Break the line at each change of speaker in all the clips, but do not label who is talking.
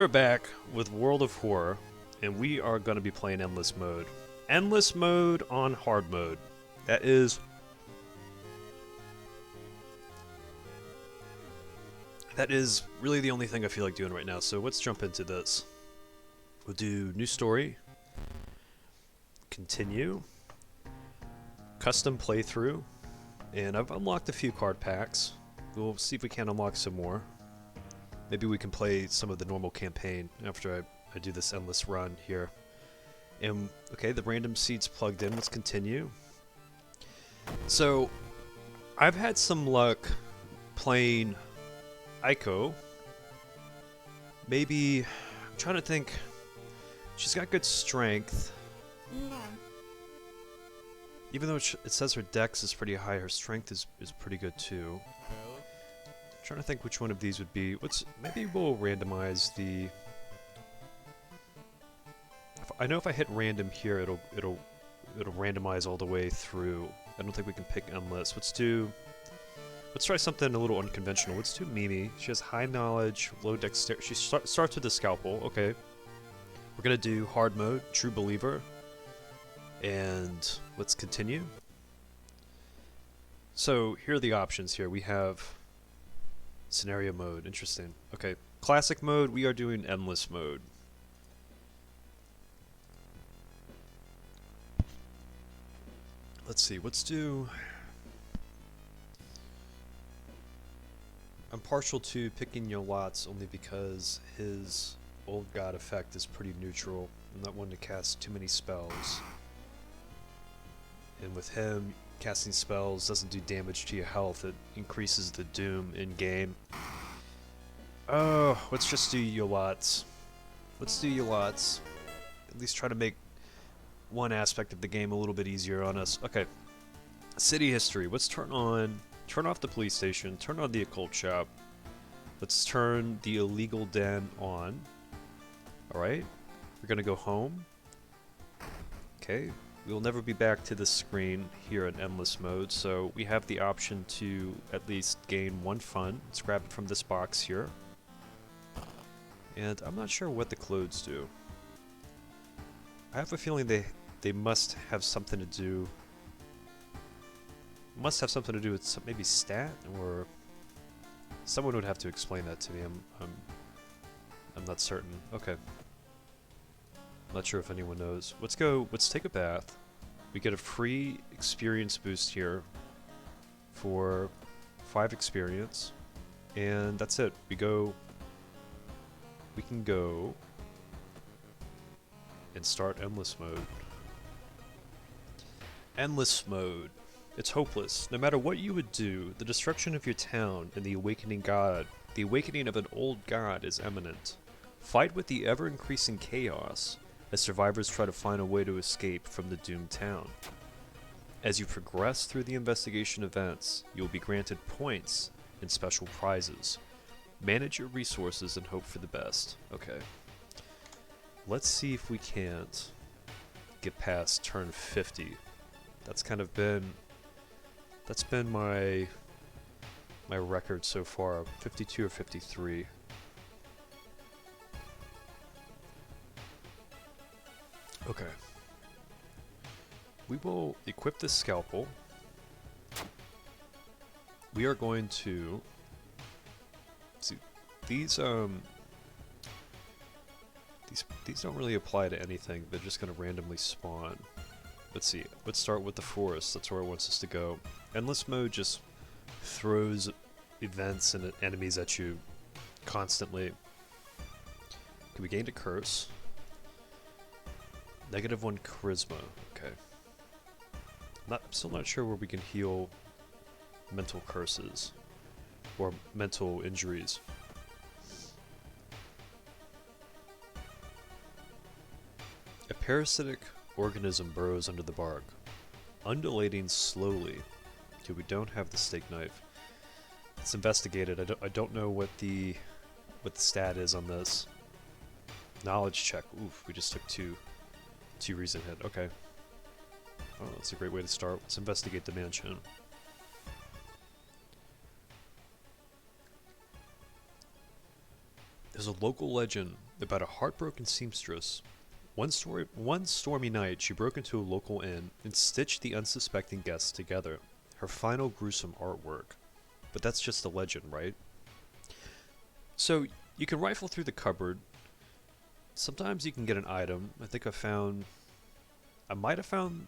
We're back with World of Horror, and we are going to be playing Endless Mode. Endless Mode on Hard Mode. That is really the only thing I feel like doing right now, so let's jump into this. We'll do New Story, Continue, Custom Playthrough, and I've unlocked a few card packs. We'll see if we can unlock some more. Maybe we can play some of the normal campaign after I do this endless run here. And, okay, the random seed's plugged in. Let's continue. So, I've had some luck playing Aiko. Maybe, I'm trying to think. She's got good strength.
No.
Even though it says her dex is pretty high, her strength is pretty good too. Trying to think which one of these would be. Maybe we'll randomize the. I know if I hit random here, it'll randomize all the way through. I don't think we can pick endless. Let's try something a little unconventional. Let's do Mimi. She has high knowledge, low dexterity. She starts with the scalpel. Okay. We're gonna do hard mode, true believer, and let's continue. So here are the options. Here we have. Scenario mode, interesting. Okay, classic mode, we are doing endless mode. Let's see, I'm partial to picking Yolat's only because his old god effect is pretty neutral. I'm not one to cast too many spells. And with him, casting spells doesn't do damage to your health, it increases the doom in-game. Oh, let's just do Yolat's. Let's do Yolat's. At least try to make one aspect of the game a little bit easier on us. Okay. City history. Let's turn off the police station, turn on the occult shop. Let's turn the illegal den on. Alright. We're gonna go home. Okay. We'll never be back to this screen here in endless mode, so we have the option to at least gain one fun. Let's grab it from this box here. And I'm not sure what the clothes do. I have a feeling they must have something to do. Must have something to do with some, maybe stat, or someone would have to explain that to me. I'm not certain. Okay. Not sure if anyone knows. Let's take a bath. We get a free experience boost here for 5 experience. And that's it. We can go and start endless mode. Endless mode. It's hopeless. No matter what you would do, the destruction of your town and the awakening of an old god is imminent. Fight with the ever-increasing chaos as survivors try to find a way to escape from the doomed town. As you progress through the investigation events, you will be granted points and special prizes. Manage your resources and hope for the best. Okay. Let's see if we can't get past turn 50. That's been my record so far, 52 or 53. Okay. We will equip this scalpel. We are going to see these don't really apply to anything. They're just going to randomly spawn. Let's see. Let's start with the forest. That's where it wants us to go. Endless mode just throws events and enemies at you constantly. Okay, we gained a curse. -1 charisma. Okay. I'm still not sure where we can heal mental curses or mental injuries. A parasitic organism burrows under the bark, undulating slowly. Okay, we don't have the steak knife. Let's investigate it. I don't know what the stat is on this. Knowledge check. Oof, we just took two reason hit. Okay. Oh, that's a great way to start. Let's investigate the mansion. There's a local legend about a heartbroken seamstress. One stormy night, she broke into a local inn and stitched the unsuspecting guests together. Her final gruesome artwork. But that's just a legend, right? So, you can rifle through the cupboard. Sometimes you can get an item. I think I might have found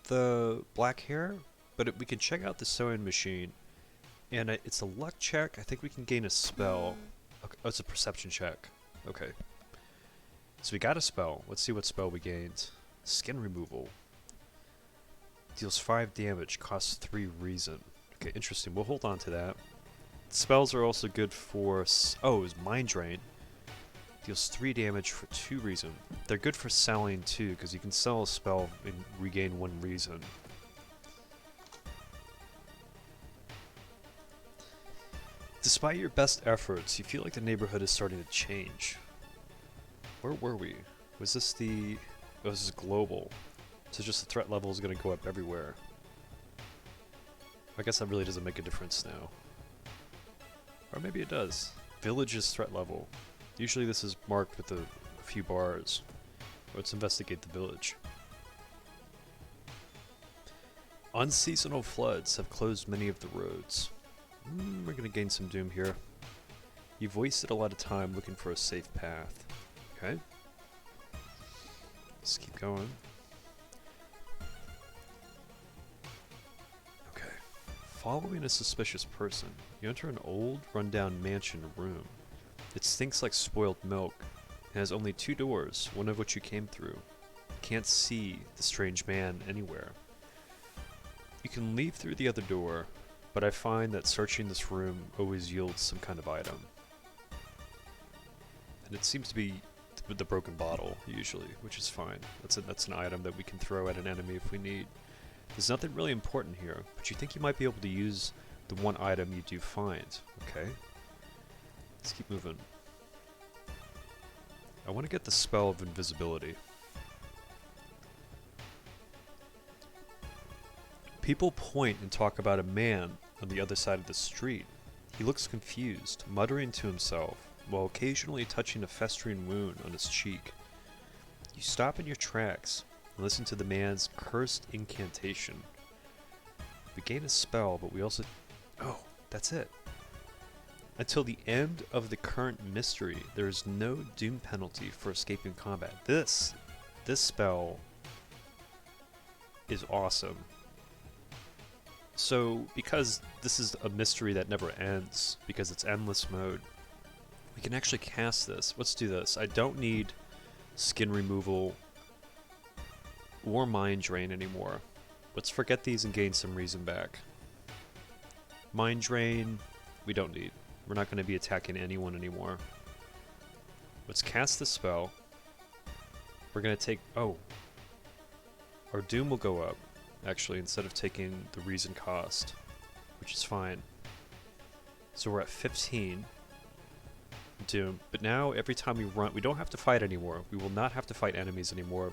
the black hair, but we can check out the sewing machine. And it's a luck check. I think we can gain a spell. Okay, oh, it's a perception check. Okay. So we got a spell. Let's see what spell we gained. Skin removal. Deals 5 damage, costs 3 reason. Okay, interesting. We'll hold on to that. Spells are also good for... Oh, it was Mind Drain. Deals 3 damage for 2 reason. They're good for selling too, because you can sell a spell and regain 1 reason. Despite your best efforts, you feel like the neighborhood is starting to change. Where were we? Was this the... Oh, this is global. So just the threat level is going to go up everywhere. I guess that really doesn't make a difference now. Or maybe it does. Village's threat level. Usually this is marked with a few bars. Let's investigate the village. Unseasonal floods have closed many of the roads. We're going to gain some doom here. You've wasted a lot of time looking for a safe path. Okay. Let's keep going. Okay. Following a suspicious person, you enter an old, rundown mansion room. It stinks like spoiled milk and has only 2 doors, one of which you came through. You can't see the strange man anywhere. You can leave through the other door, but I find that searching this room always yields some kind of item. And it seems to be the broken bottle, usually, which is fine. That's an item that we can throw at an enemy if we need. There's nothing really important here, but you think you might be able to use the one item you do find. Okay. Let's keep moving. I want to get the spell of invisibility. People point and talk about a man on the other side of the street. He looks confused, muttering to himself, while occasionally touching a festering wound on his cheek. You stop in your tracks and listen to the man's cursed incantation. We gain a spell, but we also... Oh, that's it. Until the end of the current mystery, there is no doom penalty for escaping combat. This spell is awesome. So, because this is a mystery that never ends, because it's endless mode, we can actually cast this. Let's do this. I don't need skin removal or mind drain anymore. Let's forget these and gain some reason back. Mind drain, we don't need. We're not going to be attacking anyone anymore. Let's cast the spell. We're going to take... Oh. Our doom will go up, actually, instead of taking the reason cost, which is fine. So we're at 15 doom. But now, every time we run, we don't have to fight anymore. We will not have to fight enemies anymore.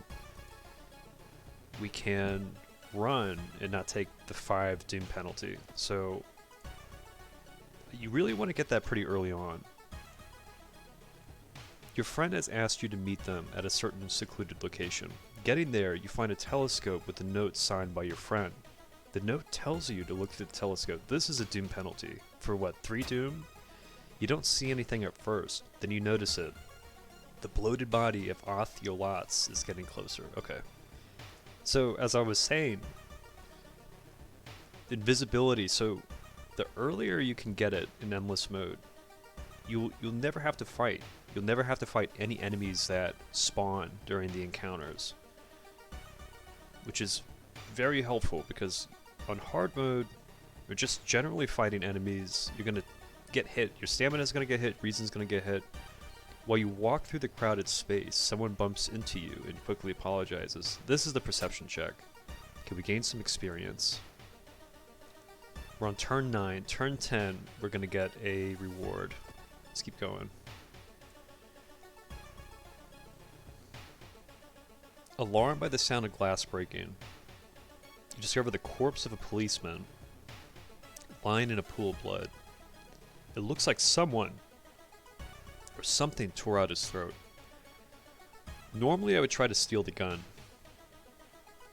We can run and not take the 5 doom penalty. So you really want to get that pretty early on. Your friend has asked you to meet them at a certain secluded location. Getting there, you find a telescope with a note signed by your friend. The note tells you to look through the telescope. This is a doom penalty. For what, 3 doom? You don't see anything at first, then you notice it. The bloated body of Oth-Yolatz is getting closer. Okay. So, as I was saying, invisibility, so the earlier you can get it in endless mode, you'll never have to fight. You'll never have to fight any enemies that spawn during the encounters. Which is very helpful, because on hard mode, you're just generally fighting enemies. You're going to get hit. Your stamina's going to get hit, reason's going to get hit. While you walk through the crowded space, someone bumps into you and quickly apologizes. This is the perception check. Okay, we gain some experience. We're on turn 9. Turn 10, we're going to get a reward. Let's keep going. Alarmed by the sound of glass breaking, you discover the corpse of a policeman lying in a pool of blood. It looks like someone or something tore out his throat. Normally I would try to steal the gun.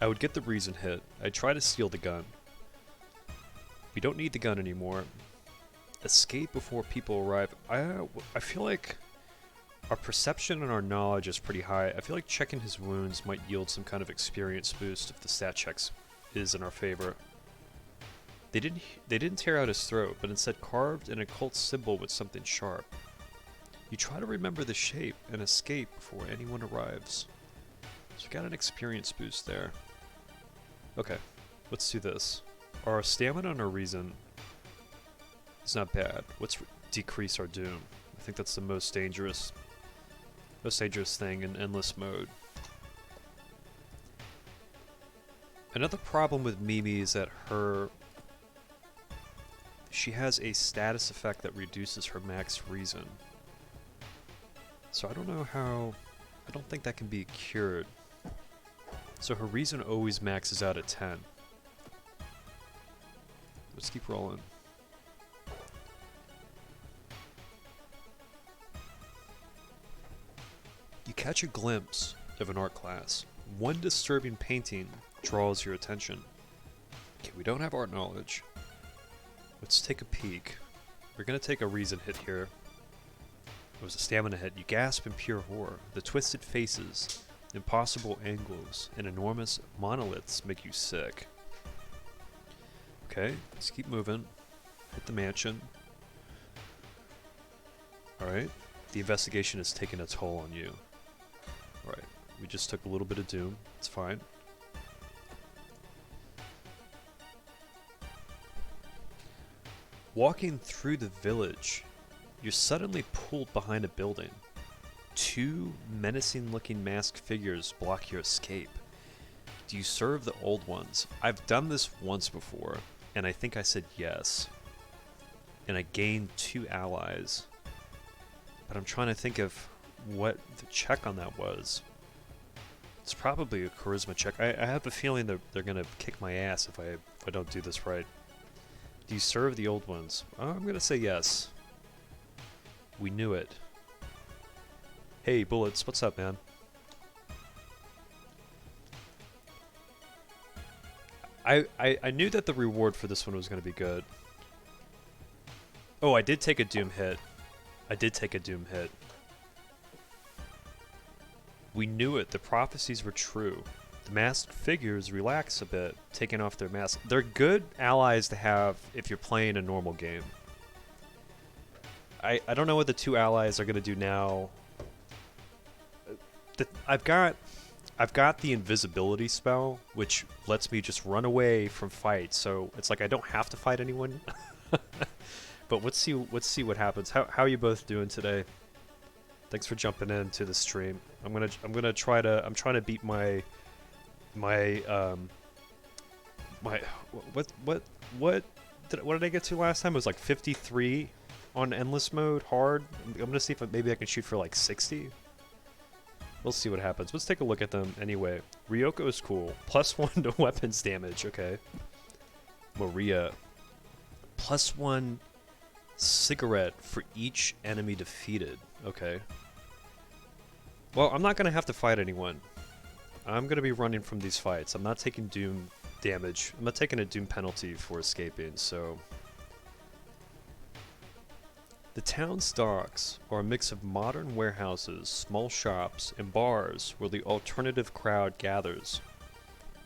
I would get the reason hit. I'd try to steal the gun. We don't need the gun anymore. Escape before people arrive. I feel like our perception and our knowledge is pretty high. I feel like checking his wounds might yield some kind of experience boost if the stat checks is in our favor. They didn't tear out his throat, but instead carved an occult symbol with something sharp. You try to remember the shape and escape before anyone arrives. So we got an experience boost there. Okay, let's do this. Our stamina and our reason is not bad. Let's decrease our doom. I think that's the most dangerous thing in endless mode. Another problem with Mimi is that she has a status effect that reduces her max reason. So I don't know how, I don't think that can be cured. So her reason always maxes out at 10. Let's keep rolling. You catch a glimpse of an art class. One disturbing painting draws your attention. Okay, we don't have art knowledge. Let's take a peek. We're gonna take a reason hit here. It was a stamina hit. You gasp in pure horror. The twisted faces, impossible angles, and enormous monoliths make you sick. Okay, let's keep moving. Hit the mansion. Alright, the investigation is taking a toll on you. Alright, we just took a little bit of doom. It's fine. Walking through the village, you're suddenly pulled behind a building. Two menacing-looking masked figures block your escape. Do you serve the old ones? I've done this once before, and I think I said yes. And I gained 2 allies. But I'm trying to think of what the check on that was. It's probably a charisma check. I have a feeling that they're gonna kick my ass if I don't do this right. Do you serve the old ones? I'm gonna say yes. We knew it. Hey, Bullets, what's up, man? I knew that the reward for this one was gonna be good. Oh, I did take a doom hit. I did take a doom hit. We knew it. The prophecies were true. The masked figures relax a bit, taking off their masks. They're good allies to have if you're playing a normal game. I don't know what the 2 allies are going to do now. I've got the Invisibility spell, which lets me just run away from fights, so it's like I don't have to fight anyone. But let's see what happens. How are you both doing today? Thanks for jumping into the stream. I'm trying to beat my what did I get to last time? It was like 53 on endless mode hard. I'm gonna see if maybe I can shoot for like 60. We'll see what happens. Let's take a look at them anyway. Ryoko is cool. +1 to weapons damage. Okay. Maria. +1 cigarette for each enemy defeated. Okay. Well, I'm not gonna have to fight anyone. I'm gonna be running from these fights. I'm not taking doom damage. I'm not taking a doom penalty for escaping, so... The town's docks are a mix of modern warehouses, small shops, and bars where the alternative crowd gathers.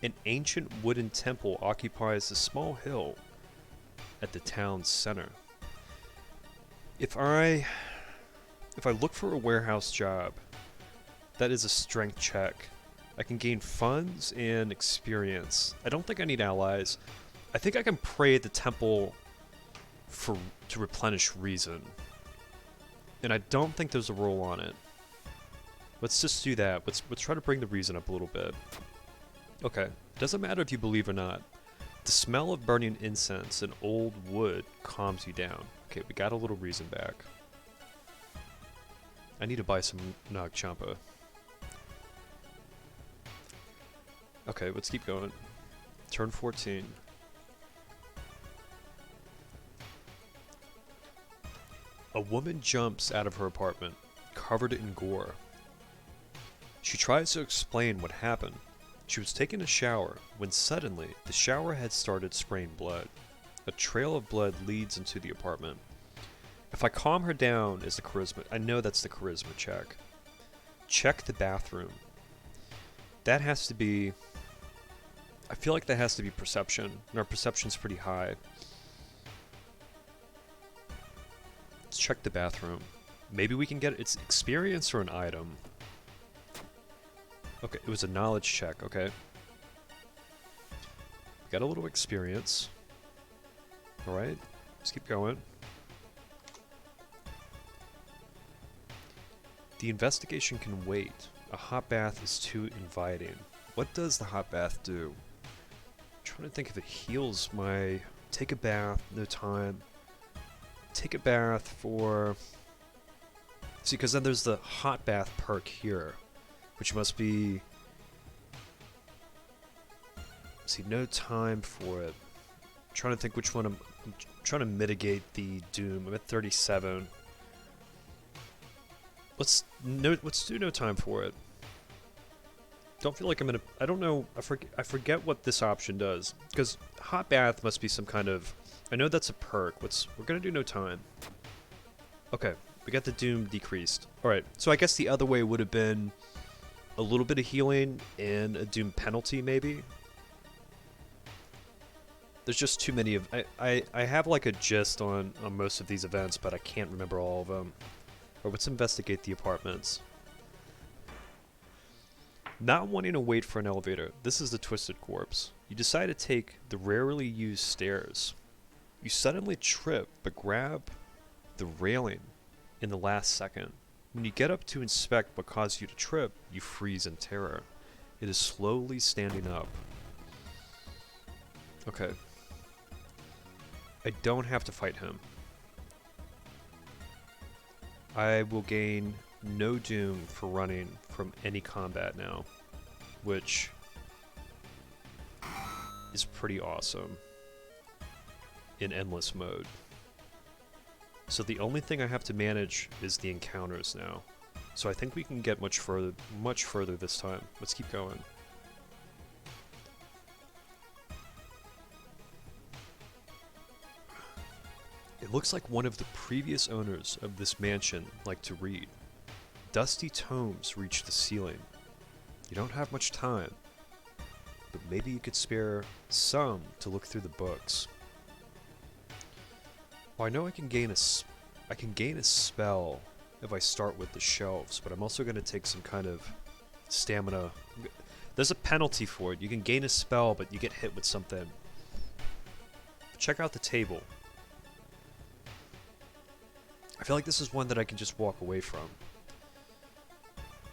An ancient wooden temple occupies a small hill at the town's center. If I look for a warehouse job, that is a strength check. I can gain funds and experience. I don't think I need allies. I think I can pray at the temple to replenish reason. And I don't think there's a roll on it. Let's just do that. Let's try to bring the reason up a little bit. Okay. Doesn't matter if you believe or not. The smell of burning incense and old wood calms you down. Okay, we got a little reason back. I need to buy some Nag Champa. Okay, let's keep going. Turn 14. A woman jumps out of her apartment, covered in gore. She tries to explain what happened. She was taking a shower when suddenly the shower head started spraying blood. A trail of blood leads into the apartment. If I calm her down is the charisma. I know that's the charisma check. Check the bathroom. That has to be... I feel like that has to be perception, and our perception's pretty high. Let's check the bathroom. Maybe we can get its experience or an item. Okay, it was a knowledge check, okay. Got a little experience. Alright, let's keep going. The investigation can wait. A hot bath is too inviting. What does the hot bath do? I'm trying to think if it heals my... Take a bath, no time. Take a bath for... See, because then there's the hot bath perk here, which must be... See, no time for it. I'm trying to think which one I'm trying to mitigate the doom. I'm at 37. Let's do no time for it. Don't feel like I'm gonna... I don't know. I forget what this option does. Because hot bath must be some kind of... I know that's a perk. We're gonna do no time. Okay. We got the doom decreased. Alright. So I guess the other way would have been a little bit of healing and a doom penalty, maybe. There's just too many of... I have like a gist on most of these events, but I can't remember all of them. Or let's investigate the apartments. Not wanting to wait for an elevator, this is the Twisted Corpse. You decide to take the rarely used stairs. You suddenly trip, but grab the railing in the last second. When you get up to inspect what caused you to trip, you freeze in terror. It is slowly standing up. Okay. I don't have to fight him. I will gain no doom for running from any combat now, which is pretty awesome in endless mode. So the only thing I have to manage is the encounters now. So I think we can get much further this time. Let's keep going. It looks like one of the previous owners of this mansion liked to read. Dusty tomes reach the ceiling. You don't have much time, but maybe you could spare some to look through the books. Well, I know I can gain a spell if I start with the shelves, but I'm also going to take some kind of stamina. There's a penalty for it. You can gain a spell, but you get hit with something. Check out the table. I feel like this is one that I can just walk away from.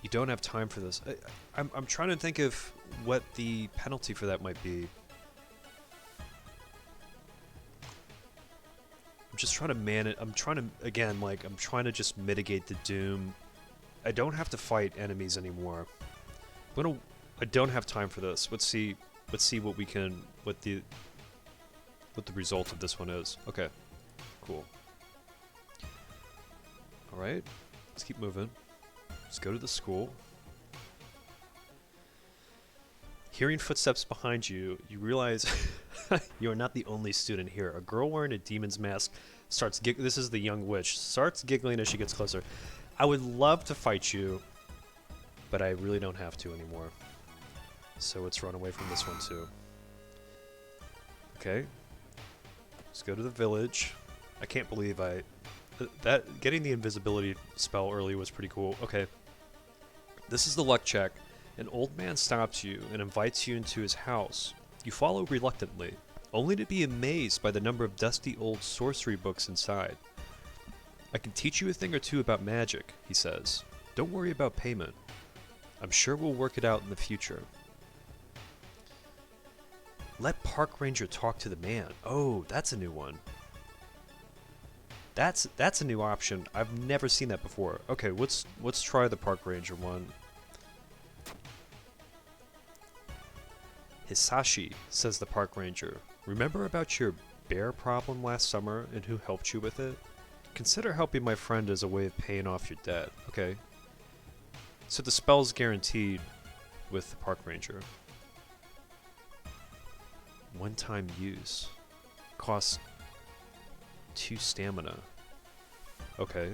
You don't have time for this. I'm trying to think of what the penalty for that might be. I'm just trying to manage. I'm trying to just mitigate the doom. I don't have to fight enemies anymore. I don't have time for this. Let's see what the result of this one is. Okay, cool. All right, let's keep moving. Let's go to the school. Hearing footsteps behind you, you realize you are not the only student here. A girl wearing a demon's mask starts giggling. This is the young witch. Starts giggling as she gets closer. I would love to fight you, but I really don't have to anymore. So let's run away from this one too. Okay. Let's go to the village. I can't believe getting the invisibility spell early was pretty cool. Okay. This is the luck check. An old man stops you and invites you into his house. You follow reluctantly, only to be amazed by the number of dusty old sorcery books inside. I can teach you a thing or two about magic, he says. Don't worry about payment. I'm sure we'll work it out in the future. Let Park Ranger talk to the man. Oh, that's a new one. That's a new option. I've never seen that before. Okay, let's try the Park Ranger one. Hisashi, says the Park Ranger. Remember about your bear problem last summer and who helped you with it? Consider helping my friend as a way of paying off your debt. Okay. So the spell's guaranteed with the park ranger. One-time use. Costs 2 stamina. Okay.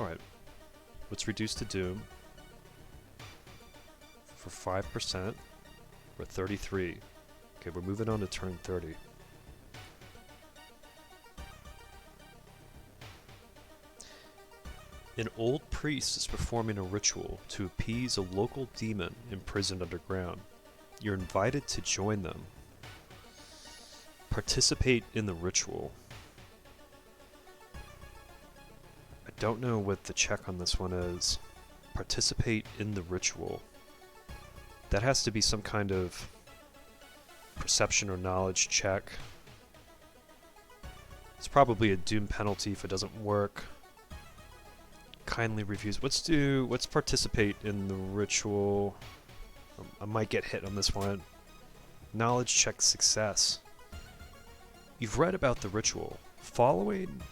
Alright. Let's reduce to Doom. For 5%. We're at 33. Okay, we're moving on to turn 30. An old priest is performing a ritual to appease a local demon imprisoned underground. You're invited to join them. Participate in the ritual. I don't know what the check on this one is. Participate in the ritual. That has to be some kind of perception or knowledge check. It's probably a doom penalty if it doesn't work. Kindly refuse. Let's participate in the ritual. I might get hit on this one. Knowledge check success. You've read about the ritual. Following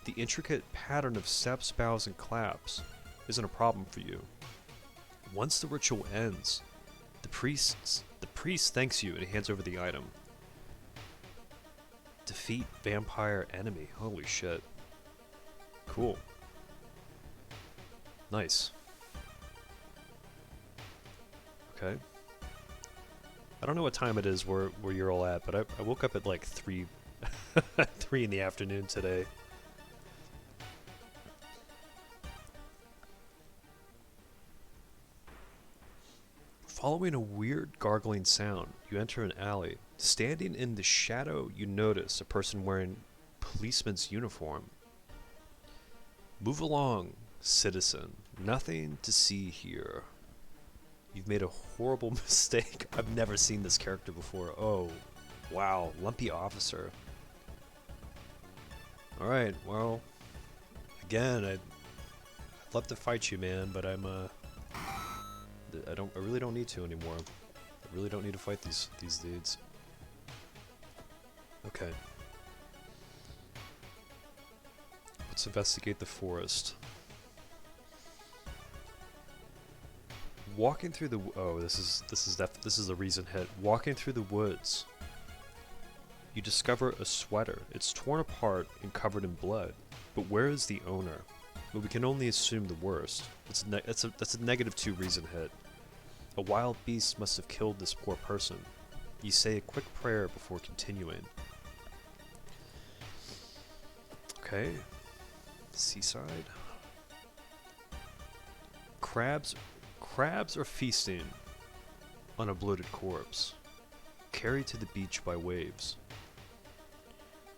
the intricate pattern of steps, bows, and claps isn't a problem for you. Once the ritual ends, the priest thanks you and he hands over the item. Defeat vampire enemy. Holy shit. Cool. Nice. Okay. I don't know what time it is where you're all at, but I woke up at like 3 3 in the afternoon today. Following a weird gargling sound, you enter an alley. Standing in the shadow, you notice a person wearing policeman's uniform. Move along, citizen. Nothing to see here. You've made a horrible mistake. I've never seen this character before. Oh, wow. Lumpy officer. Alright, well, again, I'd love to fight you, man, but I really don't need to anymore. I really don't need to fight these dudes. Okay. Let's investigate the forest. Walking through the this is a reason hit. Walking through the woods. You discover a sweater. It's torn apart and covered in blood. But where is the owner? But we can only assume the worst. That's a -2 reason hit. A wild beast must have killed this poor person. You say a quick prayer before continuing. Okay. Seaside. Crabs are feasting on a bloated corpse, carried to the beach by waves.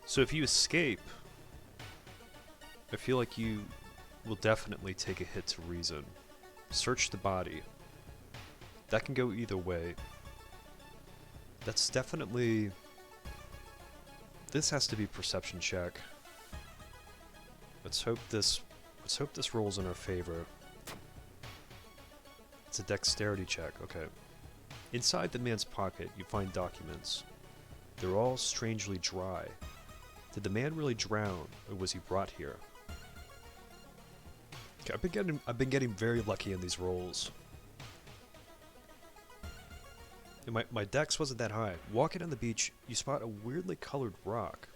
So if you escape, I feel like you will definitely take a hit to reason. Search the body. That can go either way. That's definitely... This has to be perception check. Let's hope this rolls in our favor. It's a dexterity check, okay. Inside the man's pocket, you find documents. They're all strangely dry. Did the man really drown, or was he brought here? Okay, I've been getting very lucky in these rolls. And my dex wasn't that high. Walking on the beach, you spot a weirdly colored rock.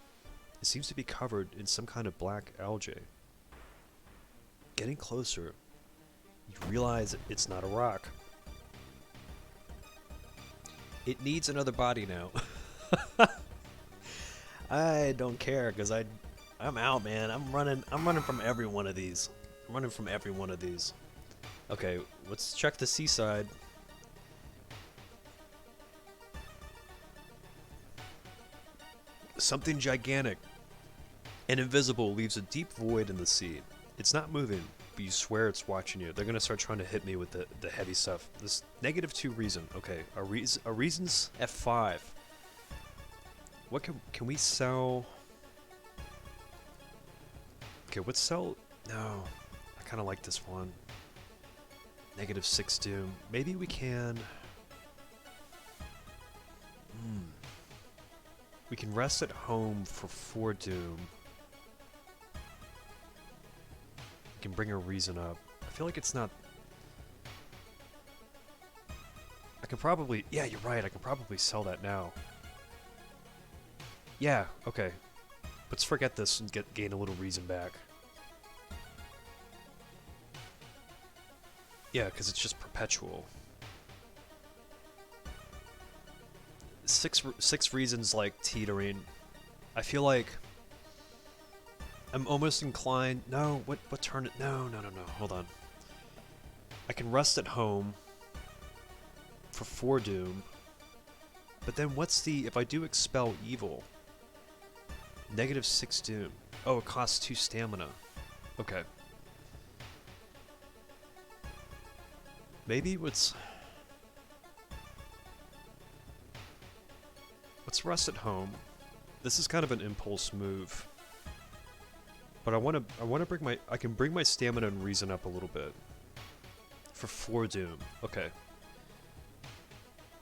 It seems to be covered in some kind of black algae. Getting closer, you realize it's not a rock. It needs another body now. I don't care, because I'm out, man. I'm running from every one of these. I'm running from every one of these. Okay, let's check the seaside. Something gigantic and invisible leaves a deep void in the sea. It's not moving, but you swear it's watching you. They're gonna start trying to hit me with the heavy stuff. This -2 reason. Okay, our reason's at 5. What can we sell? Okay, let's sell. No, I kind of like this one. -6 doom. Maybe we can. We can rest at home for 4 doom. We can bring our reason up. I feel like it's not can probably... Yeah, you're right. I can probably sell that now. Yeah, okay. Let's forget this and gain a little reason back. Yeah, because it's just perpetual. Six reasons like teetering. I feel like I'm almost inclined... No, what turn it... No, hold on. I can rest at home for 4 doom. But then what's the... If I do expel evil... -6 doom. Oh, it costs 2 stamina. Okay. Maybe let's rest at home. This is kind of an impulse move. But I want to bring my... I can bring my stamina and reason up a little bit. For 4 doom. Okay.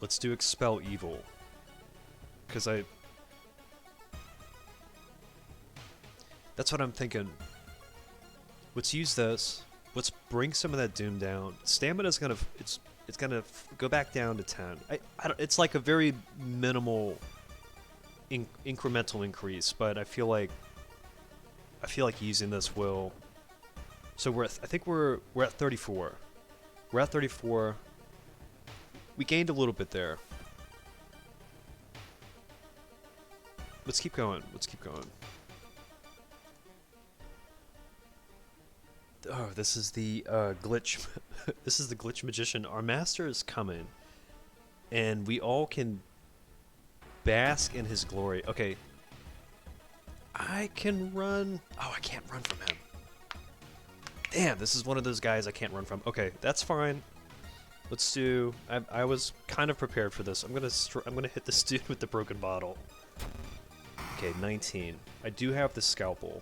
Let's do expel evil. Because that's what I'm thinking. Let's use this. Let's bring some of that doom down. Stamina's gonna... It's gonna go back down to 10. It's like a very minimal... incremental increase, but I feel like using this will... So I think we're at 34. We're at 34. We gained a little bit there. Let's keep going. Let's keep going. Oh, this is the glitch. This is the glitch magician. Our master is coming, and we all can bask in his glory. Okay. I can run. Oh, I can't run from him. Damn, this is one of those guys I can't run from. Okay, that's fine. Let's do... I was kind of prepared for this. I'm gonna hit this dude with the broken bottle. Okay, 19. I do have the scalpel.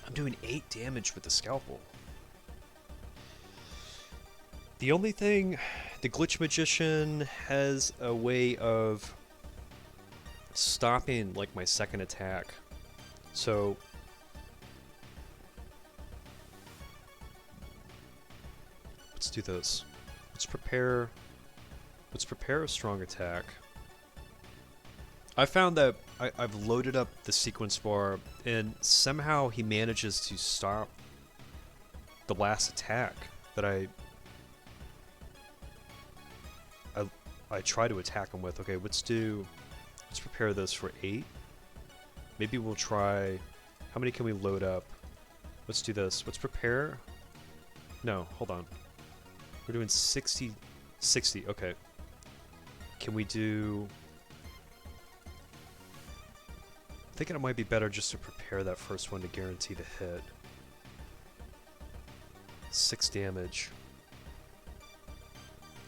I'm doing 8 damage with the scalpel. The only thing... The glitch magician has a way of stopping, like, my second attack. So... Let's do this. Let's prepare a strong attack. I found that I've loaded up the sequence bar, and somehow he manages to stop the last attack that I try to attack him with. Okay, let's prepare this for 8. Maybe we'll try... How many can we load up? Let's do this. Let's prepare... No, hold on. We're doing 60... 60, okay. Can we do... I'm thinking it might be better just to prepare that first one to guarantee the hit. 6 damage.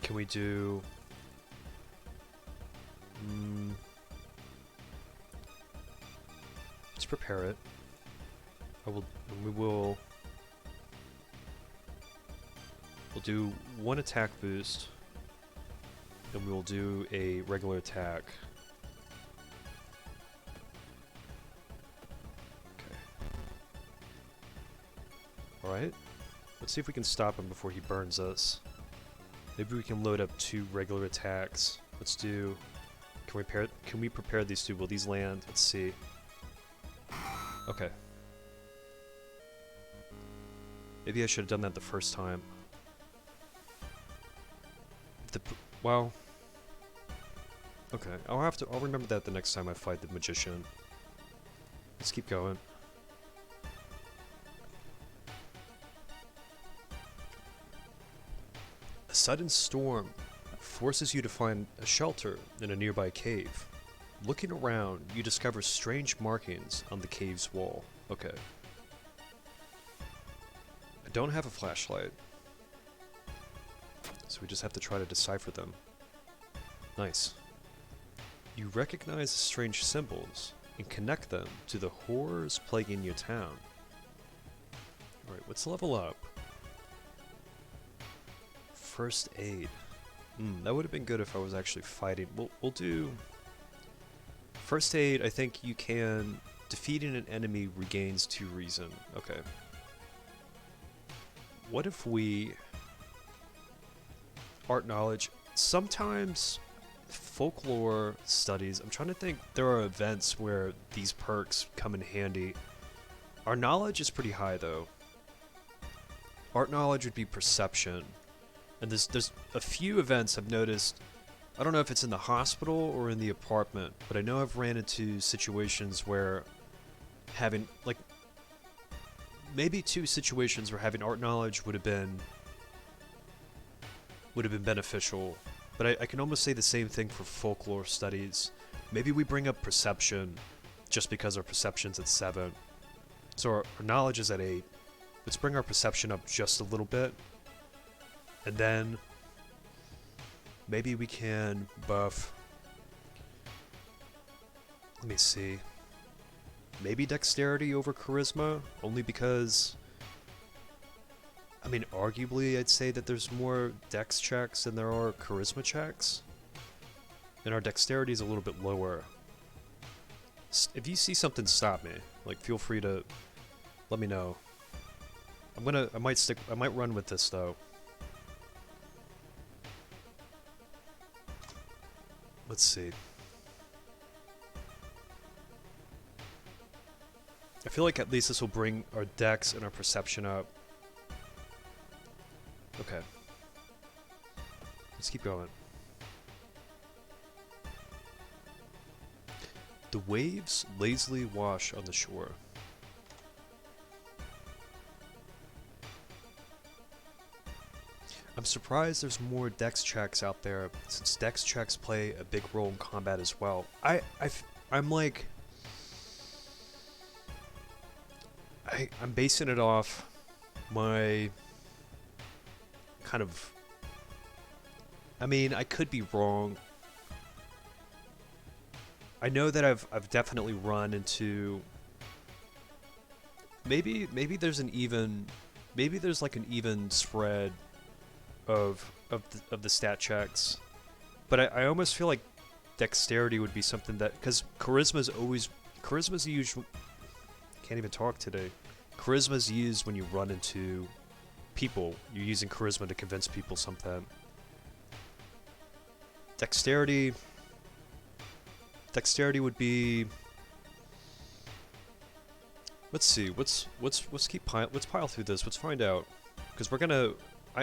Can we do... Let's prepare it. We'll do 1 attack boost, and we will do a regular attack. Okay. Alright. Let's see if we can stop him before he burns us. Maybe we can load up 2 regular attacks. Let's do... Can we prepare these 2? Will these land? Let's see. Okay. Maybe I should have done that the first time. Well... Okay, I'll remember that the next time I fight the magician. Let's keep going. A sudden storm forces you to find a shelter in a nearby cave. Looking around, you discover strange markings on the cave's wall. Okay. I don't have a flashlight, so we just have to try to decipher them. Nice. You recognize the strange symbols and connect them to the horrors plaguing your town. Alright, let's level up. First aid. That would have been good if I was actually fighting. We'll do... First aid, I think you can... Defeating an enemy regains 2 reason. Okay. What if we... art knowledge. Sometimes folklore studies, I'm trying to think, there are events where these perks come in handy. Our knowledge is pretty high though. Art knowledge would be perception. And there's a few events I've noticed. I don't know if it's in the hospital or in the apartment, but I know I've ran into situations where having, like, maybe 2 situations where having art knowledge would have been beneficial. But I can almost say the same thing for folklore studies. Maybe we bring up perception just because our perception's at 7. So our knowledge is at 8. Let's bring our perception up just a little bit. And then maybe we can buff, let me see, maybe dexterity over charisma, only because, I mean, arguably I'd say that there's more dex checks than there are charisma checks, and our dexterity is a little bit lower. If you see something, stop me. Like, feel free to let me know. I might run with this though. Let's see. I feel like at least this will bring our dex and our perception up. Okay. Let's keep going. The waves lazily wash on the shore. I'm surprised there's more dex checks out there, since dex checks play a big role in combat as well. I'm basing it off my kind of, I mean, I could be wrong. I know that I've definitely run into, maybe there's like an even spread of the stat checks, but I almost feel like dexterity would be something that, because charisma's the usual, can't even talk today. Charisma's used when you run into people. You're using charisma to convince people something. Dexterity would be, let's see, let's pile through this. Let's find out, because we're gonna,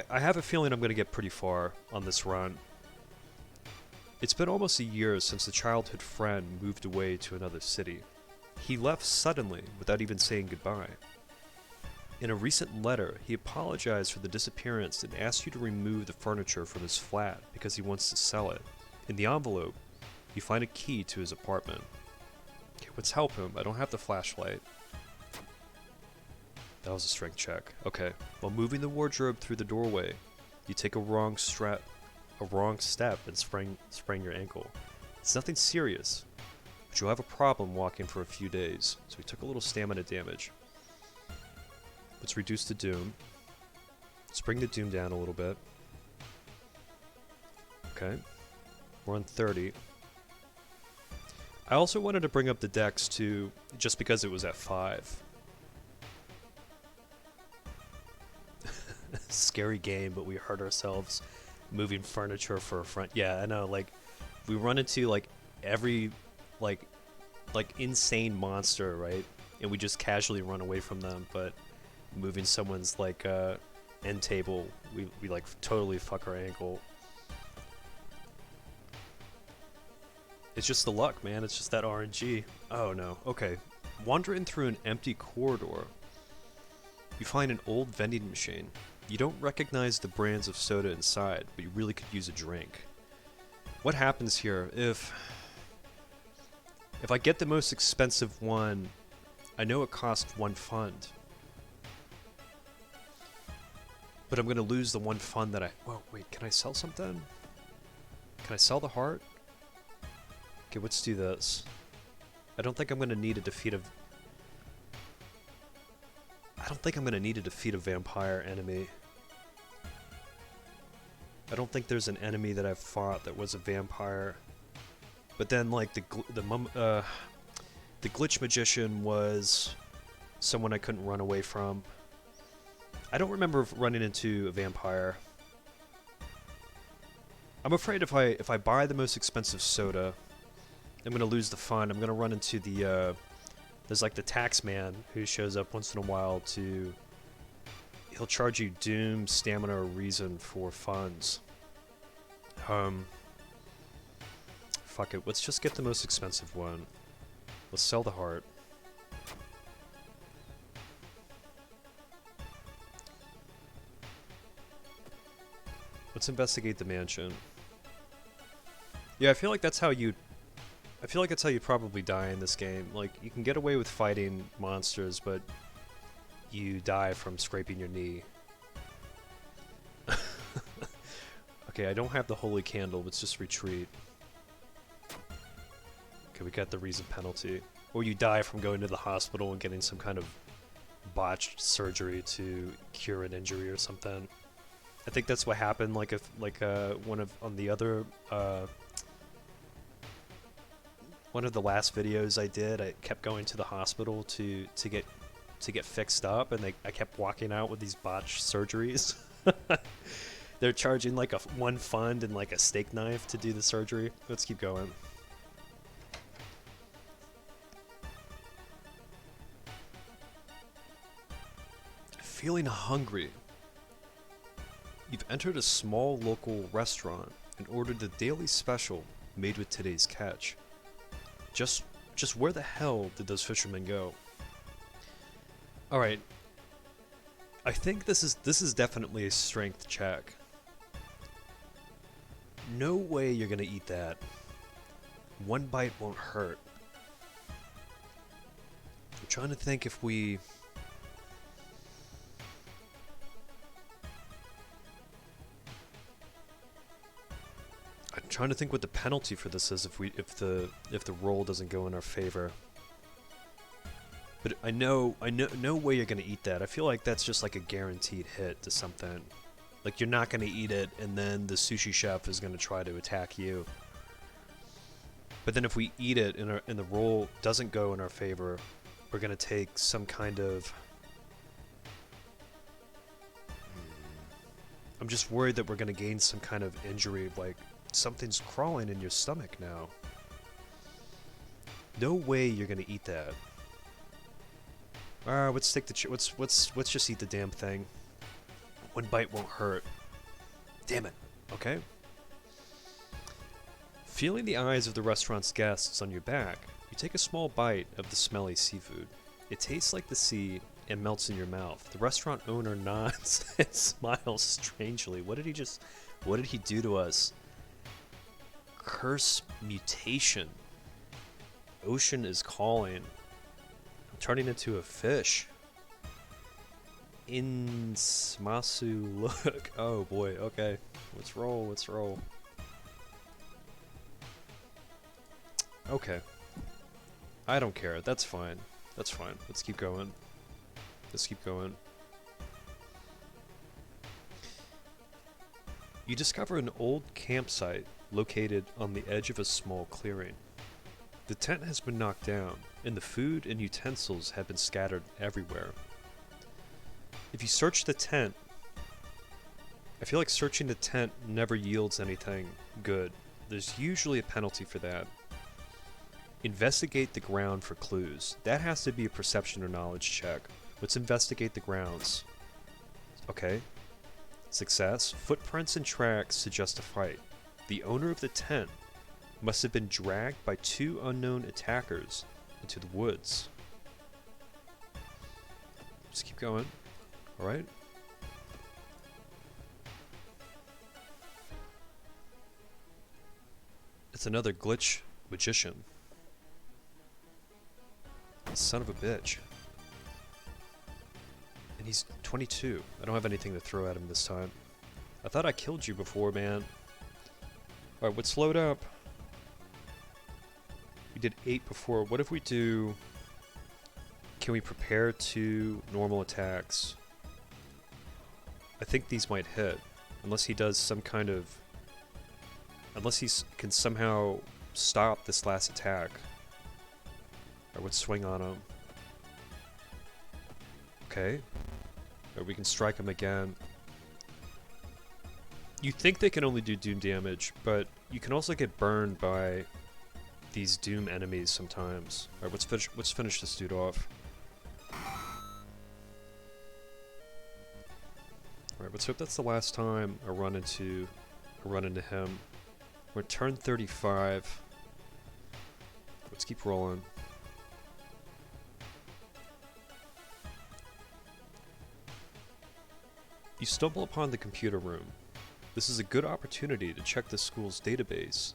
I have a feeling I'm gonna get pretty far on this run. It's been almost a year since the childhood friend moved away to another city. He left suddenly without even saying goodbye. In a recent letter, he apologized for the disappearance and asked you to remove the furniture from his flat because he wants to sell it. In the envelope, you find a key to his apartment. Okay, let's help him. I don't have the flashlight. That was a strength check. Okay. While moving the wardrobe through the doorway, you take a wrong step and sprain your ankle. It's nothing serious, but you'll have a problem walking for a few days, so we took a little stamina damage. Let's reduce the doom. Let's bring the doom down a little bit. Okay. We're on 30. I also wanted to bring up the dex to, just because it was at 5. Scary game, but we hurt ourselves moving furniture for a front. Yeah, I know, like, we run into, like, every, like insane monster, right? And we just casually run away from them, but moving someone's, like, end table, we like, totally fuck our ankle. It's just the luck, man. It's just that RNG. Oh, no. Okay. Wandering through an empty corridor, you find an old vending machine. You don't recognize the brands of soda inside, but you really could use a drink. What happens here? If I get the most expensive one, I know it costs 1 fund. But I'm going to lose the 1 fund that whoa, wait, can I sell something? Can I sell the heart? Okay, let's do this. I don't think I'm going to need to defeat a vampire enemy. I don't think there's an enemy that I've fought that was a vampire. But then, like, the glitch magician was someone I couldn't run away from. I don't remember running into a vampire. I'm afraid if I buy the most expensive soda, I'm gonna lose the fun. I'm gonna run into the there's like the tax man who shows up once in a while to. He'll charge you doom, stamina, or reason for funds. Fuck it. Let's just get the most expensive one. Let's sell the heart. Let's investigate the mansion. Yeah, I feel like that's how you. I feel like that's how you probably die in this game. Like, you can get away with fighting monsters, but you die from scraping your knee. Okay, I don't have the holy candle. Let's just retreat. Okay, we got the reason penalty. Or you die from going to the hospital and getting some kind of botched surgery to cure an injury or something. I think that's what happened. Like if one of the last videos I did, I kept going to the hospital to get fixed up, and I kept walking out with these botched surgeries. They're charging like one fund and like a steak knife to do the surgery. Let's keep going. Feeling hungry. You've entered a small local restaurant and ordered the daily special made with today's catch. Just where the hell did those fishermen go? All right. I think this is definitely a strength check. No way you're gonna eat that. One bite won't hurt. I'm trying to think if we. I'm trying to think what the penalty for this is if the roll doesn't go in our favor. But I know no way you're gonna eat that. I feel like that's just like a guaranteed hit to something. Like, you're not gonna eat it, and then the sushi chef is gonna try to attack you. But then if we eat it and the roll doesn't go in our favor, we're gonna take some kind of. I'm just worried that we're gonna gain some kind of injury, like something's crawling in your stomach now. No way you're gonna eat that. Let's take the let's just eat the damn thing. One bite won't hurt. Damn it. Okay. Feeling the eyes of the restaurant's guests on your back, you take a small bite of the smelly seafood. It tastes like the sea and melts in your mouth. The restaurant owner nods and smiles strangely. What did he do to us? Curse mutation. Ocean is calling. I'm turning into a fish. Insmasu look. Oh boy, okay. Let's roll. Okay. I don't care. That's fine. Let's keep going. You discover an old campsite located on the edge of a small clearing. The tent has been knocked down, and the food and utensils have been scattered everywhere. If you search the tent, I feel like searching the tent never yields anything good. There's usually a penalty for that. Investigate the ground for clues. That has to be a perception or knowledge check. Let's investigate the grounds. Okay. Success. Footprints and tracks suggest a fight. The owner of the tent must have been dragged by two unknown attackers into the woods. Just keep going. Alright. It's another glitch magician. Son of a bitch. And he's 22. I don't have anything to throw at him this time. I thought I killed you before, man. Alright, let's load up. We did 8 before. What if we do... Can we prepare 2 normal attacks? I think these might hit. Unless he does some kind of... Unless he can somehow stop this last attack. Or would swing on him. Okay. Or we can strike him again. You think they can only do Doom damage, but you can also get burned by these Doom enemies sometimes. Alright, let's finish this dude off. Alright, let's hope that's the last time I run into him. We're at turn 35. Let's keep rolling. You stumble upon the computer room. This is a good opportunity to check the school's database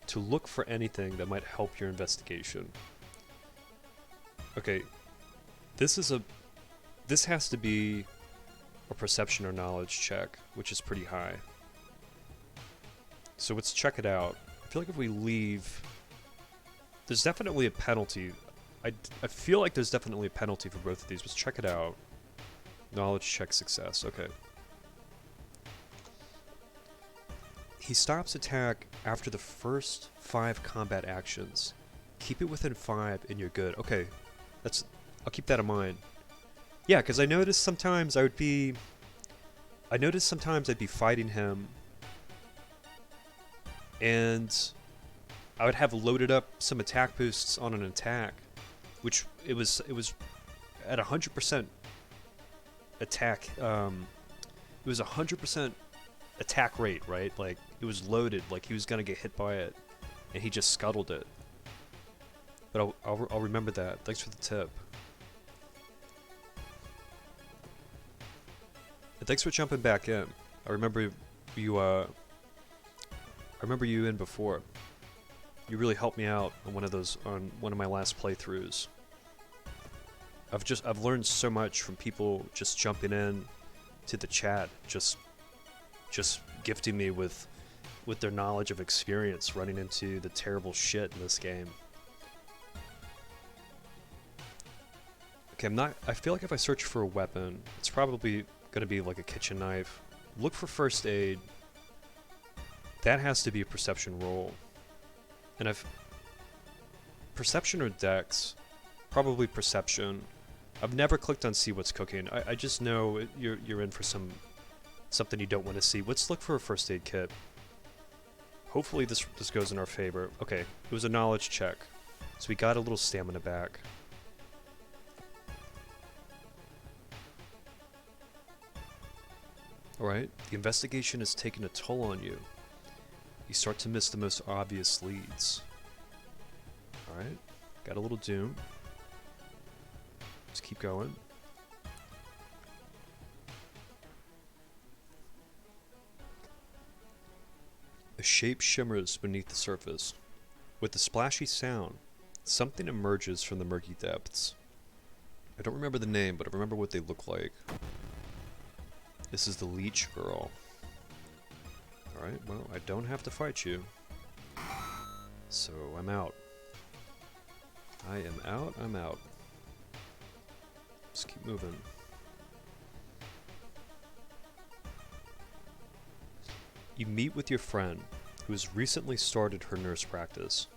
to look for anything that might help your investigation. Okay, this has to be a perception or knowledge check, which is pretty high. So let's check it out. I feel like if we leave, there's definitely a penalty. I feel like there's definitely a penalty for both of these. Let's check it out. Knowledge check success. Okay. He stops attack after the first 5 combat actions. Keep it within 5 and you're good. Okay. I'll keep that in mind. Yeah, because I noticed sometimes I'd be fighting him and I would have loaded up some attack boosts on an attack, which it was at 100% attack. It was 100% attack rate, right? Like it was loaded, like he was gonna get hit by it, and he just scuttled it. But I'll remember that. Thanks for the tip. And thanks for jumping back in. I remember you in before. You really helped me out on one of my last playthroughs. I've learned so much from people just jumping in to the chat, just gifting me with their knowledge of experience running into the terrible shit in this game. Okay, I feel like if I search for a weapon, it's probably gonna be like a kitchen knife. Look for first aid. That has to be a perception roll. And perception or dex, probably perception. I've never clicked on see what's cooking. I just know you're in for something you don't want to see. Let's look for a first aid kit. Hopefully this goes in our favor. Okay, it was a knowledge check, so we got a little stamina back. Alright, the investigation has taken a toll on you. You start to miss the most obvious leads. Alright, got a little doom. Let's keep going. A shape shimmers beneath the surface. With a splashy sound, something emerges from the murky depths. I don't remember the name, but I remember what they look like. This is the Leech Girl. Alright, well, I don't have to fight you. So, I'm out. I am out, I'm out. Just keep moving. You meet with your friend, who has recently started her nurse practice.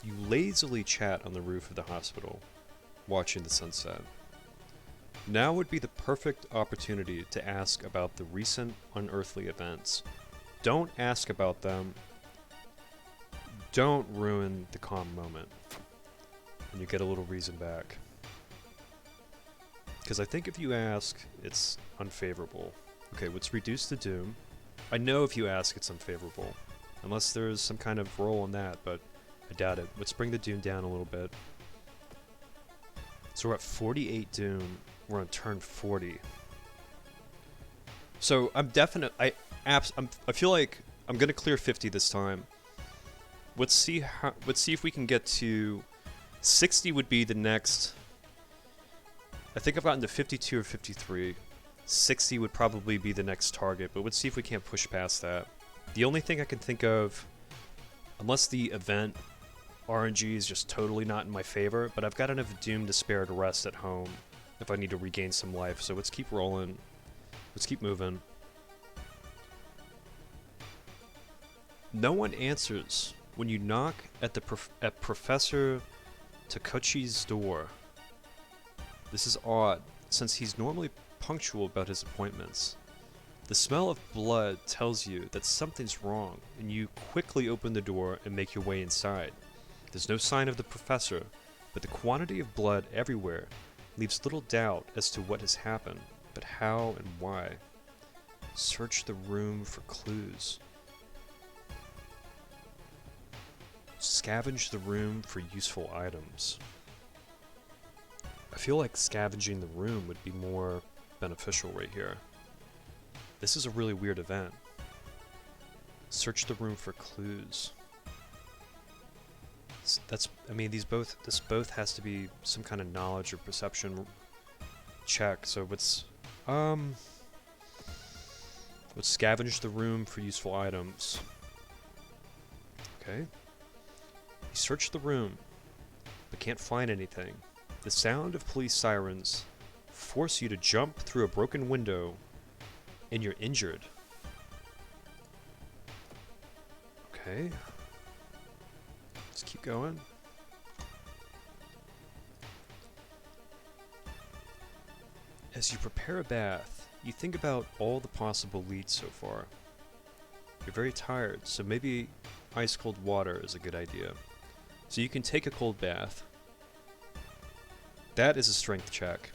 You lazily chat on the roof of the hospital, watching the sunset. Now would be the perfect opportunity to ask about the recent unearthly events. Don't ask about them. Don't ruin the calm moment. And you get a little reason back. Because I think if you ask, it's unfavorable. Okay, let's reduce the doom. I know if you ask, it's unfavorable. Unless there's some kind of roll on that, but I doubt it. Let's bring the doom down a little bit. So we're at 48 doom. We're on turn 40. So I'm definite. I feel like I'm gonna clear 50 this time. Let's see if we can get to 60. Would be the next. I think I've gotten to 52 or 53. 60 would probably be the next target, but let's see if we can't push past that. The only thing I can think of, unless the event RNG is just totally not in my favor, but I've got enough doom to spare to rest at home if I need to regain some life, so let's keep rolling. Let's keep moving. No one answers when you knock at Professor Takuchi's door. This is odd, since he's normally punctual about his appointments. The smell of blood tells you that something's wrong, and you quickly open the door and make your way inside. There's no sign of the professor, but the quantity of blood everywhere leaves little doubt as to what has happened, but how and why. Search the room for clues. Scavenge the room for useful items. I feel like scavenging the room would be more beneficial right here. This is a really weird event. Search the room for clues. I mean, this both has to be some kind of knowledge or perception check. So let's scavenge the room for useful items. Okay. You search the room, but can't find anything. The sound of police sirens force you to jump through a broken window, and you're injured. Okay. Let's keep going. As you prepare a bath, you think about all the possible leads so far. You're very tired, so maybe ice cold water is a good idea. So you can take a cold bath. That is a strength check.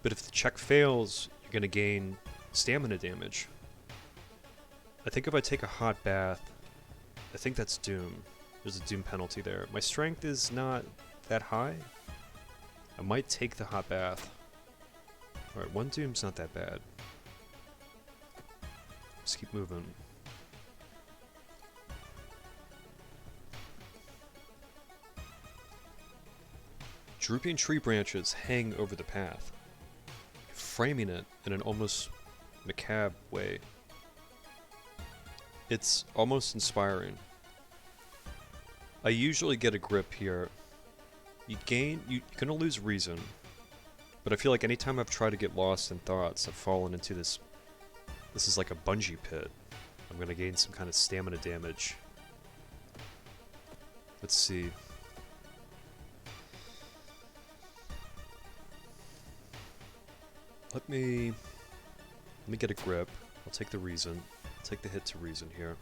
But if the check fails, you're going to gain stamina damage. I think if I take a hot bath, I think that's doom. There's a doom penalty there. My strength is not that high. I might take the hot bath. Alright, one doom's not that bad. Let's keep moving. Drooping tree branches hang over the path, framing it in an almost macabre way. It's almost inspiring. I usually get a grip here. You're gonna lose reason, but I feel like anytime I've tried to get lost in thoughts, I've fallen into this is like a bungee pit. I'm gonna gain some kind of stamina damage. Let's see. Let me get a grip. I'll take the reason. I'll take the hit to reason here.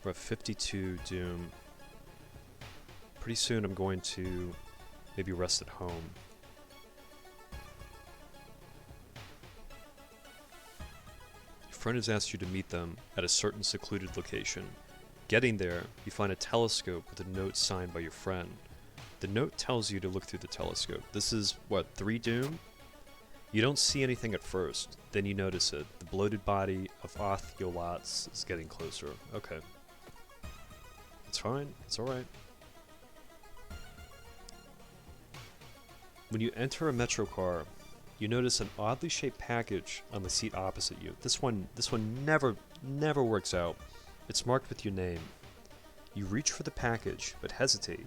We're at 52 doom. Pretty soon I'm going to maybe rest at home. Your friend has asked you to meet them at a certain secluded location. Getting there, you find a telescope with a note signed by your friend. The note tells you to look through the telescope. This is, what, 3 doom? You don't see anything at first, then you notice it. The bloated body of Oth-Yolats is getting closer. Okay. It's fine. It's alright. When you enter a metro car, you notice an oddly shaped package on the seat opposite you. This one never works out. It's marked with your name. You reach for the package, but hesitate,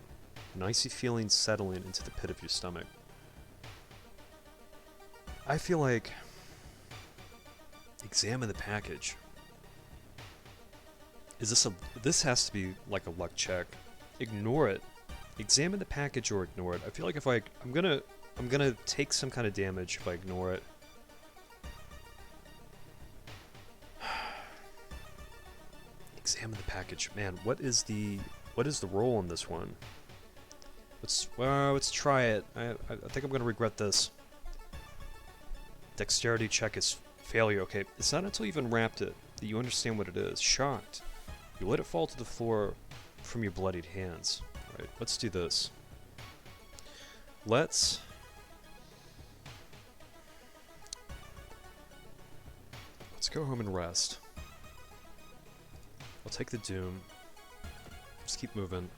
an icy feeling settling into the pit of your stomach. I feel like... Examine the package. This has to be like a luck check. Ignore it. Examine the package or ignore it. I feel like if I'm gonna take some kind of damage if I ignore it. Examine the package. Man, what is the roll on this one? Let's try it. I think I'm gonna regret this. Dexterity check is failure. Okay, it's not until you've unwrapped it that you understand what it is. Shocked. You let it fall to the floor from your bloodied hands. Right, let's do this. Let's go home and rest. I'll take the doom. Just keep moving.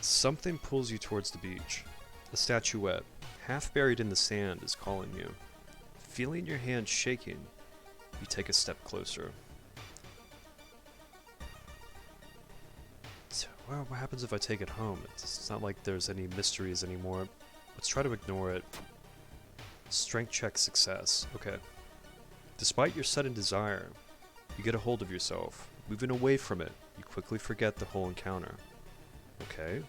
Something pulls you towards the beach. A statuette, half buried in the sand, is calling you. Feeling your hand shaking, you take a step closer. So, well, what happens if I take it home? It's not like there's any mysteries anymore. Let's try to ignore it. Strength check success. Okay. Despite your sudden desire, you get a hold of yourself. Moving away from it, you quickly forget the whole encounter. Okay.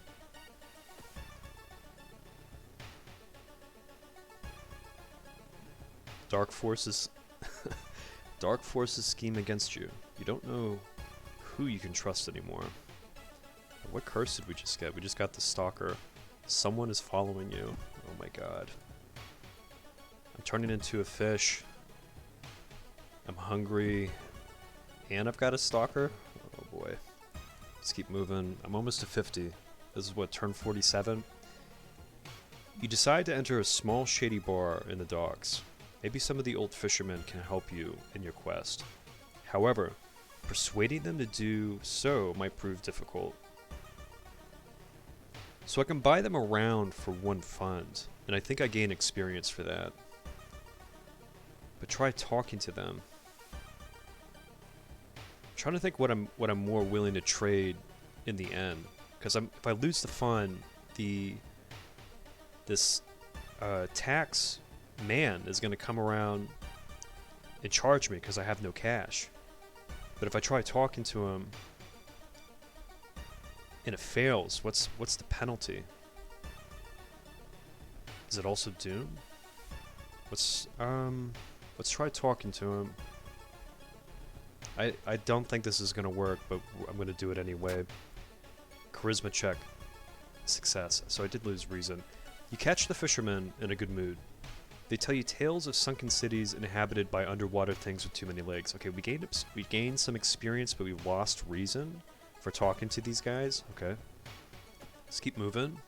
Dark forces... Dark forces scheme against you. You don't know who you can trust anymore. What curse did we just get? We just got the Stalker. Someone is following you. Oh my god. I'm turning into a fish. I'm hungry. And I've got a Stalker? Oh boy. Let's keep moving. I'm almost to 50. This is what, turn 47? You decide to enter a small shady bar in the docks. Maybe some of the old fishermen can help you in your quest. However, persuading them to do so might prove difficult. So I can buy them around for 1 fund, and I think I gain experience for that. But try talking to them. I'm trying to think what I'm more willing to trade in the end, because if I lose the fund, this tax man is going to come around and charge me because I have no cash. But if I try talking to him and it fails, what's the penalty? Is it also doom? Let's try talking to him. I don't think this is gonna work, but I'm gonna do it anyway. Charisma check. Success. So I did lose reason. You catch the fishermen in a good mood. They tell you tales of sunken cities inhabited by underwater things with too many legs. Okay, we gained some experience, but we lost reason for talking to these guys. Okay. Let's keep moving.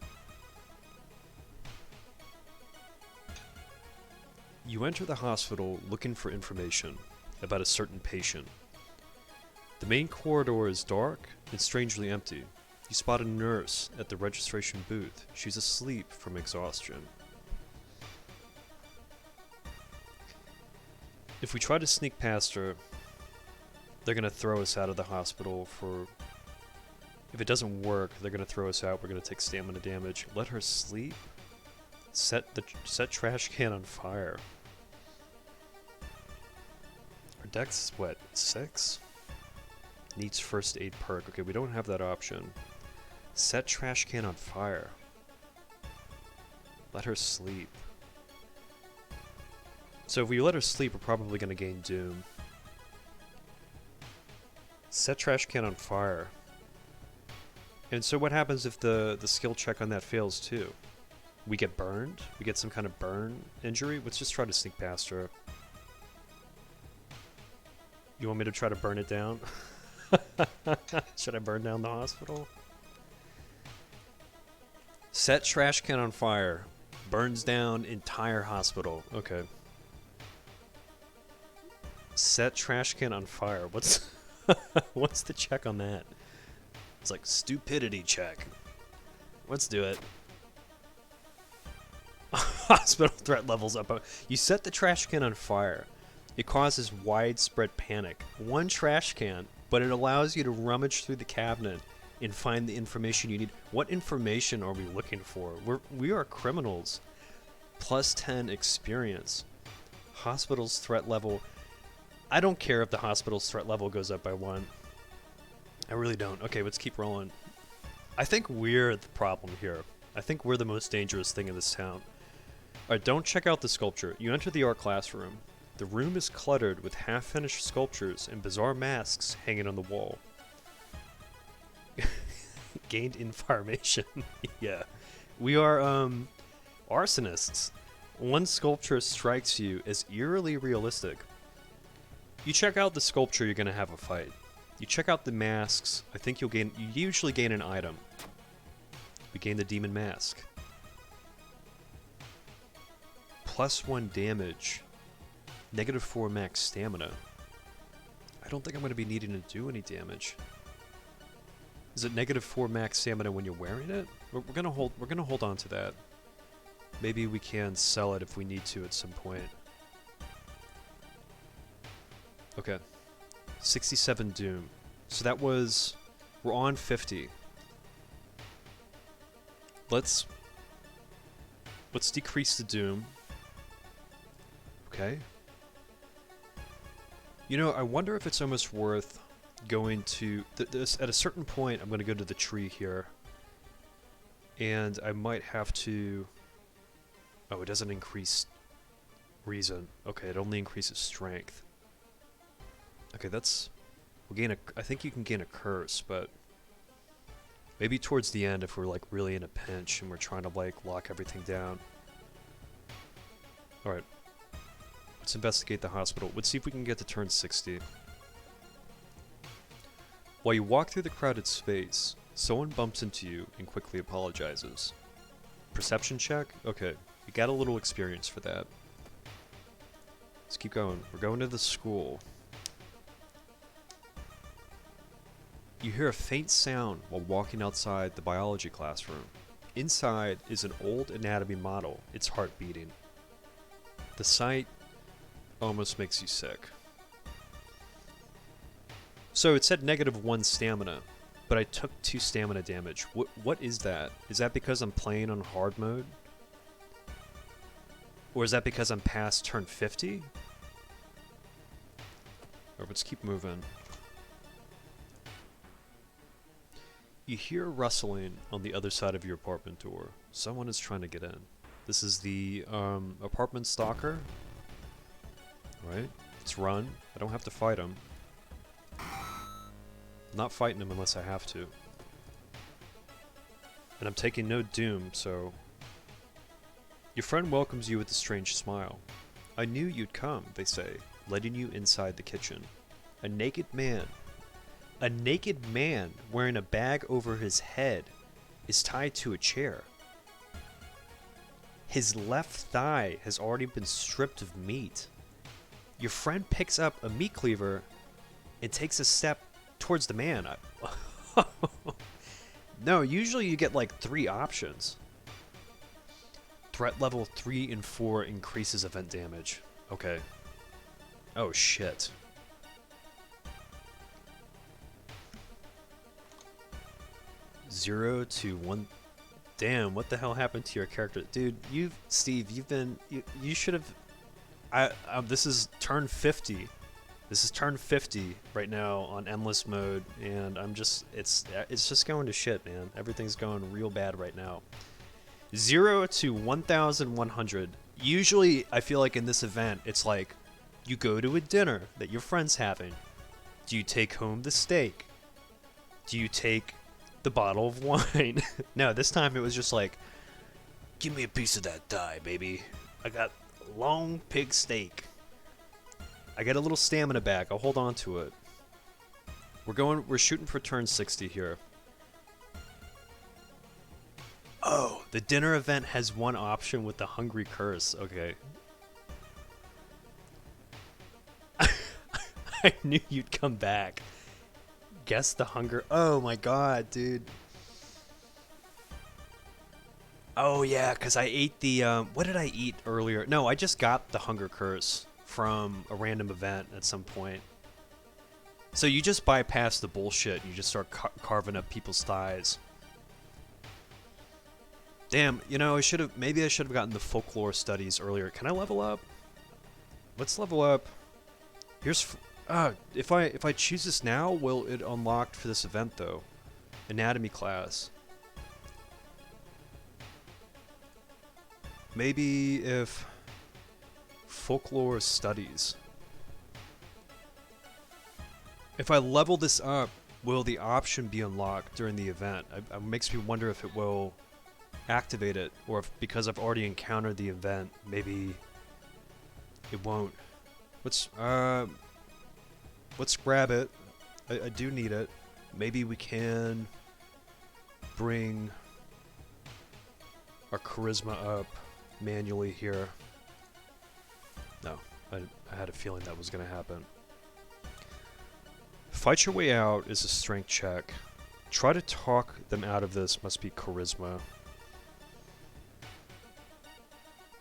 You enter the hospital looking for information about a certain patient. The main corridor is dark and strangely empty. You spot a nurse at the registration booth. She's asleep from exhaustion. If we try to sneak past her, they're gonna throw us out of the hospital for... If it doesn't work, they're gonna throw us out. We're gonna take stamina damage. Let her sleep? Set trash can on fire. Our dex is what, 6? Needs first aid perk. Okay, we don't have that option. Set trash can on fire. Let her sleep. So if we let her sleep, we're probably going to gain doom. Set trash can on fire. And so what happens if the skill check on that fails too? We get burned? We get some kind of burn injury? Let's just try to sneak past her. You want me to try to burn it down? Should I burn down the hospital? Set trash can on fire. Burns down entire hospital. Okay. Set trash can on fire. What's what's the check on that? It's like stupidity check. Let's do it. Hospital threat levels up. You set the trash can on fire. It causes widespread panic. 1 trash can, but it allows you to rummage through the cabinet and find the information you need. What information are we looking for? We are criminals. Plus 10 experience. Hospital's threat level. I don't care if the hospital's threat level goes up by 1. I really don't. Okay, let's keep rolling. I think we're the problem here. I think we're the most dangerous thing in this town. Alright, don't check out the sculpture. You enter the art classroom. The room is cluttered with half-finished sculptures and bizarre masks hanging on the wall. Gained information. Yeah. We are, arsonists. 1 sculpture strikes you as eerily realistic. You check out the sculpture, you're gonna have a fight. You check out the masks, I think you usually gain an item. We gain the demon mask. Plus 1 damage. -4 max stamina. I don't think I'm gonna be needing to do any damage. Is it -4 max stamina when you're wearing it? We're gonna hold on to that. Maybe we can sell it if we need to at some point. Okay. 67 doom. So that was... We're on 50. Let's decrease the doom. Okay. You know, I wonder if it's almost worth going to... this at a certain point, I'm going to go to the tree here. And I might have to... Oh, it doesn't increase... Reason. Okay, it only increases strength. Okay, that's... We'll gain a... I think you can gain a curse, but... Maybe towards the end if we're like really in a pinch and we're trying to like lock everything down. Alright. Let's investigate the hospital. Let's see if we can get to turn 60. While you walk through the crowded space, someone bumps into you and quickly apologizes. Perception check? Okay, you got a little experience for that. Let's keep going. We're going to the school. You hear a faint sound while walking outside the biology classroom. Inside is an old anatomy model, its heart beating. The sight almost makes you sick. So it said -1 stamina, but I took 2 stamina damage. What is that? Is that because I'm playing on hard mode? Or is that because I'm past turn 50? Or let's keep moving. You hear rustling on the other side of your apartment door. Someone is trying to get in. This is the apartment stalker. Right? Let's run. I don't have to fight him. I'm not fighting him unless I have to. And I'm taking no doom, so... Your friend welcomes you with a strange smile. I knew you'd come, they say, letting you inside the kitchen. A naked man wearing a bag over his head is tied to a chair. His left thigh has already been stripped of meat. Your friend picks up a meat cleaver and takes a step towards the man. No, usually you get like 3 options. Threat level 3 and 4 increases event damage. Okay. Oh shit. Zero to 1. Damn, what the hell happened to your character? Dude, Steve, you should have... this is turn 50. This is turn 50 right now on endless mode, and I'm just... It's just going to shit, man. Everything's going real bad right now. 0 to 1,100. Usually, I feel like in this event, it's like, you go to a dinner that your friend's having. Do you take home the steak? Do you take the bottle of wine? No, this time it was just like, give me a piece of that thigh, baby. I got long pig steak. I got a little stamina back. I'll hold on to it. We're shooting for turn 60 here. Oh, the dinner event has one option with the hungry curse. Okay. I knew you'd come back. Guess the hunger. Oh my god, dude. Oh yeah, because I ate the... what did I eat earlier? No, I just got the hunger curse from a random event at some point. So you just bypass the bullshit. You just start carving up people's thighs. Damn, you know, maybe I should have gotten the folklore studies earlier. Can I level up? Let's level up. Here's... if I choose this now, will it unlock for this event though? Anatomy class. Maybe if folklore studies. If I level this up, will the option be unlocked during the event? It makes me wonder if it will activate it, or if because I've already encountered the event, maybe it won't. Let's grab it. I do need it. Maybe we can bring our charisma up manually here. No, I had a feeling that was going to happen. Fight your way out is a strength check. Try to talk them out of this must be charisma.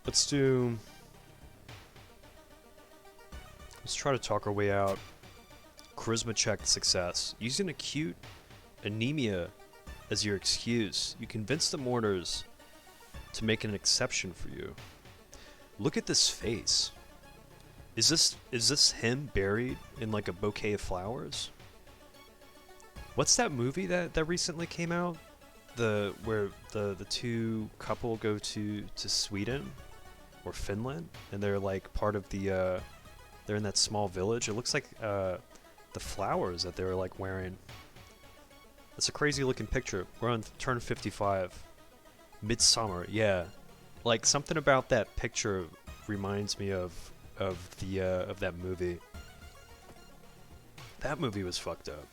Let's try to talk our way out. Charisma check success. Using acute anemia as your excuse, you convince the mourners to make an exception for you. Look at this face. Is this him buried in like a bouquet of flowers? What's that movie that recently came out? Where the two couple go to Sweden? or Finland, and they're like part of the they're in that small village. It looks like the flowers that they were like wearing. It's a crazy looking picture. We're on turn 55. Midsummer, yeah. Like something about that picture reminds me of that movie. That movie was fucked up.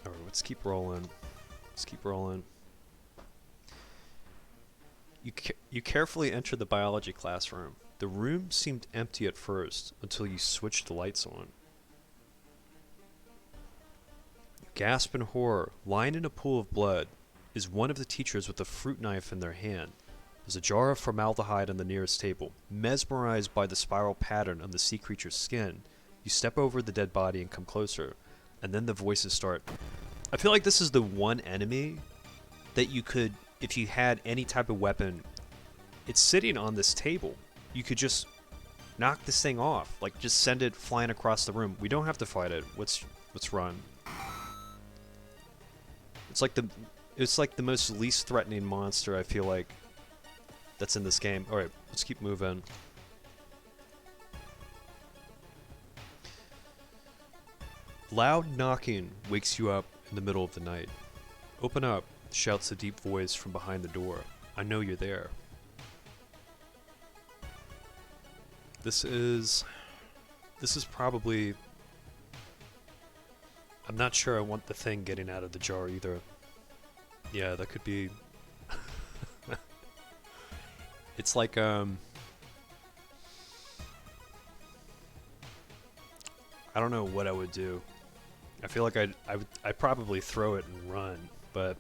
Alright, let's keep rolling. Let's keep rolling. You carefully enter the biology classroom. The room seemed empty at first until you switched the lights on. You gasp in horror. Lying in a pool of blood is one of the teachers with a fruit knife in their hand. There's a jar of formaldehyde on the nearest table. Mesmerized by the spiral pattern on the sea creature's skin, you step over the dead body and come closer, and then the voices start. I feel like this is the one enemy that you could, if you had any type of weapon, it's sitting on this table. You could just knock this thing off, like just send it flying across the room. We don't have to fight it. Let's run. It's like the most least threatening monster, I feel like, that's in this game. Alright, let's keep moving. Loud knocking wakes you up in the middle of the night. Open up, shouts a deep voice from behind the door. I know you're there. This is probably... I'm not sure I want the thing getting out of the jar either. Yeah, that could be... It's like, I don't know what I would do. I feel like I'd probably throw it and run, but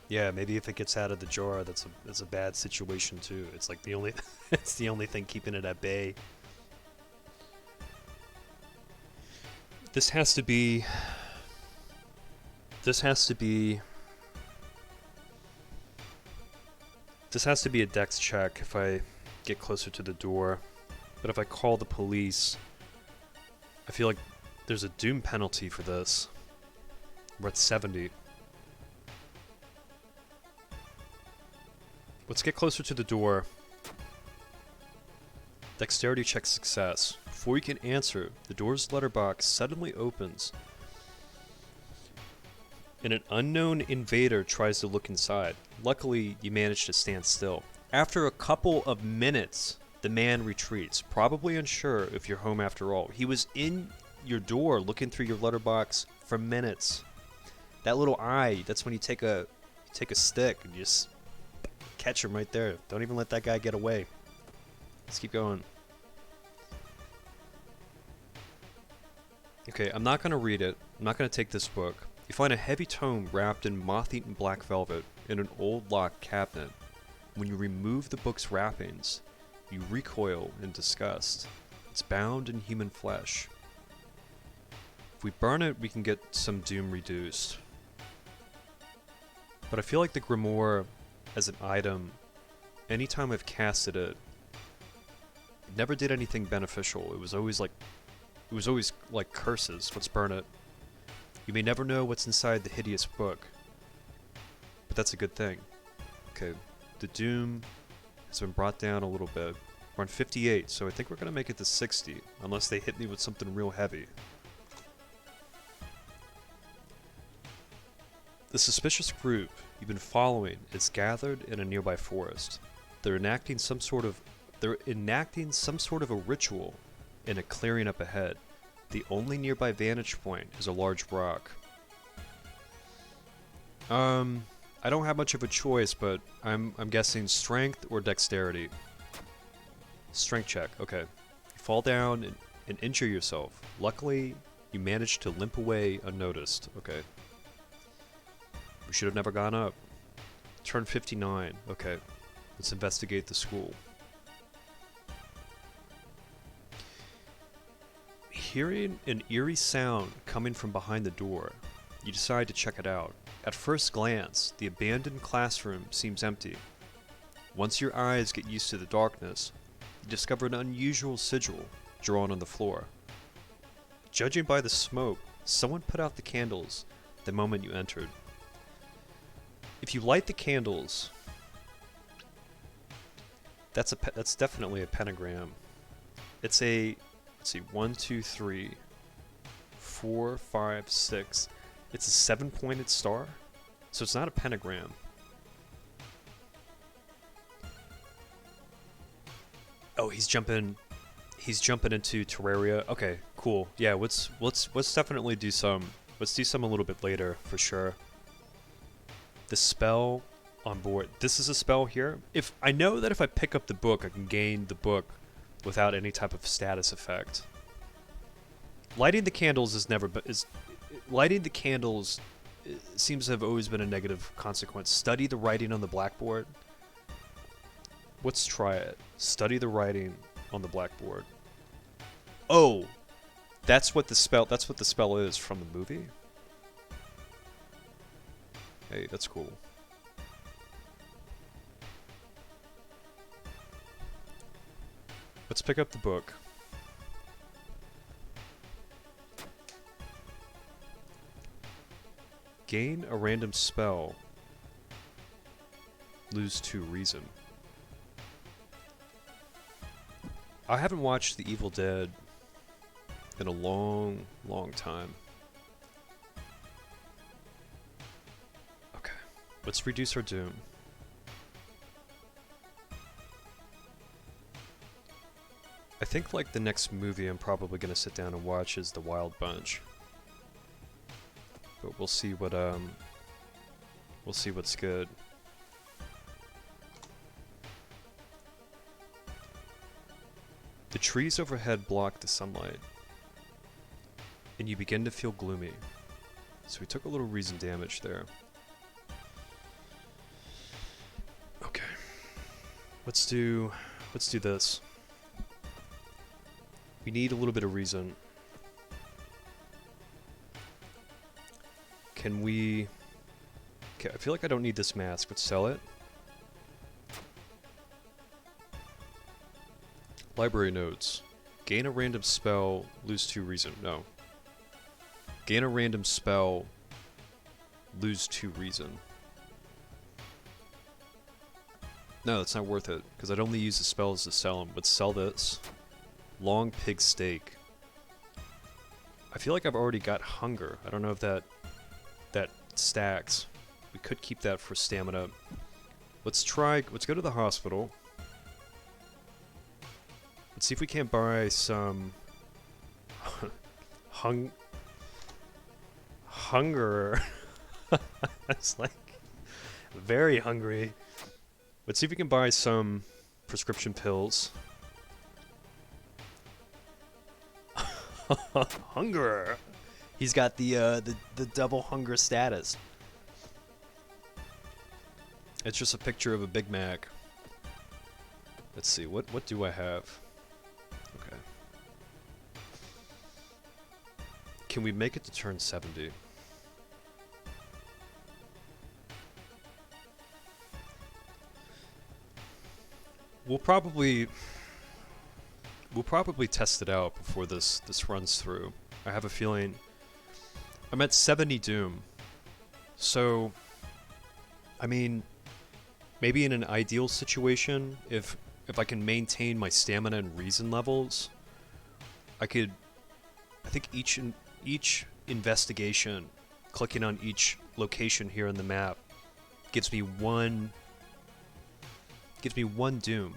yeah, maybe if it gets out of the jar, that's a bad situation too. It's like the only it's the only thing keeping it at bay. This has to be a dex check if I get closer to the door. But if I call the police, I feel like there's a doom penalty for this. We're at 70. Let's get closer to the door. Dexterity check success. Before you can answer, the door's letterbox suddenly opens, and an unknown invader tries to look inside. Luckily, you manage to stand still. After a couple of minutes, the man retreats, probably unsure if you're home after all. He was in your door looking through your letterbox for minutes. That little eye, that's when you take a stick and you just catch him right there. Don't even let that guy get away. Let's keep going. Okay, I'm not going to read it. I'm not going to take this book. You find a heavy tome wrapped in moth-eaten black velvet in an old locked cabinet. When you remove the book's wrappings, you recoil in disgust. It's bound in human flesh. If we burn it, we can get some doom reduced. But I feel like the grimoire as an item, anytime I've casted it, it never did anything beneficial. It was always like curses. Let's burn it. You may never know what's inside the hideous book, but that's a good thing. Okay, the doom has been brought down a little bit. We're on 58, so I think we're gonna make it to 60, unless they hit me with something real heavy. The suspicious group you've been following is gathered in a nearby forest. They're enacting some sort of a ritual in a clearing up ahead. The only nearby vantage point is a large rock. I don't have much of a choice, but I'm guessing strength or dexterity. Strength check, okay. You fall down and injure yourself. Luckily, you managed to limp away unnoticed. Okay. We should have never gone up. Turn 59. Okay. Let's investigate the school. Hearing an eerie sound coming from behind the door, you decide to check it out. At first glance, the abandoned classroom seems empty. Once your eyes get used to the darkness, you discover an unusual sigil drawn on the floor. Judging by the smoke, someone put out the candles the moment you entered. If you light the candles, That's definitely a pentagram. It's a, let's see, 1, 2, 3, 4, 5, 6. It's a 7-pointed star, so it's not a pentagram. Oh, he's jumping into Terraria. Okay, cool. Yeah, let's definitely do some. Let's do some a little bit later for sure. The spell on board. This is a spell here. If I know that if I pick up the book, I can gain the book without any type of status effect. Lighting the candles lighting the candles seems to have always been a negative consequence. Study the writing on the blackboard. Let's try it. Study the writing on the blackboard. Oh, that's what the spell is from the movie. Hey, that's cool. Let's pick up the book. Gain a random spell. Lose 2 reason. I haven't watched The Evil Dead in a long, long time. Okay, let's reduce our doom. I think like the next movie I'm probably gonna sit down and watch is The Wild Bunch. But we'll see what's good. The trees overhead block the sunlight, and you begin to feel gloomy. So we took a little reason damage there. Okay. Let's do this. We need a little bit of reason. Can we... Okay, I feel like I don't need this mask. Let's sell it. Library notes. Gain a random spell, lose 2 reason. No. Gain a random spell, lose 2 reason. No, it's not worth it, because I'd only use the spells to sell them. Let's sell this. Long pig steak. I feel like I've already got hunger. I don't know if that stacks. We could keep that for stamina. Let's go to the hospital. Let's see if we can't buy some hunger. That's like very hungry. Let's see if we can buy some prescription pills. Hunger. He's got the double hunger status. It's just a picture of a Big Mac. Let's see, what do I have? Okay. Can we make it to turn 70? We'll probably test it out before this runs through. I have a feeling I'm at 70 Doom. So I mean, maybe in an ideal situation, if I can maintain my stamina and reason levels, I think each investigation, clicking on each location here on the map, gives me one Doom.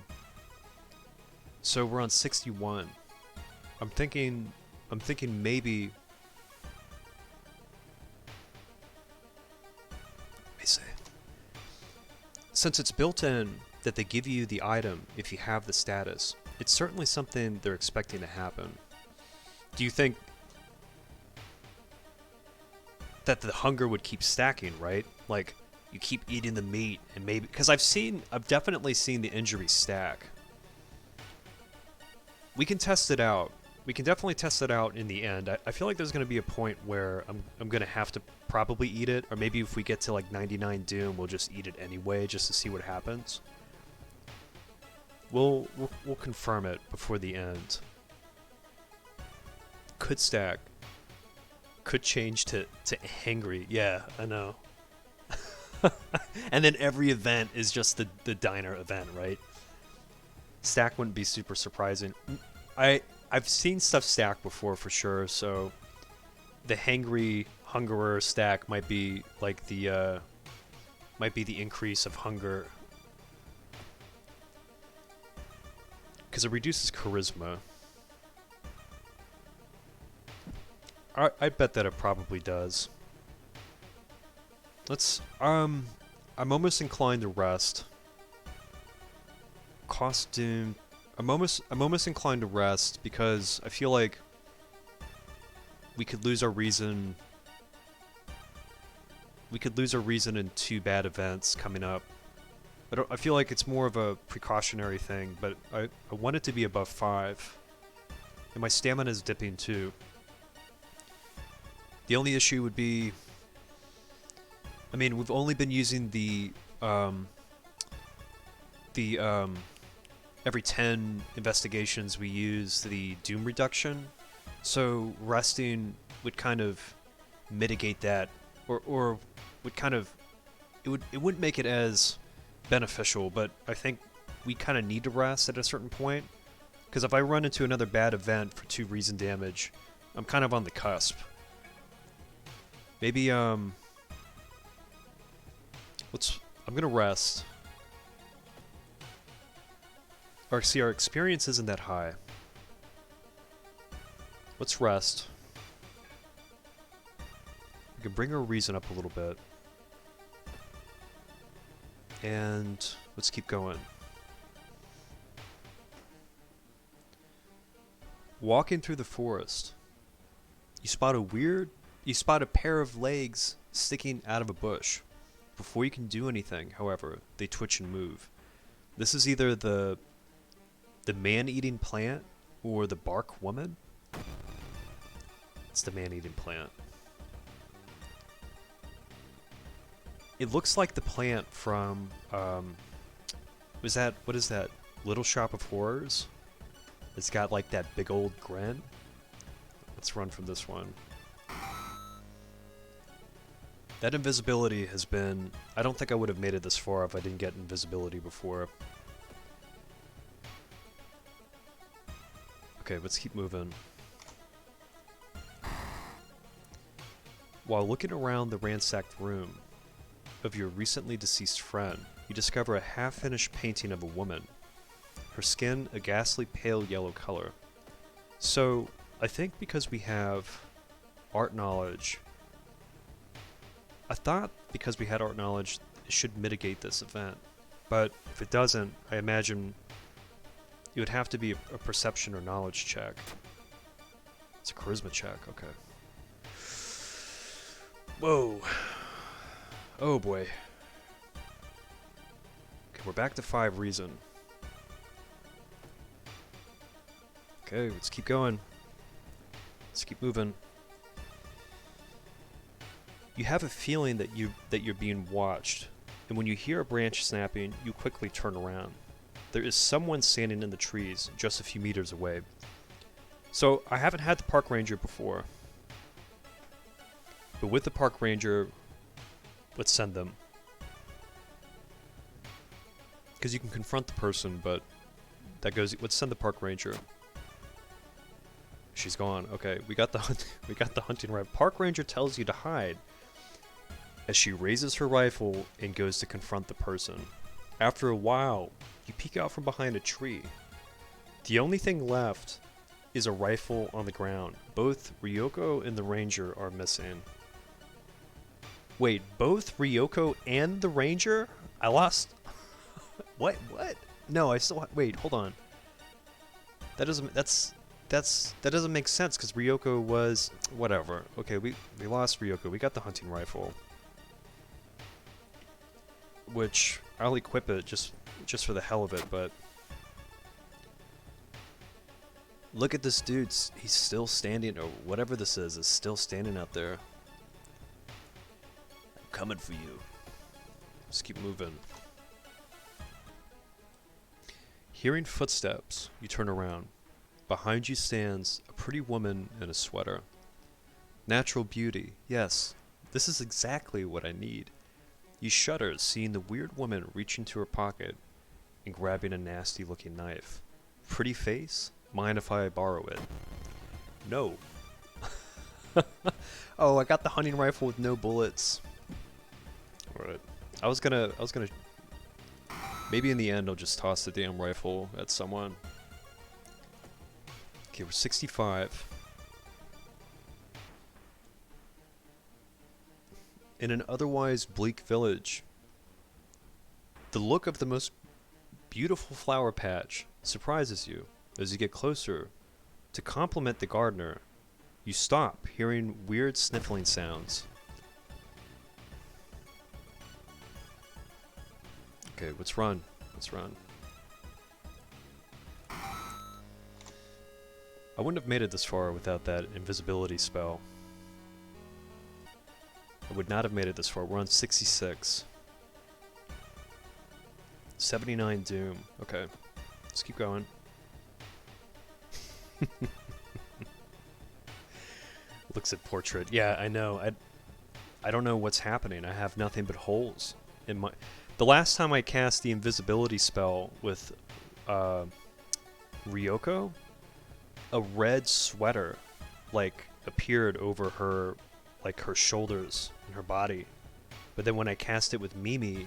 So we're on 61. I'm thinking maybe. Let me see. Since it's built in that they give you the item if you have the status, it's certainly something they're expecting to happen. Do you think that the hunger would keep stacking, right? Like, you keep eating the meat and maybe... Because I've definitely seen the injuries stack. We can test it out. We can definitely test it out in the end. I feel like there's going to be a point where I'm going to have to probably eat it, or maybe if we get to like 99 Doom, we'll just eat it anyway, just to see what happens. We'll confirm it before the end. Could stack. Could change to hangry. Yeah, I know. And then every event is just the diner event, right? Stack wouldn't be super surprising. I've seen stuff stack before for sure, so the hangry hungerer stack might be like the increase of hunger, because it reduces charisma. I bet that it probably does. Let's I'm almost inclined to rest. Costume. I'm almost inclined to rest because I feel like we could lose our reason. We could lose our reason in 2 bad events coming up. I feel like it's more of a precautionary thing, but I want it to be above 5. And my stamina is dipping too. The only issue would be, I mean, we've only been using the every 10 investigations we use the doom reduction, so resting would kind of mitigate that, or would kind of, it wouldn't make it as beneficial, but I think we kind of need to rest at a certain point, because if I run into another bad event for 2 reason damage, I'm kind of on the cusp. Maybe I'm gonna rest. Our experience isn't that high. Let's rest. We can bring our reason up a little bit. And let's keep going. Walking through the forest. You spot a pair of legs sticking out of a bush. Before you can do anything, however, they twitch and move. This is either the man-eating plant or the bark woman. It's the man-eating plant. It looks like the plant from what is that? Little Shop of Horrors? It's got like that big old grin. Let's run from this one. That invisibility has been... I don't think I would have made it this far if I didn't get invisibility before. Okay, let's keep moving. While looking around the ransacked room of your recently deceased friend, you discover a half-finished painting of a woman. Her skin a ghastly pale yellow color. So, I think because we have art knowledge... I thought because we had art knowledge, it should mitigate this event. But if it doesn't, I imagine it would have to be a perception or knowledge check. It's a charisma check, okay. Whoa. Oh boy. Okay, we're back to 5 reason. Okay, let's keep going. Let's keep moving. You have a feeling that you're being watched, and when you hear a branch snapping, you quickly turn around. There is someone standing in the trees just a few meters away. So, I haven't had the park ranger before. But with the park ranger, let's send them. Because you can confront the person, but that goes... Let's send the park ranger. She's gone. Okay, we got the hunting rifle. Park ranger tells you to hide as she raises her rifle and goes to confront the person. After a while, you peek out from behind a tree. The only thing left is a rifle on the ground. Both Ryoko and the ranger are missing. Wait, both Ryoko and the ranger? I lost... What? No, I still... Wait, hold on. That doesn't... That doesn't make sense, because Ryoko was... Whatever. Okay, we lost Ryoko. We got the hunting rifle. Which, I'll equip it just for the hell of it, but... Look at this dude. He's still standing, or whatever this is still standing out there. I'm coming for you. Let's keep moving. Hearing footsteps, you turn around. Behind you stands a pretty woman in a sweater. Natural beauty. Yes, this is exactly what I need. You shudder seeing the weird woman reach into her pocket and grabbing a nasty looking knife. Pretty face? Mind if I borrow it? No. Oh, I got the hunting rifle with no bullets. Alright. I was gonna maybe in the end I'll just toss the damn rifle at someone. Okay, we're 65. In an otherwise bleak village, the look of the most beautiful flower patch surprises you. As you get closer, to compliment the gardener, you stop hearing weird sniffling sounds. Okay, let's run. Let's run. I wouldn't have made it this far without that invisibility spell. I would not have made it this far. We're on 66. 79 Doom. Okay. Let's keep going. Looks at portrait. Yeah, I know. I don't know what's happening. I have nothing but holes in my... The last time I cast the invisibility spell with Ryoko, a red sweater like appeared over her, like her shoulders and her body. But then when I cast it with Mimi,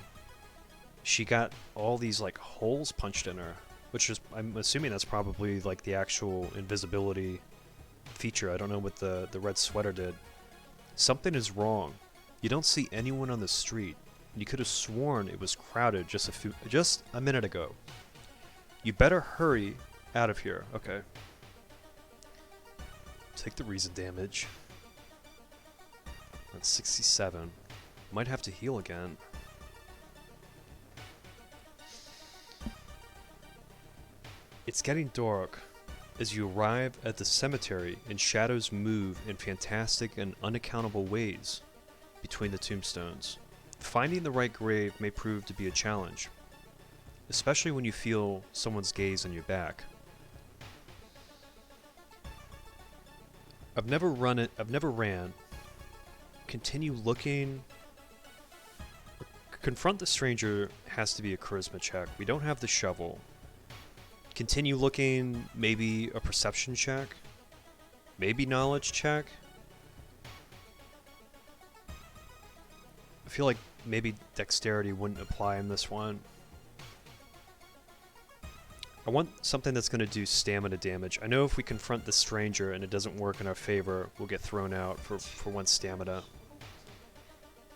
she got all these like holes punched in her, which is, I'm assuming that's probably like the actual invisibility feature. I don't know what the red sweater did. Something is wrong. You don't see anyone on the street. You could have sworn it was crowded just a minute ago. You better hurry out of here. Okay. Take the reason damage. That's 67. Might have to heal again. It's getting dark as you arrive at the cemetery, and shadows move in fantastic and unaccountable ways between the tombstones. Finding the right grave may prove to be a challenge, especially when you feel someone's gaze on your back. I've never ran. Continue looking. Confront the stranger has to be a charisma check. We don't have the shovel. Continue looking, maybe a perception check. Maybe knowledge check. I feel like maybe dexterity wouldn't apply in this one. I want something that's going to do stamina damage. I know if we confront the stranger and it doesn't work in our favor, we'll get thrown out for 1 stamina.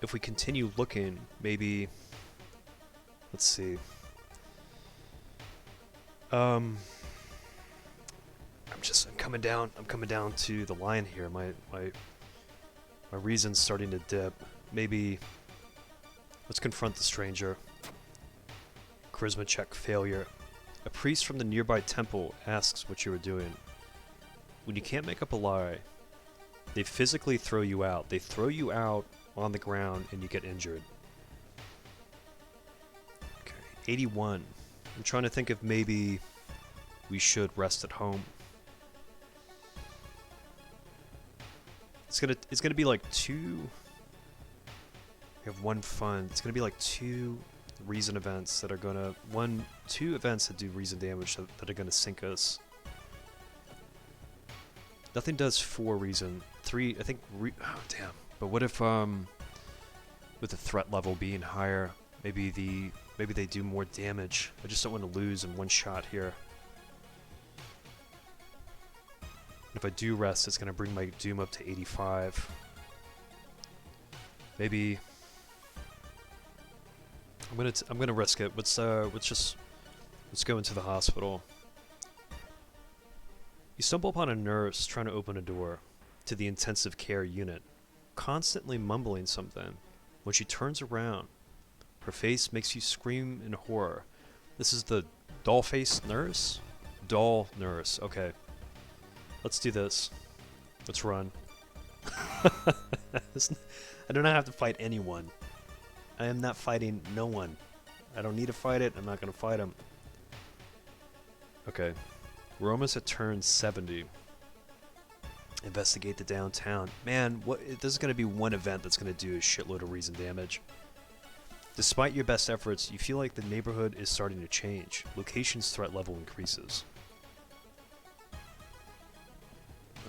If we continue looking, maybe... Let's see. I'm coming down to the line here. My reason's starting to dip. Maybe let's confront the stranger. Charisma check failure. A priest from the nearby temple asks what you are doing. When you can't make up a lie, they physically throw you out. They throw you out on the ground and you get injured. Okay, 81. I'm trying to think if maybe we should rest at home. It's gonna be like 2. We have 1 fun. It's gonna be like 2 reason events that are gonna 2 events that do reason damage that are gonna sink us. Nothing does 4 reason. 3, I think. Oh damn! But what if with the threat level being higher, maybe they do more damage. I just don't want to lose in 1 shot here. If I do rest, it's gonna bring my doom up to 85. Maybe I'm gonna risk it. Let's go into the hospital. You stumble upon a nurse trying to open a door to the intensive care unit, constantly mumbling something. When she turns around, her face makes you scream in horror. This is the doll-faced nurse? Doll nurse. Okay. Let's do this. Let's run. I do not have to fight anyone. I am not fighting no one. I don't need to fight it. I'm not going to fight him. Okay. We're almost at turn 70. Investigate the downtown. Man, this is going to be 1 event that's going to do a shitload of reason damage. Despite your best efforts, you feel like the neighborhood is starting to change. Location's threat level increases.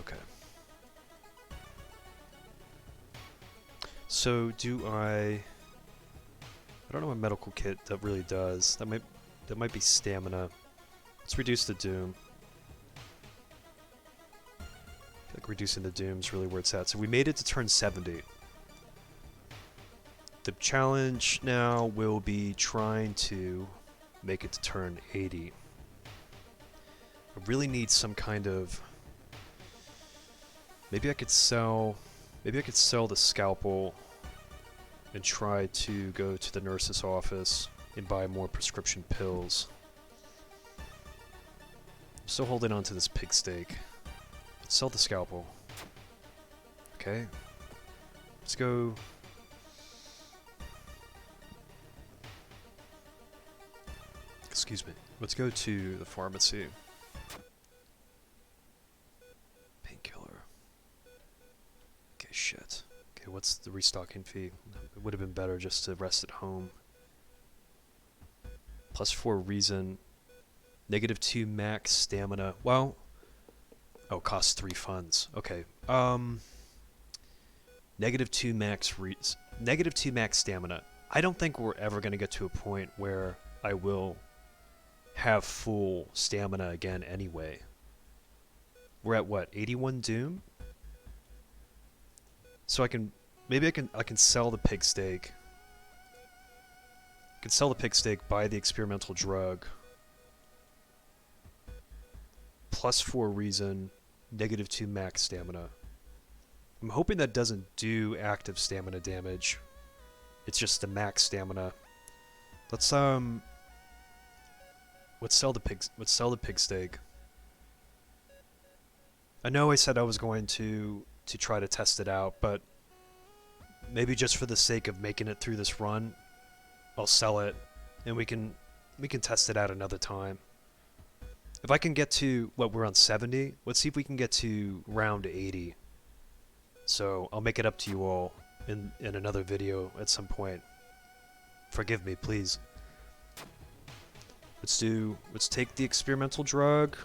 Okay. So do I don't know what medical kit that really does. That might be stamina. Let's reduce the doom. I feel like reducing the doom is really where it's at. So we made it to turn 70. The challenge now will be trying to make it to turn 80. I really need some kind of... Maybe I could sell the scalpel and try to go to the nurse's office and buy more prescription pills. I'm still holding on to this pig steak. Sell the scalpel. Okay. Let's go. Excuse me. Let's go to the pharmacy. Painkiller. Okay, shit. Okay, what's the restocking fee? It would have been better just to rest at home. +4 reason. -2 max stamina. Well, oh, costs 3 funds. Okay. -2 max stamina. I don't think we're ever going to get to a point where I will have full stamina again anyway. We're at what? 81 doom? So I can sell the pig steak. I can sell the pig steak, buy the experimental drug. +4 reason, -2 max stamina. I'm hoping that doesn't do active stamina damage. It's just the max stamina. Let's sell the pig steak. I know I said I was going to try to test it out, but maybe just for the sake of making it through this run, I'll sell it, and we can test it out another time. If I can get to, what, we're on 70? Let's see if we can get to round 80. So I'll make it up to you all in another video at some point. Forgive me, please. Let's take the experimental drug.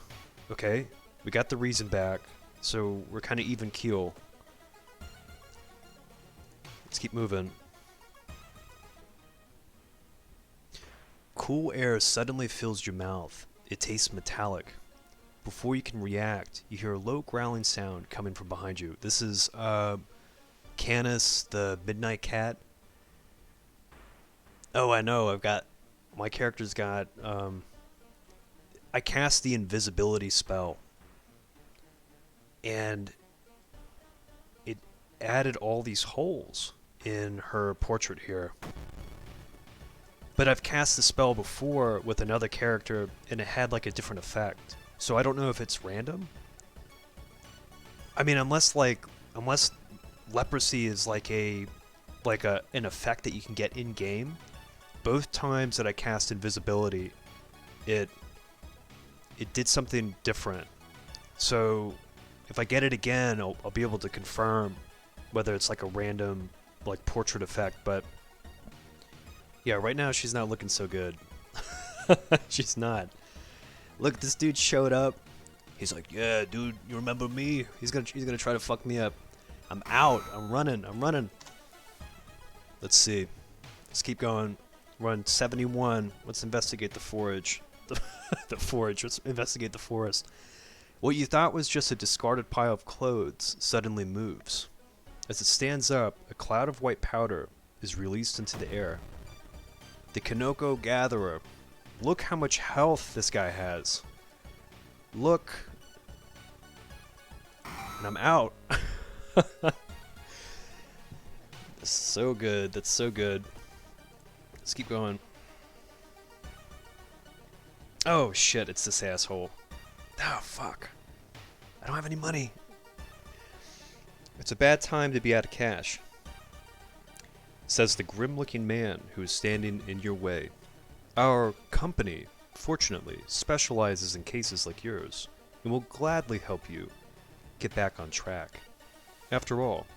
Okay, we got the reason back, so we're kind of even keel. Let's keep moving. Cool air suddenly fills your mouth. It tastes metallic. Before you can react, you hear a low growling sound coming from behind you. This is Canis, the midnight cat. Oh, I know. My character's got I cast the invisibility spell, and it added all these holes in her portrait here. But I've cast the spell before with another character, and it had like a different effect. So I don't know if it's random. I mean, unless leprosy is like an effect that you can get in game. Both times that I cast invisibility, it did something different. So if I get it again, I'll be able to confirm whether it's like a random like portrait effect. But yeah, right now she's not looking so good. She's not. Look, this dude showed up. He's like, yeah, dude, you remember me? He's gonna try to fuck me up. I'm out. I'm running. Let's see. Let's keep going. Run 71. Let's investigate the forage. The forage. Let's investigate the forest. What you thought was just a discarded pile of clothes suddenly moves. As it stands up, a cloud of white powder is released into the air. The Kanoko Gatherer. Look how much health this guy has. Look. And I'm out. That's so good. That's so good. Let's keep going. Oh shit, it's this asshole. Oh fuck. I don't have any money. It's a bad time to be out of cash, says the grim-looking man who is standing in your way. Our company, fortunately, specializes in cases like yours, and will gladly help you get back on track. After all,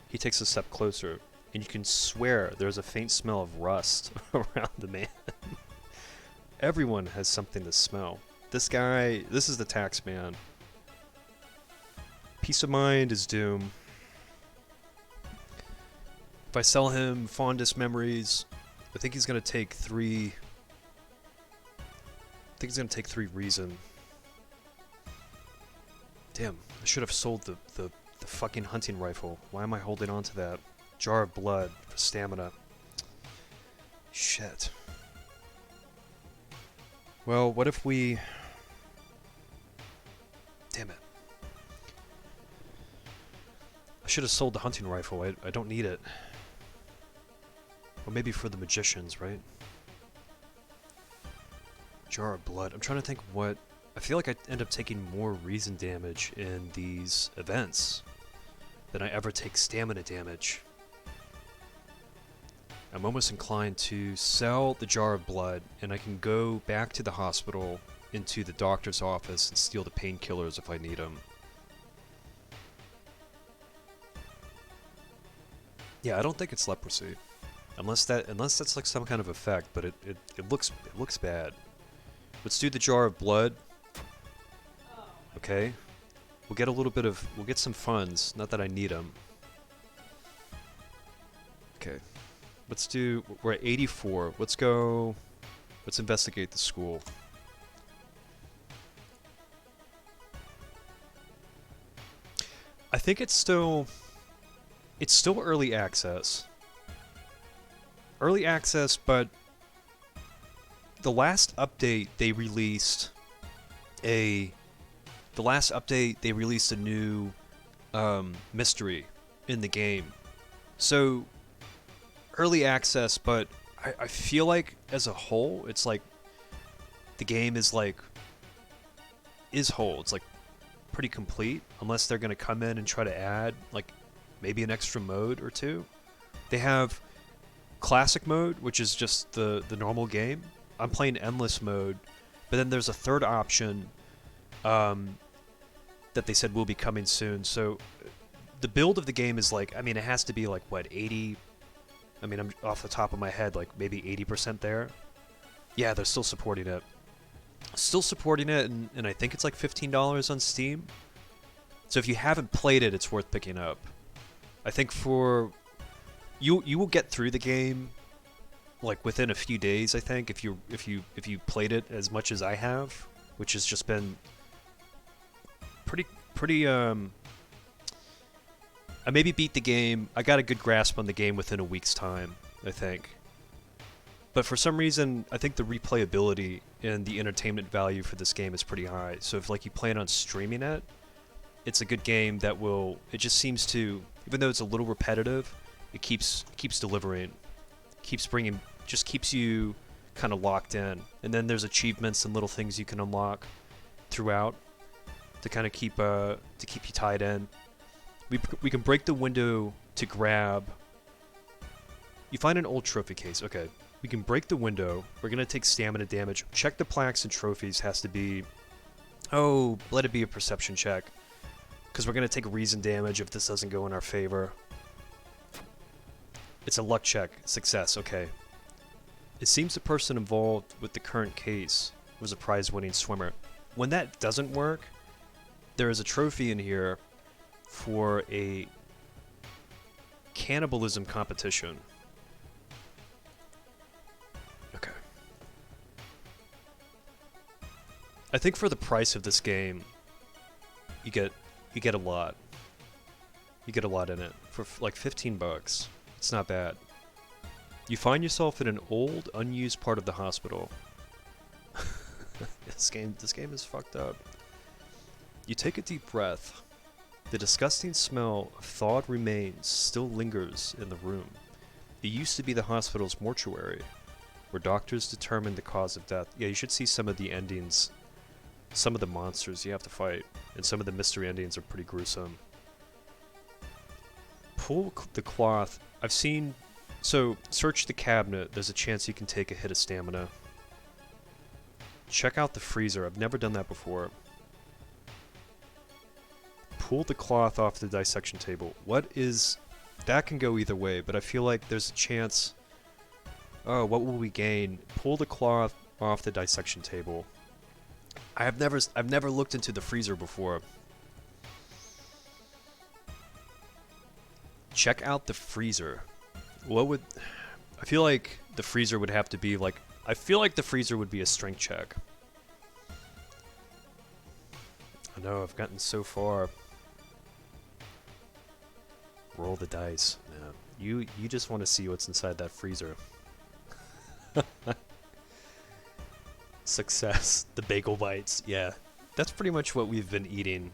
he takes a step closer. and you can swear there's a faint smell of rust around the man. Everyone has something to smell. This guy, this is the tax man. Peace of mind is doom. If I sell him fondest memories, I think he's gonna take 3. I think he's gonna take 3 reason. Damn, I should have sold the fucking hunting rifle. Why am I holding on to that? Jar of blood for stamina. Shit. Well, what if we... Damn it. I should have sold the hunting rifle. I don't need it. Or maybe for the magicians, right? Jar of blood. I'm trying to think what... I feel like I end up taking more reason damage in these events than I ever take stamina damage. I'm almost inclined to sell the jar of blood, and I can go back to the hospital, into the doctor's office, and steal the painkillers if I need them. Yeah, I don't think it's leprosy, unless that's like some kind of effect. But it looks bad. Let's do the jar of blood. Okay, we'll get some funds. Not that I need them. Okay. We're at 84. Let's investigate the school. I think it's still early access. Early access, but the last update they released a new mystery in the game. So early access, but I feel like as a whole, it's like the game is whole. It's like pretty complete, unless they're gonna come in and try to add like maybe an extra mode or two. They have classic mode, which is just the normal game. I'm playing endless mode, but then there's a third option that they said will be coming soon. So the build of the game is like, I mean, it has to be like what, 80? I mean, I'm off the top of my head, like maybe 80% there. Yeah, they're still supporting it. And I think it's like $15 on Steam. So if you haven't played it, it's worth picking up. I think for you will get through the game like within a few days. I think if you played it as much as I have, which has just been pretty. I maybe beat the game. I got a good grasp on the game within a week's time, I think. But for some reason, I think the replayability and the entertainment value for this game is pretty high. So if like you plan on streaming it, it's a good game that will. It just seems to, even though it's a little repetitive, it keeps delivering, just keeps you kind of locked in. And then there's achievements and little things you can unlock throughout to kind of keep you tied in. We can break the window to grab. You find an old trophy case. Okay. We can break the window. We're going to take stamina damage. Check the plaques and trophies has to be... Oh, let it be a perception check. Because we're going to take reason damage if this doesn't go in our favor. It's a luck check. Success. Okay. It seems the person involved with the current case was a prize-winning swimmer. When that doesn't work, there is a trophy in here for a cannibalism competition. Okay. I think for the price of this game, you get a lot. You get a lot in it for like $15. It's not bad. You find yourself in an old, unused part of the hospital. This game is fucked up. You take a deep breath. The disgusting smell of thawed remains still lingers in the room. It used to be the hospital's mortuary, where doctors determined the cause of death. Yeah, you should see some of the endings, some of the monsters you have to fight, and some of the mystery endings are pretty gruesome. Pull the cloth. I've seen... So, search the cabinet. There's a chance you can take a hit of stamina. Check out the freezer. I've never done that before. Pull the cloth off the dissection table. What is... That can go either way, but I feel like there's a chance... Oh, what will we gain? Pull the cloth off the dissection table. I've never looked into the freezer before. Check out the freezer. What would... I feel like the freezer would have to be like... I feel like the freezer would be a strength check. I know, I've gotten so far. Roll the dice. Yeah. You just want to see what's inside that freezer. Success. The bagel bites. Yeah. That's pretty much what we've been eating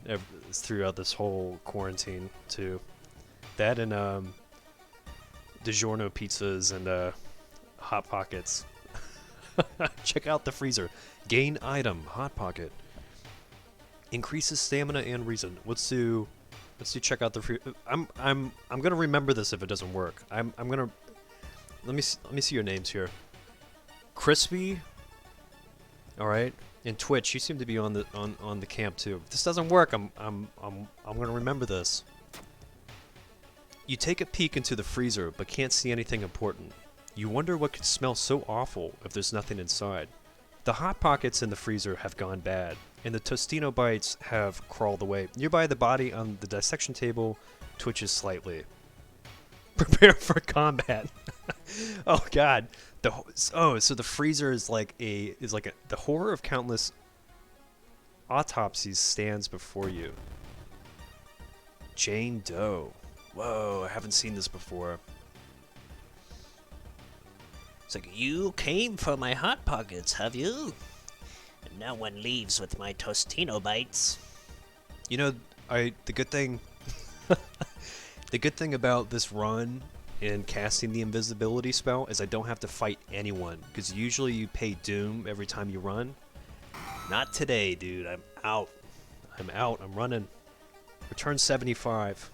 throughout this whole quarantine, too. That and, DiGiorno pizzas and, Hot Pockets. Check out the freezer. Gain item. Hot Pocket. Increases stamina and reason. Let's do check out the freezer. I'm gonna remember this if it doesn't work. I'm gonna... Let me see your names here. Crispy. Alright. And Twitch, you seem to be on the camp too. If this doesn't work, I'm gonna remember this. You take a peek into the freezer, but can't see anything important. You wonder what could smell so awful if there's nothing inside. The Hot Pockets in the freezer have gone bad, and the Tostino bites have crawled away. Nearby, the body on the dissection table twitches slightly. Prepare for combat. Oh God. So the freezer is like the horror of countless autopsies stands before you. Jane Doe. Whoa, I haven't seen this before.
It's like, you came for my Hot Pockets, have you? And no one leaves with my Tostino bites.
You know, the good thing about this run and casting the invisibility spell is I don't have to fight anyone, because usually you pay doom every time you run. Not today, dude. I'm out. I'm running. Return 75.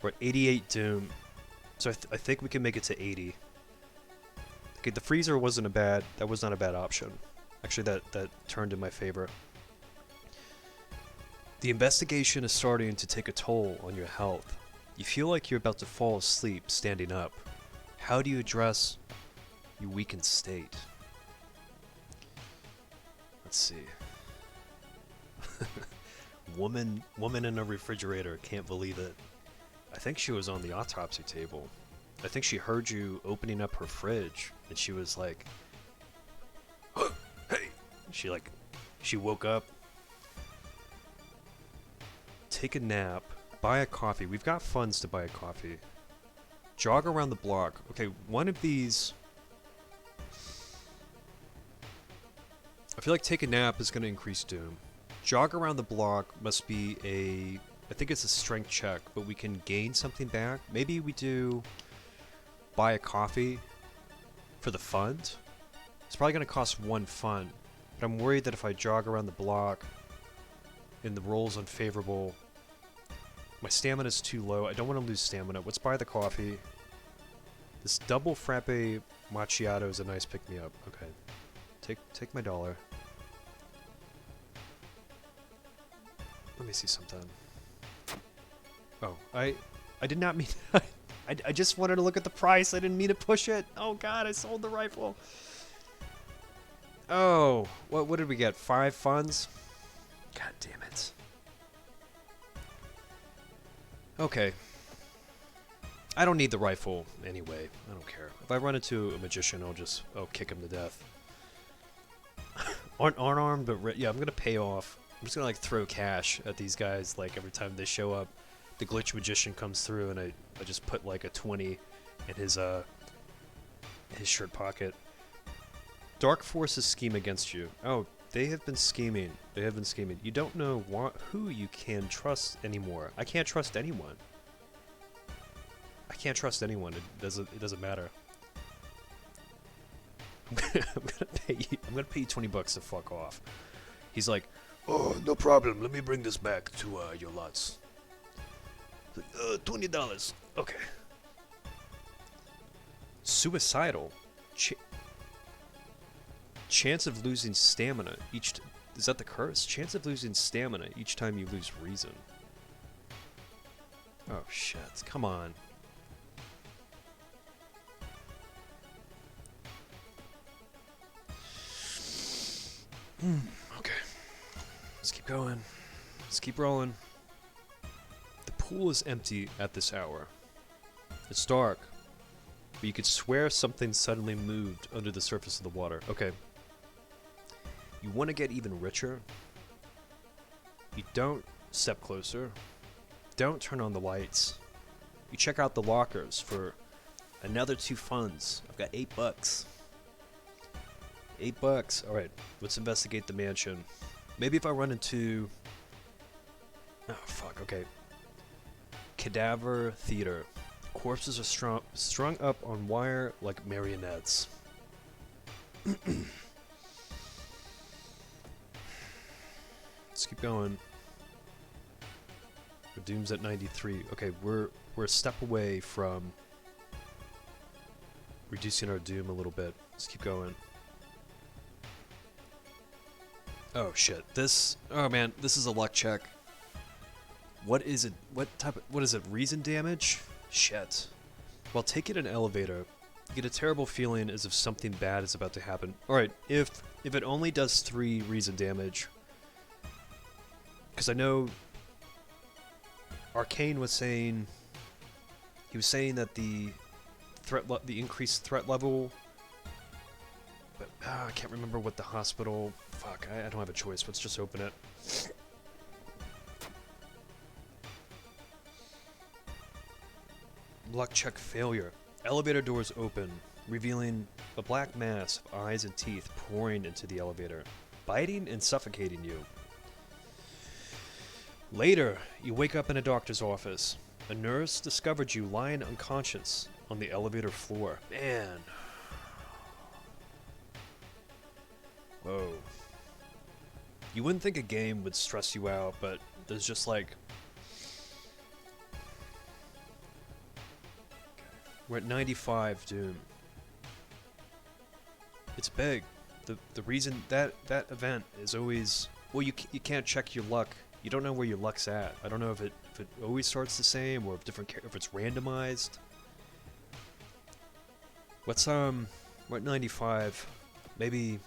We're at 88 doom. So I think we can make it to 80. Okay, the freezer wasn't a bad... That was not a bad option. Actually, that turned in my favor. The investigation is starting to take a toll on your health. You feel like you're about to fall asleep standing up. How do you address your weakened state? Let's see. Woman in a refrigerator. Can't believe it. I think she was on the autopsy table. I think she heard you opening up her fridge, and she was like, "Hey!" She woke up. Take a nap. Buy a coffee. We've got funds to buy a coffee. Jog around the block. Okay, one of these... I feel like take a nap is going to increase doom. Jog around the block must be a... I think it's a strength check, but we can gain something back. Maybe we do... buy a coffee for the fund. It's probably going to cost 1 fund. But I'm worried that if I jog around the block and the roll's unfavorable... My stamina's too low. I don't want to lose stamina. Let's buy the coffee. This double frappe macchiato is a nice pick-me-up. Okay. Take my $1. Let me see something. Oh, I did not mean... I just wanted to look at the price. I didn't mean to push it. Oh God, I sold the rifle. Oh, what did we get? 5 funds? God damn it. Okay. I don't need the rifle anyway. I don't care. If I run into a magician, I'll kick him to death. Unarmed, but yeah, I'm gonna pay off. I'm just gonna like throw cash at these guys like every time they show up. The glitch magician comes through, and I just put like a 20 in his shirt pocket. Dark forces scheme against you. Oh, they have been scheming. You don't know who you can trust anymore. I can't trust anyone. It doesn't matter. I'm gonna pay you 20 bucks to fuck off. He's like, oh, no problem. Let me bring this back to your lots. $20. Okay. Suicidal. Chance of losing stamina each... Is that the curse? Chance of losing stamina each time you lose reason. Oh shit, come on. Okay. Let's keep going. Let's keep rolling. The pool is empty at this hour. It's dark, but you could swear something suddenly moved under the surface of the water. Okay. You want to get even richer? You don't step closer. Don't turn on the lights. You check out the lockers for another 2 funds. I've got $8. $8. Alright, let's investigate the mansion. Maybe if I run into... Oh, fuck, okay. Cadaver Theater. Corpses are strung up on wire like marionettes. Let's keep going. Our doom's at 93. Okay, we're a step away from reducing our doom a little bit. Let's keep going. Oh shit. Oh man, this is a luck check. What is it? What is it? Reason damage? Shit. While taking an elevator, you get a terrible feeling as if something bad is about to happen. Alright, if it only does 3 reason damage, because I know Arcane was saying, he was saying that the increased threat level, but I can't remember what the hospital, fuck, I don't have a choice, let's just open it. Luck check failure. Elevator doors open, revealing a black mass of eyes and teeth pouring into the elevator, biting and suffocating you. Later, you wake up in a doctor's office. A nurse discovered you lying unconscious on the elevator floor. Man. Whoa. You wouldn't think a game would stress you out, but there's just like... We're at 95 Doom. It's big. The reason that event is always... Well, you can't check your luck. You don't know where your luck's at. I don't know if it always starts the same or if it's randomized. What's we're at 95. Maybe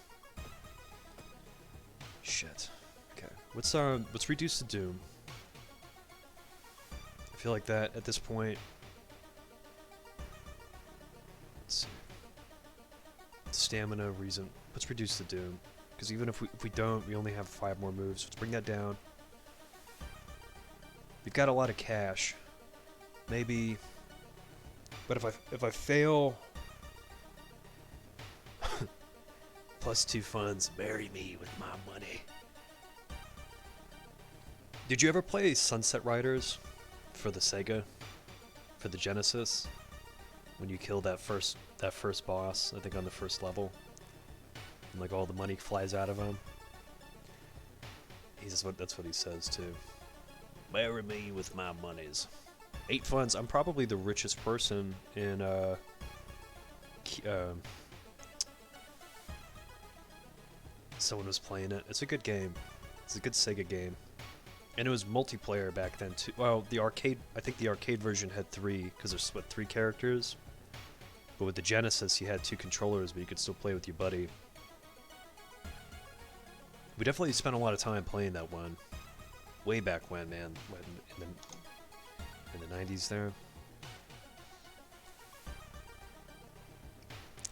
shit. Okay. Let's reduce the doom. I feel like that at this point. Let's see. Stamina, reason. Let's reduce the doom. Because even if we don't, we only have 5 more moves. Let's bring that down. We've got a lot of cash. Maybe, but if I fail, plus 2 funds, marry me with my money. Did you ever play Sunset Riders for the Sega, for the Genesis? When you kill that first boss, I think on the first level, and like all the money flies out of him. That's what he says too. Marry me with my monies. 8 funds. I'm probably the richest person in someone was playing it. It's a good game. It's a good Sega game. And it was multiplayer back then too. Well, I think the arcade version had 3, because there's 3 characters. But with the Genesis, you had 2 controllers, but you could still play with your buddy. We definitely spent a lot of time playing that one. Way back when, man. In the 90s there.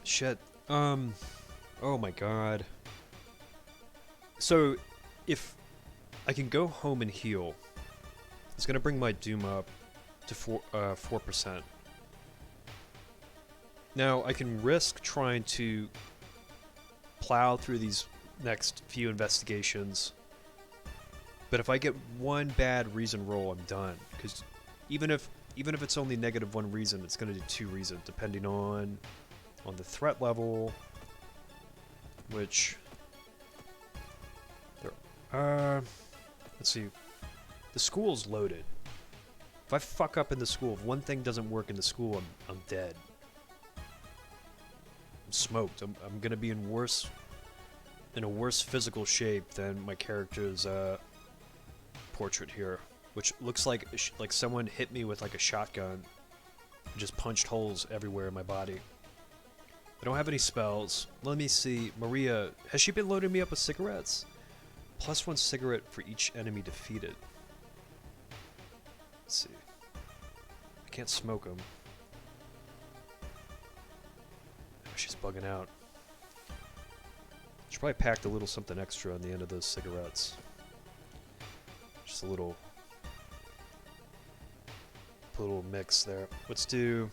Shit. Oh my god. So, if I can go home and heal, it's gonna bring my doom up to 4%. Now, I can risk trying to plow through these next few investigations, but if I get one bad reason roll, I'm done. Because even if it's only -1 reason, it's gonna do 2 reason, depending on the threat level, which there. Let's see. The school's loaded. If I fuck up in the school, if one thing doesn't work in the school, I'm dead. I'm smoked. I'm gonna be in a worse physical shape than my character's portrait here, which looks like someone hit me with like a shotgun and just punched holes everywhere in my body. I don't have any spells. Let me see. Maria, has she been loading me up with cigarettes? +1 cigarette for each enemy defeated. Let's see. I can't smoke them. Oh, she's bugging out. She probably packed a little something extra on the end of those cigarettes. Just a little mix there. Let's do...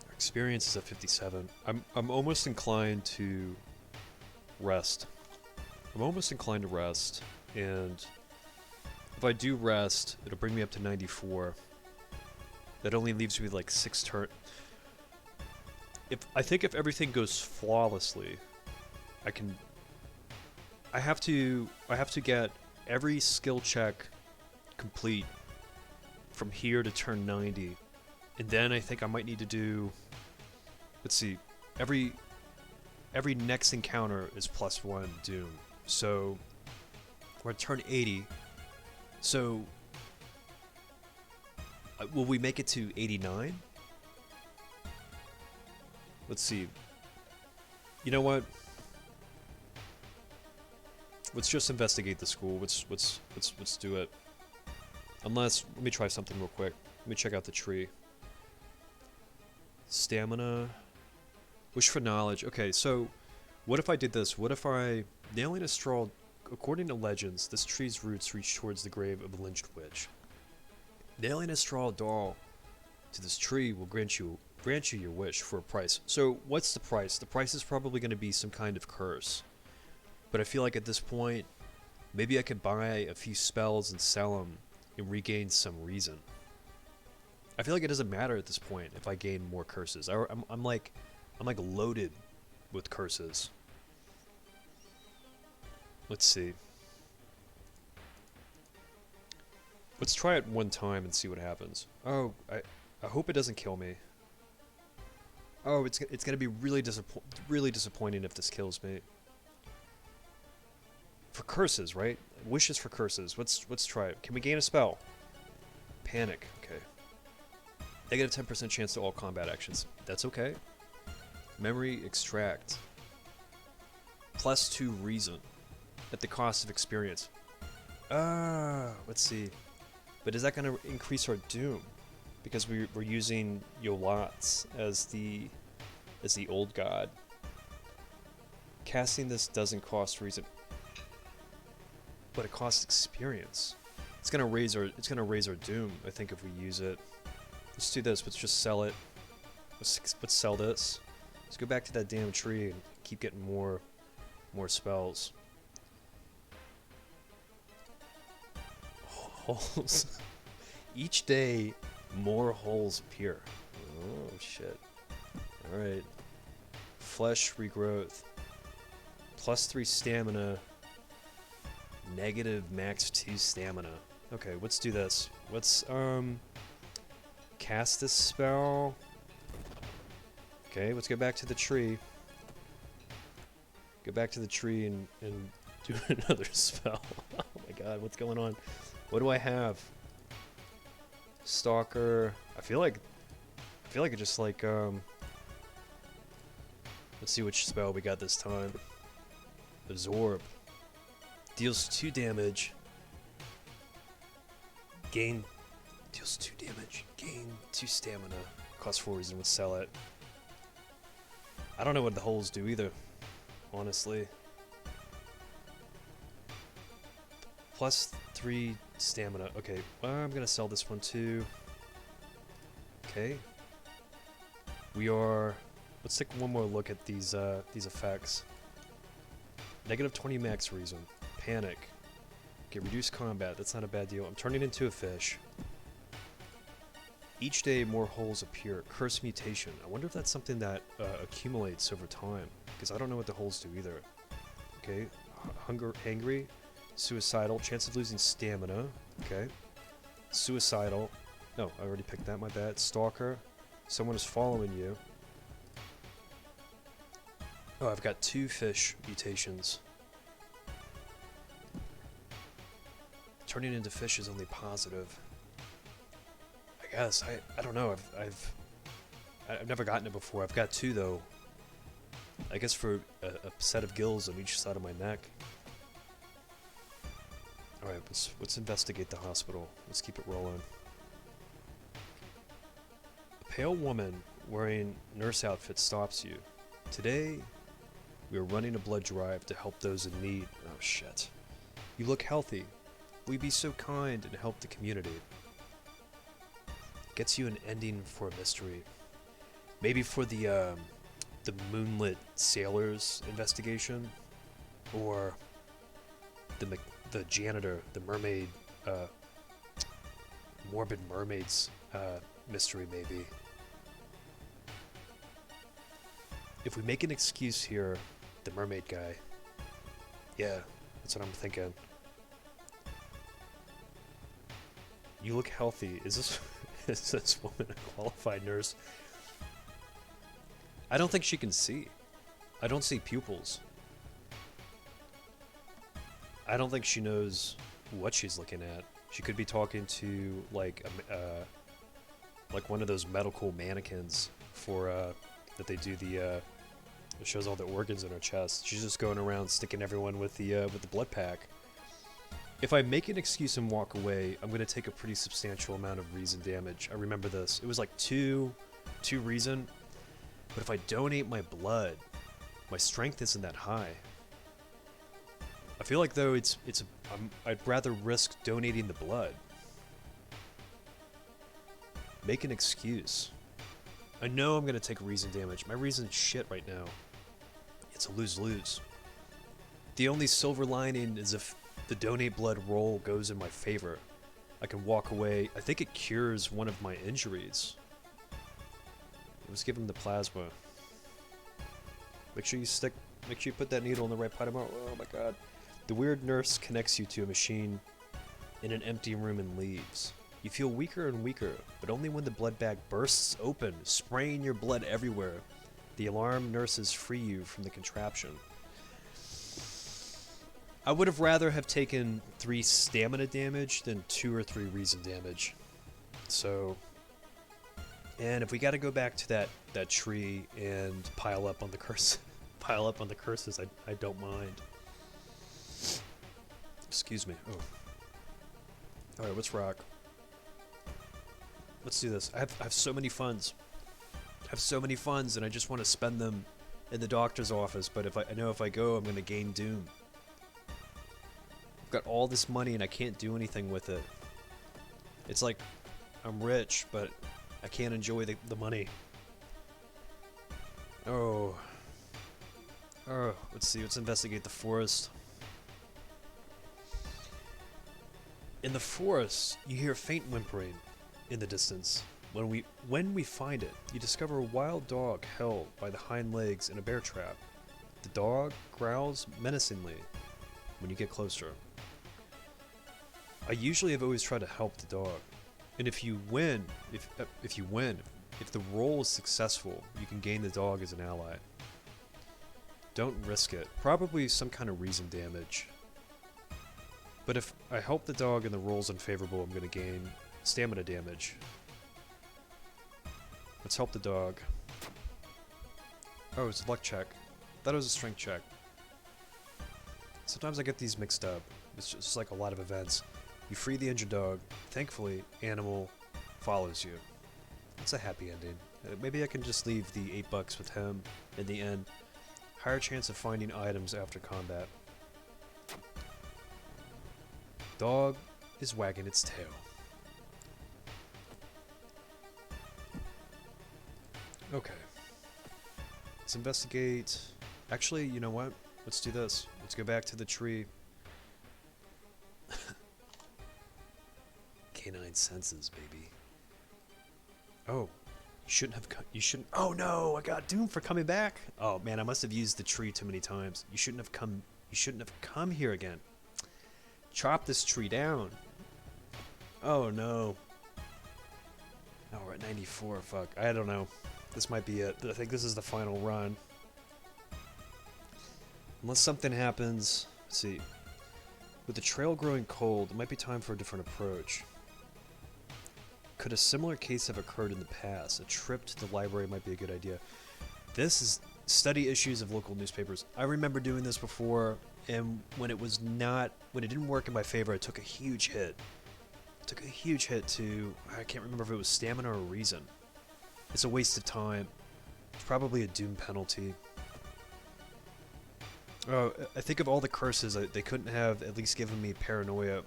Our experience is at 57. I'm almost inclined to rest. I'm almost inclined to rest, and if I do rest, it'll bring me up to 94. That only leaves me with like 6 turns. I think if everything goes flawlessly, I have to get every skill check complete from here to turn 90, and then I think I might need to do. Let's see, every next encounter is +1 doom. So we're at turn 80. So will we make it to 89? Let's see. You know what? Let's just investigate the school. Let's do it. Unless, let me try something real quick. Let me check out the tree. Stamina. Wish for knowledge. Okay, so what if I did this? What if I nailing a straw? According to legends, this tree's roots reach towards the grave of a lynched witch. Nailing a straw doll to this tree will grant you your wish for a price. So what's the price? The price is probably going to be some kind of curse. But I feel like at this point, maybe I could buy a few spells and sell them and regain some reason. I feel like it doesn't matter at this point if I gain more curses. I'm like loaded with curses. Let's see. Let's try it one time and see what happens. Oh, I hope it doesn't kill me. Oh, it's gonna be really disappointing if this kills me. For curses, right? Wishes for curses. Let's try it. Can we gain a spell? Panic. Okay. Negative 10% chance to all combat actions. That's okay. Memory extract. +2 reason. At the cost of experience. Let's see. But is that going to increase our doom? Because we're using Yolatz as the old god. Casting this doesn't cost reason, but it costs experience. It's gonna raise our doom, I think, if we use it. Let's do this. Let's just sell it. Let's sell this. Let's go back to that damn tree and keep getting more spells. Holes. Each day, more holes appear. Oh shit. All right. Flesh regrowth. +3 stamina. Negative max 2 stamina. Okay, let's do this. Let's cast this spell. Okay, let's go back to the tree. Go back to the tree and do another spell. Oh my god, what's going on? What do I have? Stalker. I feel like it just like let's see which spell we got this time. Absorb. Deals 2 damage. Deals 2 damage. Gain 2 stamina. Cost 4 reason. Let's sell it. I don't know what the holes do either, honestly. +3 stamina. Okay, well, I'm gonna sell this one too. Okay. Let's take one more look at these effects. Negative 20 max reason. Panic. Okay, reduce combat. That's not a bad deal. I'm turning into a fish. Each day, more holes appear. Curse mutation. I wonder if that's something that accumulates over time, because I don't know what the holes do either. Okay. Angry. Suicidal. Chance of losing stamina. Okay. Suicidal. No, I already picked that. My bad. Stalker. Someone is following you. Oh, I've got 2 fish mutations. Turning into fish is only positive. guess. I don't know. I've never gotten it before. I've got 2 though. I guess for a set of gills on each side of my neck. All right, let's investigate the hospital. Let's keep it rolling. A pale woman wearing nurse outfit stops you. Today, we are running a blood drive to help those in need. Oh shit. You look healthy. Will you be so kind and help the community? Gets you an ending for a mystery. Maybe for the Moonlit Sailors investigation, or the janitor, the mermaid, morbid mermaids mystery maybe. If we make an excuse here, the mermaid guy. Yeah, that's what I'm thinking. You look healthy. Is this woman a qualified nurse? I don't think she can see. I don't see pupils. I don't think she knows what she's looking at. She could be talking to like one of those medical mannequins for that they do it shows all the organs in her chest. She's just going around sticking everyone with the blood pack. If I make an excuse and walk away, I'm going to take a pretty substantial amount of reason damage. I remember this. It was like two reason. But if I donate my blood, my strength isn't that high. I feel like though I'd rather risk donating the blood. Make an excuse. I know I'm going to take reason damage. My reason's shit right now. It's a lose-lose. The only silver lining is if the donate blood roll goes in my favor. I can walk away. I think it cures one of my injuries. Let's give him the plasma. Make sure you put that needle in the right part of my... Oh my god. The weird nurse connects you to a machine in an empty room and leaves. You feel weaker and weaker, but only when the blood bag bursts open, spraying your blood everywhere. The alarmed nurses free you from the contraption. I would have rather have taken 3 stamina damage than 2 or 3 reason damage. So... And if we got to go back to that tree and pile up on the curses, I don't mind. Excuse me. Oh. All right, let's rock. Let's do this. I have so many funds. And I just want to spend them in the doctor's office. But I know if I go, I'm gonna gain doom. I've got all this money and I can't do anything with it. It's like I'm rich, but I can't enjoy the money. Oh, let's see. Let's investigate the forest. In the forest, you hear faint whimpering in the distance. When we find it, you discover a wild dog held by the hind legs in a bear trap. The dog growls menacingly when you get closer. I usually have always tried to help the dog. And if the roll is successful, you can gain the dog as an ally. Don't risk it. Probably some kind of reason damage. But if I help the dog and the roll's unfavorable, I'm going to gain stamina damage. Let's help the dog. Oh, it's a luck check. Thought it was a strength check. Sometimes I get these mixed up. It's just like a lot of events. You free the injured dog. Thankfully, animal follows you. It's a happy ending. Maybe I can just leave the $8 with him in the end. Higher chance of finding items after combat. Dog is wagging its tail. Okay. Let's investigate. Actually, you know what? Let's do this. Let's go back to the tree. Canine senses, baby. Oh, you shouldn't have. You shouldn't. Oh no! I got doomed for coming back. Oh man, I must have used the tree too many times. You shouldn't have come. You shouldn't have come here again. Chop this tree down. Oh no. Oh, we're at 94. Fuck. I don't know. This might be it. I think this is the final run. Unless something happens. Let's see. With the trail growing cold, it might be time for a different approach. Could a similar case have occurred in the past? A trip to the library might be a good idea. This is study issues of local newspapers. I remember doing this before, and when it didn't work in my favor, I took a huge hit. To, I can't remember if it was stamina or reason. It's a waste of time. It's probably a doom penalty. Oh, I think of all the curses, they couldn't have at least given me paranoia.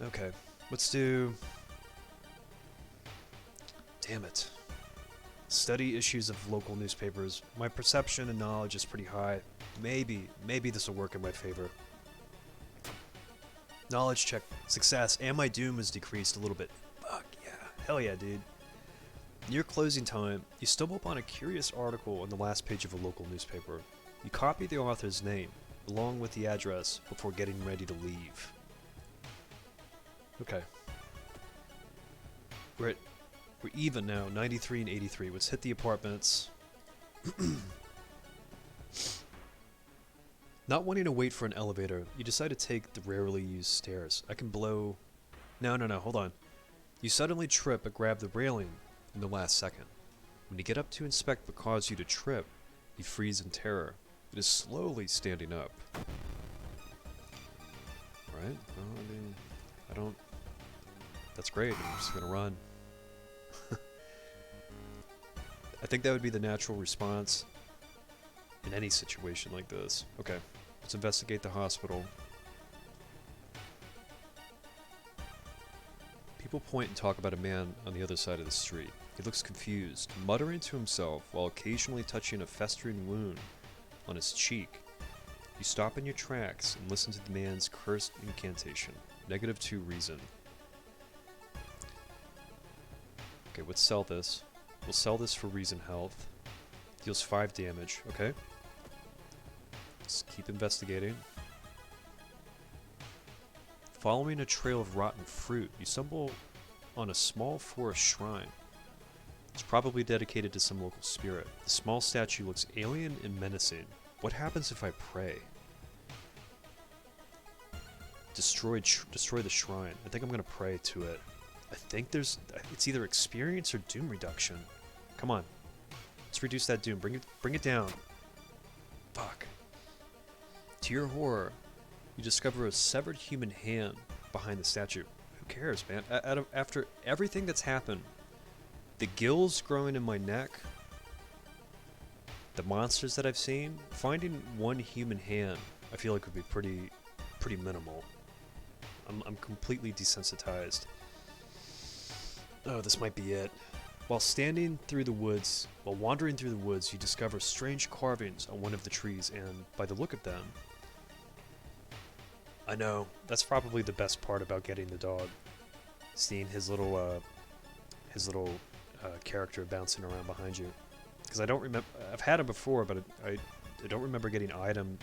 Okay, let's do... Damn it. Study issues of local newspapers. My perception and knowledge is pretty high. Maybe this will work in my favor. Knowledge check. Success. And my doom is decreased a little bit. Fuck yeah. Hell yeah, dude. Near closing time, you stumble upon a curious article on the last page of a local newspaper. You copy the author's name, along with the address, before getting ready to leave. Okay. We're even now, 93 and 83. Let's hit the apartments. Not wanting to wait for an elevator, you decide to take the rarely used stairs. I can blow... No, hold on. You suddenly trip but grab the railing in the last second. When you get up to inspect what caused you to trip, you freeze in terror. It is slowly standing up. Right? Well, I mean, I don't... That's great, I'm just gonna run. I think that would be the natural response in any situation like this. Okay, let's investigate the hospital. People point and talk about a man on the other side of the street. He looks confused, muttering to himself while occasionally touching a festering wound on his cheek. You stop in your tracks and listen to the man's cursed incantation. -2 reason. Okay, let's sell this. We'll sell this for reason health. Deals 5 damage, okay. Let's keep investigating. Following a trail of rotten fruit, you stumble on a small forest shrine. It's probably dedicated to some local spirit. The small statue looks alien and menacing. What happens if I pray? Destroy the shrine. I think I'm gonna pray to it. I think it's either experience or doom reduction. Come on. Let's reduce that doom. Bring it down. Fuck. To your horror, you discover a severed human hand behind the statue. Who cares, man? After everything that's happened, the gills growing in my neck, the monsters that I've seen, finding one human hand, I feel like would be pretty minimal. I'm completely desensitized. Oh, this might be it. While wandering through the woods, you discover strange carvings on one of the trees, and by the look of them, I know, that's probably the best part about getting the dog. Seeing his little character bouncing around behind you. Because I don't remember, I've had him before, but I don't remember getting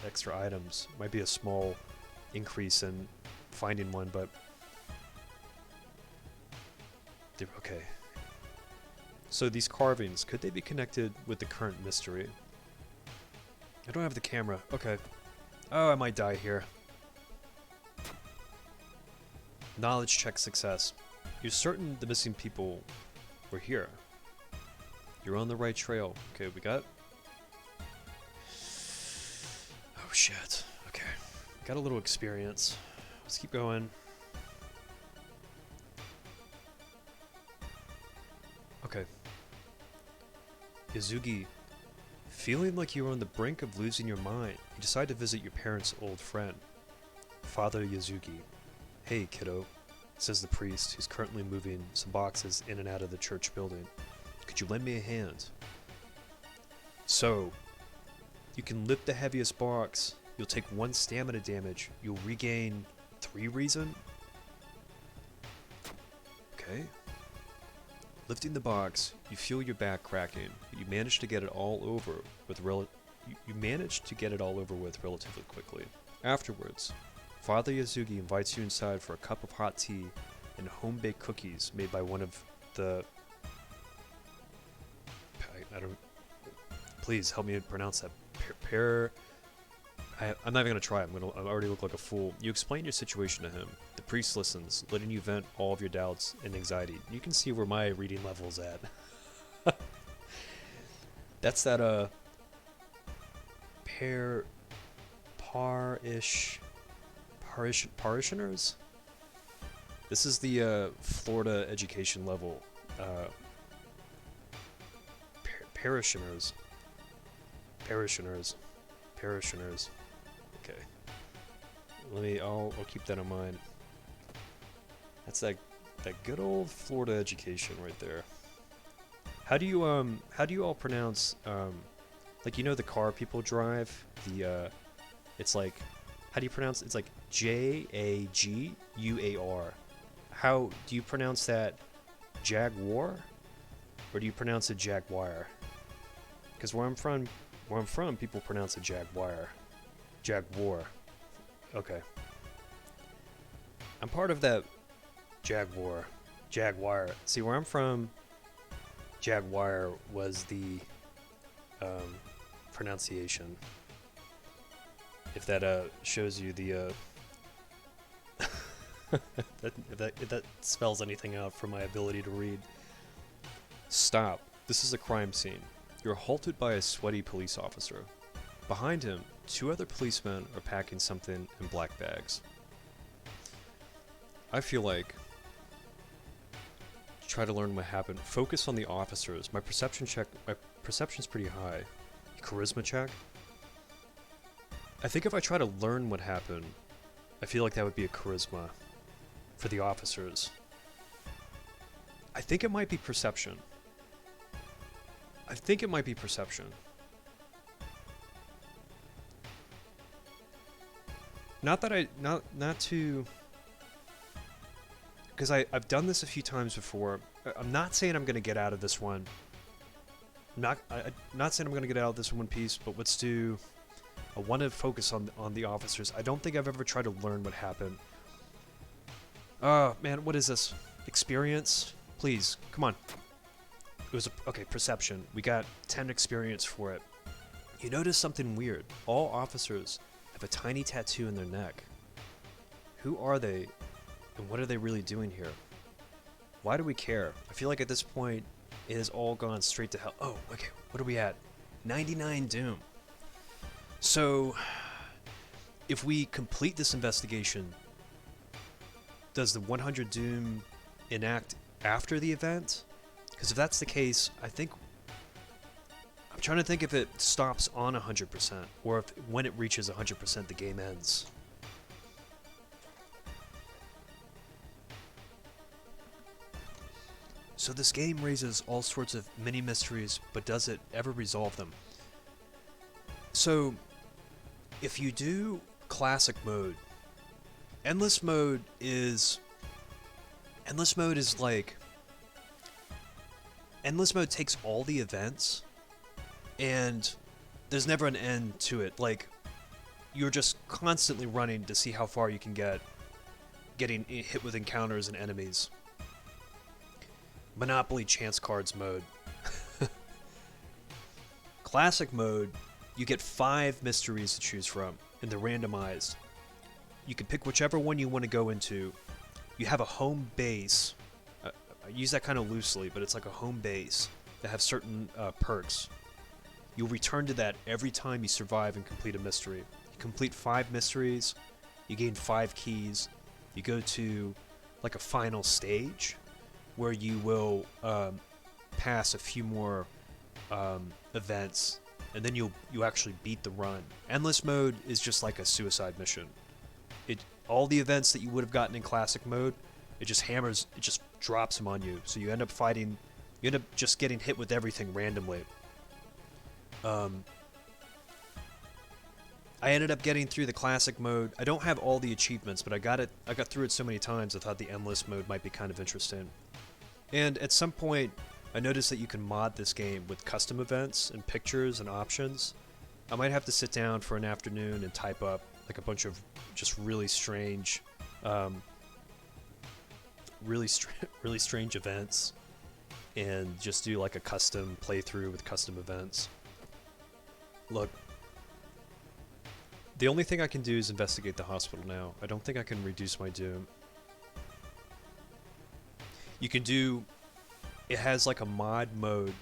extra items. Might be a small increase in finding one, but okay. So these carvings, could they be connected with the current mystery? I don't have the camera. Okay. Oh, I might die here. Knowledge check success. You're certain the missing people were here. You're on the right trail. Okay, we got... Oh shit. Okay. Got a little experience. Let's keep going. Okay. Yazugi, feeling like you are on the brink of losing your mind, you decide to visit your parents' old friend, Father Yazugi. Hey, kiddo, says the priest, who's currently moving some boxes in and out of the church building. Could you lend me a hand? So, you can lift the heaviest box, you'll take 1 stamina damage, you'll regain 3 reason? Okay. Lifting the box, you feel your back cracking, but you manage to get it all over with relatively quickly. Afterwards, Father Yazugi invites you inside for a cup of hot tea and home-baked cookies made by one of the... I don't... Please help me pronounce that. I'm not even gonna try. I already look like a fool. You explain your situation to him. The priest listens, letting you vent all of your doubts and anxiety. You can see where my reading level's at. That's that parishioners. This is the Florida education level. Parishioners. Okay. I'll keep that in mind. That's that good old Florida education right there. How do you all pronounce like the car people drive? It's like, how do you pronounce it? It's like Jaguar. How do you pronounce that? Jaguar? Or do you pronounce it Jaguar? Because where I'm from, people pronounce it Jaguar. Jaguar. Okay. I'm part of that Jaguar. See, where I'm from, Jaguar was the pronunciation. If that shows you the if that spells anything out for my ability to read. Stop. This is a crime scene. You're halted by a sweaty police officer. Behind him, 2 other policemen are packing something in black bags. I feel like try to learn what happened. Focus on the officers. My perception's pretty high. Charisma check. I think if I try to learn what happened, I feel like that would be a charisma for the officers. I think it might be perception. Not to, because I've done this a few times before. I'm not saying I'm gonna get out of this one. Not saying I'm gonna get out of this in one piece, but let's do. I want to focus on the officers. I don't think I've ever tried to learn what happened. Oh man, what is this? Experience? Please, come on. It was okay. Perception. We got 10 experience for it. You notice something weird. All officers have a tiny tattoo in their neck. Who are they, and what are they really doing here? Why do we care? I feel like at this point, it has all gone straight to hell. Oh, okay. What are we at? 99 Doom. So, if we complete this investigation, does the 100 Doom enact after the event? Because if that's the case, I'm trying to think if it stops on 100%, or if when it reaches 100%, the game ends. So this game raises all sorts of mini mysteries, but does it ever resolve them? So, if you do classic mode, endless mode takes all the events, and there's never an end to it. Like, you're just constantly running to see how far you can get, getting hit with encounters and enemies. Monopoly chance cards mode. Classic mode, you get 5 mysteries to choose from, and they're randomized. You can pick whichever one you want to go into. You have a home base. I use that kind of loosely, but it's like a home base that have certain perks. You'll return to that every time you survive and complete a mystery. You complete 5 mysteries, you gain 5 keys, you go to like a final stage where you will pass a few more events, and then you actually beat the run. Endless mode is just like a suicide mission. All the events that you would have gotten in classic mode, it just drops them on you. So you end up just getting hit with everything randomly. I ended up getting through the classic mode. I don't have all the achievements, but I got through it so many times I thought the endless mode might be kind of interesting. And at some point, I noticed that you can mod this game with custom events and pictures and options. I might have to sit down for an afternoon and type up like a bunch of just really strange events, and just do like a custom playthrough with custom events. Look, The only thing I can do is investigate the hospital now. I don't think I can reduce my doom. You can do... It has like a mod mode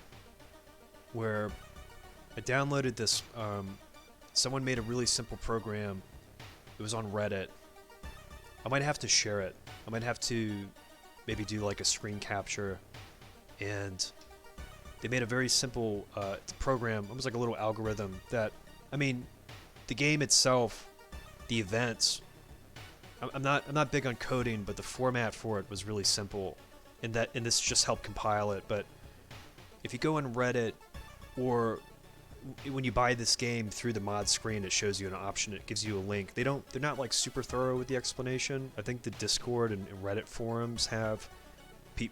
where I downloaded this... someone made a really simple program. It was on Reddit. I might have to share it. I might have to maybe do like a screen capture. And they made a very simple program, almost like a little algorithm that... I mean... The game itself, the events, I'm not big on coding, but the format for it was really simple, and this just helped compile it. But if you go on Reddit, or when you buy this game through the mod screen, it shows you an option. It gives you a link. They're not like super thorough with the explanation. I think the Discord and Reddit forums have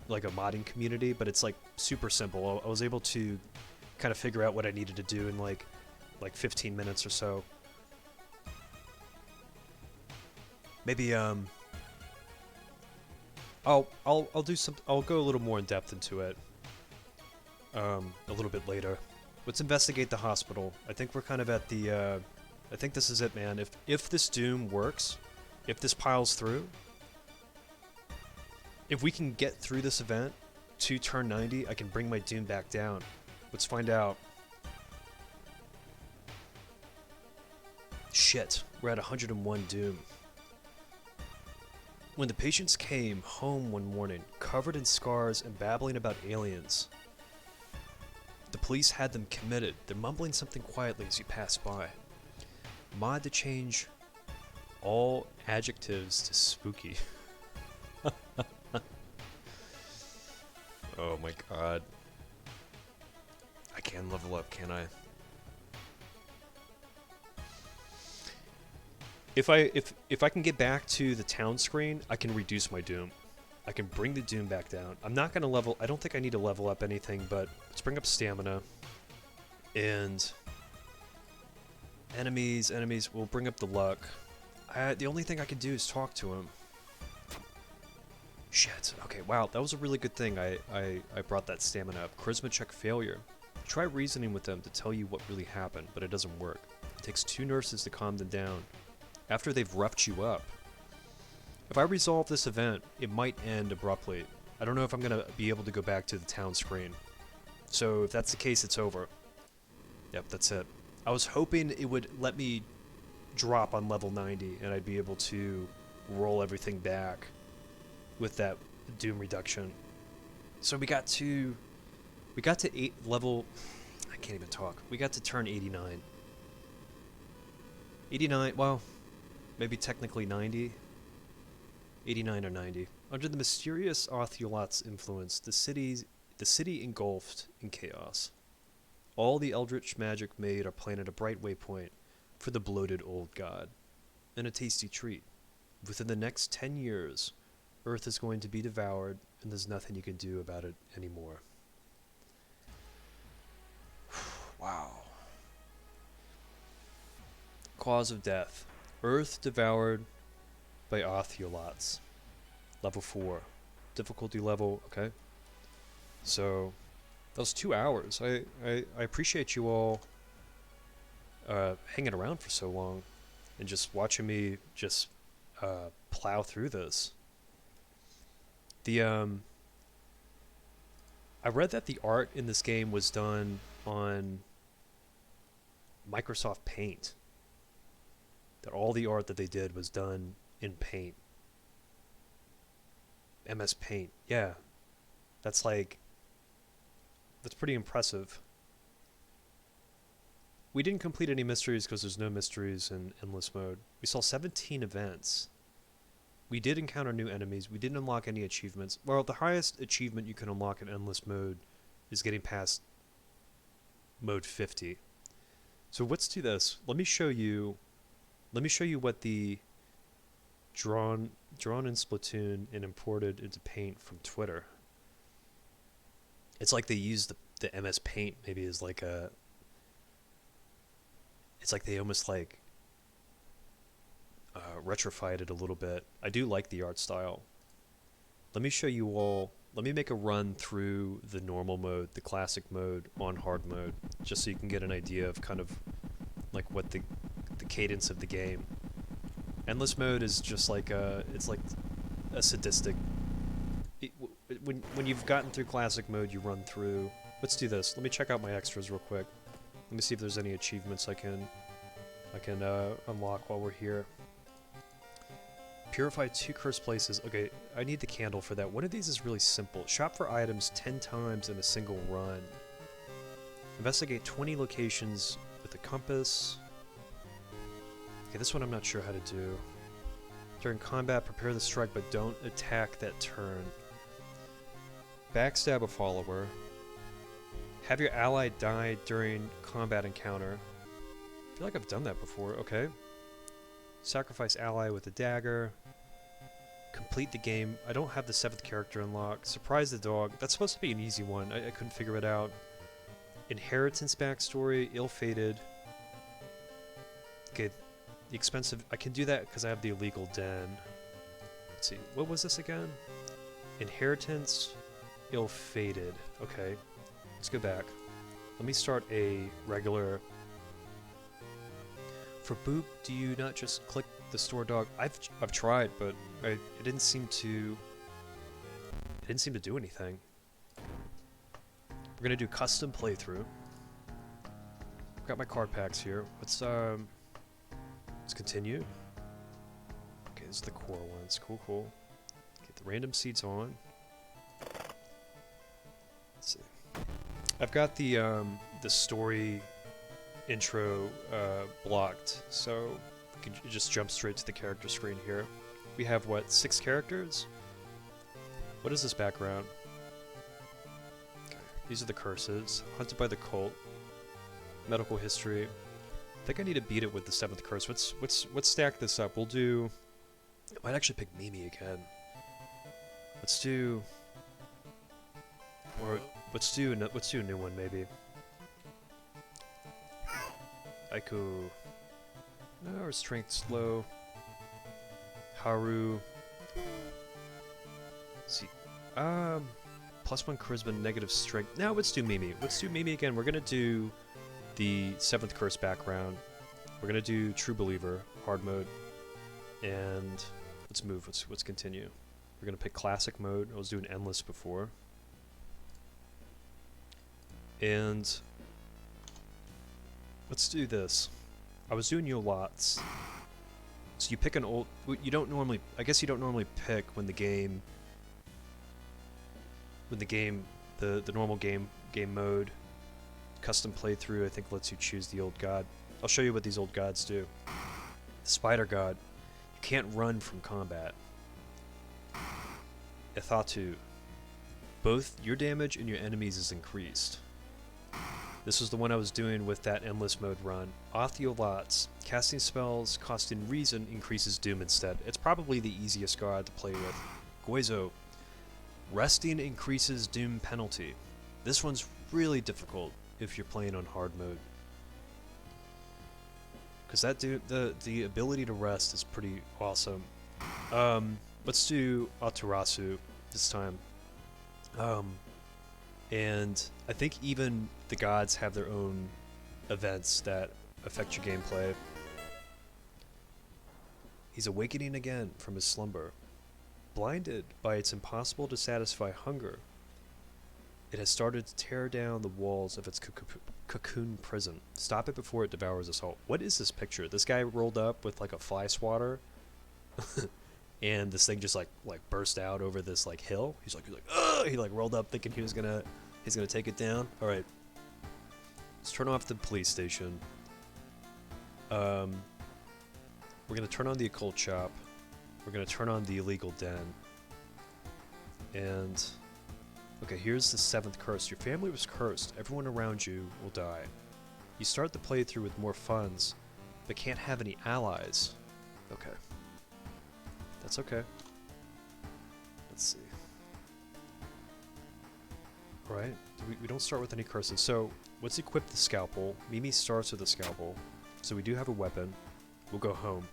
like a modding community, but it's like super simple. I was able to kind of figure out what I needed to do in like 15 minutes or so. Maybe I'll do some. I'll go a little more in depth into it a little bit later. Let's investigate the hospital. I think we're kind of at the I think this is it, man. If this doom works, if this piles through, if we can get through this event to turn 90, I can bring my doom back down. Let's find out. Shit, we're at 101 doom. When the patients came home one morning, covered in scars and babbling about aliens, the police had them committed. They're mumbling something quietly as you pass by. Mod to change all adjectives to spooky. Oh my god. I can level up, can I? If I can get back to the town screen, I can reduce my doom. I can bring the doom back down. I'm not gonna level. I don't think I need to level up anything, but let's bring up stamina. And enemies. We'll bring up the luck. The only thing I can do is talk to him. Shit. Okay. Wow. That was a really good thing. I brought that stamina up. Charisma check failure. Try reasoning with them to tell you what really happened, but it doesn't work. It takes 2 nurses to calm them down after they've roughed you up. If I resolve this event, it might end abruptly. I don't know if I'm going to be able to go back to the town screen. So if that's the case, it's over. Yep, that's it. I was hoping it would let me drop on level 90 and I'd be able to roll everything back with that doom reduction. So we got to 8 level... I can't even talk. We got to turn 89. 89, well... Maybe technically 90. 89 or 90. Under the mysterious Arthulot's influence, the city engulfed in chaos. All the eldritch magic made are planted a bright waypoint for the bloated old god. And a tasty treat. Within the next 10 years, Earth is going to be devoured, and there's nothing you can do about it anymore. Wow. Cause of death. Earth devoured by Artholots. Level 4. Difficulty level, okay. So, that was 2 hours. I appreciate you all hanging around for so long and just watching me just plow through this. I read that the art in this game was done on Microsoft Paint. That all the art that they did was done in Paint. MS Paint. Yeah. That's pretty impressive. We didn't complete any mysteries because there's no mysteries in Endless Mode. We saw 17 events. We did encounter new enemies. We didn't unlock any achievements. Well, the highest achievement you can unlock in Endless Mode is getting past Mode 50. So let's do this. Let me show you what the drawn in Splatoon and imported into Paint from Twitter. It's like they used the MS Paint maybe as like a... It's like they almost like retrofied it a little bit. I do like the art style. Let me show you all... Let me make a run through the normal mode, the classic mode, on hard mode, just so you can get an idea of kind of like what the cadence of the game. Endless mode is just like it's like a sadistic. When you've gotten through classic mode, you run through. Let's do this. Let me check out my extras real quick. Let me see if there's any achievements I can unlock while we're here. Purify 2 cursed places. Okay, I need the candle for that. One of these is really simple. Shop for items 10 times in a single run. Investigate 20 locations with a compass. Okay, this one I'm not sure how to do. During combat, prepare the strike, but don't attack that turn. Backstab a follower. Have your ally die during combat encounter. I feel like I've done that before. Okay. Sacrifice ally with a dagger. Complete the game. I don't have the 7th character unlocked. Surprise the dog. That's supposed to be an easy one. I couldn't figure it out. Inheritance backstory. Ill-fated. Okay. The expensive... I can do that because I have the illegal den. Let's see. What was this again? Inheritance. Ill-fated. Okay. Let's go back. Let me start a regular... For Boop, do you not just click the store dog? I've tried, but it didn't seem to... It didn't seem to do anything. We're gonna do custom playthrough. I've got my card packs here. Let's continue. Okay, this is the core ones. Cool, cool. Get the random seeds on. Let's see. I've got the story intro blocked, so we can just jump straight to the character screen here. We have, what, 6 characters? What is this background? Okay. These are the curses. Hunted by the cult. Medical history. I think I need to beat it with the 7th curse. Let's stack this up. We'll do... I might actually pick Mimi again. Let's do... Or let's do a new one maybe. Aiku. No, our strength's low. Haru. Let's see. +1 charisma, negative strength. No, let's do Mimi. Let's do Mimi again. We're gonna do the 7th curse background. We're gonna do True Believer, hard mode. And let's move. Let's continue. We're gonna pick classic mode. I was doing endless before. And let's do this. I was doing you lots. So you pick an old... You don't normally... I guess you don't normally pick when the game... The normal game mode, custom playthrough, I think lets you choose the old god. I'll show you what these old gods do. The Spider God. You can't run from combat. Ithatu. Both your damage and your enemies is increased. This was the one I was doing with that endless mode run. Othiolots. Casting spells costing reason increases doom instead. It's probably the easiest god to play with. Guizo. Resting increases doom penalty. This one's really difficult if you're playing on hard mode. Because that the ability to rest is pretty awesome. Let's do Aturasu this time. And I think even the gods have their own events that affect your gameplay. He's awakening again from his slumber. Blinded by its impossible to satisfy hunger, it has started to tear down the walls of its cocoon prison. Stop it before it devours us all. What is this picture? This guy rolled up with like a fly swatter, and this thing just like burst out over this like hill. He's like, ugh! He like rolled up thinking he's gonna take it down. All right, let's turn off the police station. We're gonna turn on the occult shop. We're going to turn on the illegal den. And, okay, here's the 7th curse. Your family was cursed. Everyone around you will die. You start the playthrough with more funds, but can't have any allies. Okay. That's okay. Let's see. Alright, we don't start with any curses. So, let's equip the scalpel. Mimi starts with a scalpel. So we do have a weapon. We'll go home.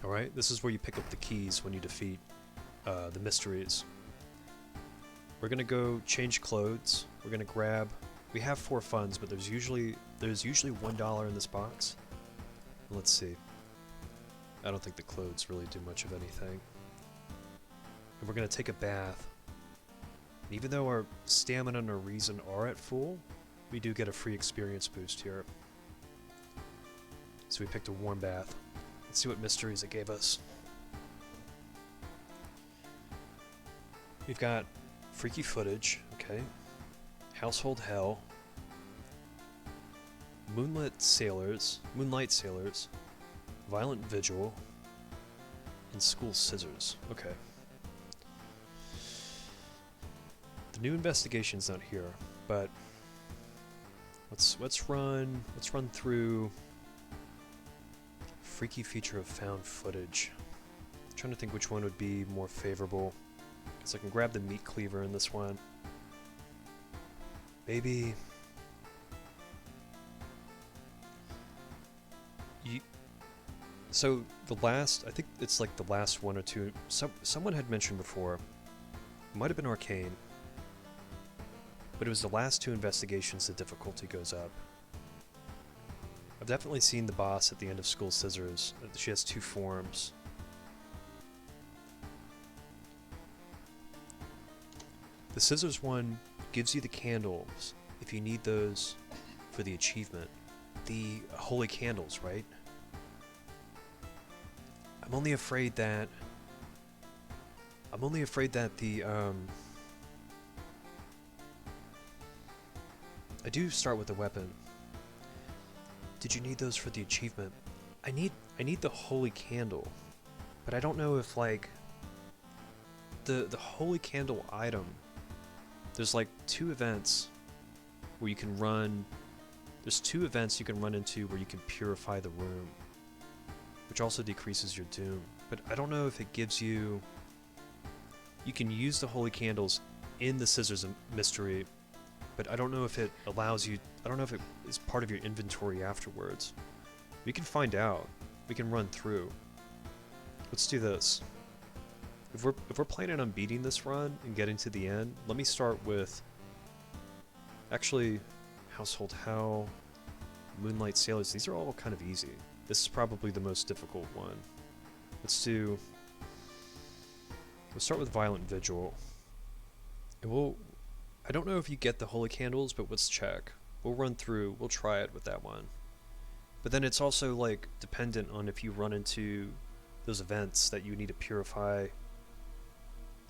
Alright, this is where you pick up the keys when you defeat the mysteries. We're gonna go change clothes. We're gonna grab... We have 4 funds, but there's usually $1 in this box. Let's see. I don't think the clothes really do much of anything. And we're gonna take a bath. And even though our stamina and our reason are at full, we do get a free experience boost here. So we picked a warm bath. Let's see what mysteries it gave us. We've got freaky footage, okay. Household hell. Moonlit sailors, violent vigil, and school scissors. Okay. The new investigation's not here, but let's run through freaky feature of found footage. I'm trying to think which one would be more favorable, because I can grab the meat cleaver in this one. Maybe. So the last, I think it's like the last one or two, someone had mentioned before, it might have been Arcane, but it was the last two investigations the difficulty goes up. I've definitely seen the boss at the end of School Scissors. She has two forms. The Scissors one gives you the candles if you need those for the achievement. The holy candles, right? I'm only afraid that the I do start with the weapon. Did you need those for the achievement? I need the holy candle, but I don't know if like the holy candle item. There's like two events where you can run. There's two events you can run into where you can purify the room, which also decreases your doom. But I don't know if it gives you. You can use the holy candles in the scissors mystery, but I don't know if it allows you. I don't know if it is part of your inventory afterwards. We can find out. We can run through. Let's do this. If we're planning on beating this run and getting to the end, let me start with. Actually, Household Howl, Moonlight Sailors. These are all kind of easy. This is probably the most difficult one. We'll start with Violent Vigil. And I don't know if you get the holy candles, but let's check. We'll run through, we'll try it with that one. But then it's also like dependent on if you run into those events that you need to purify.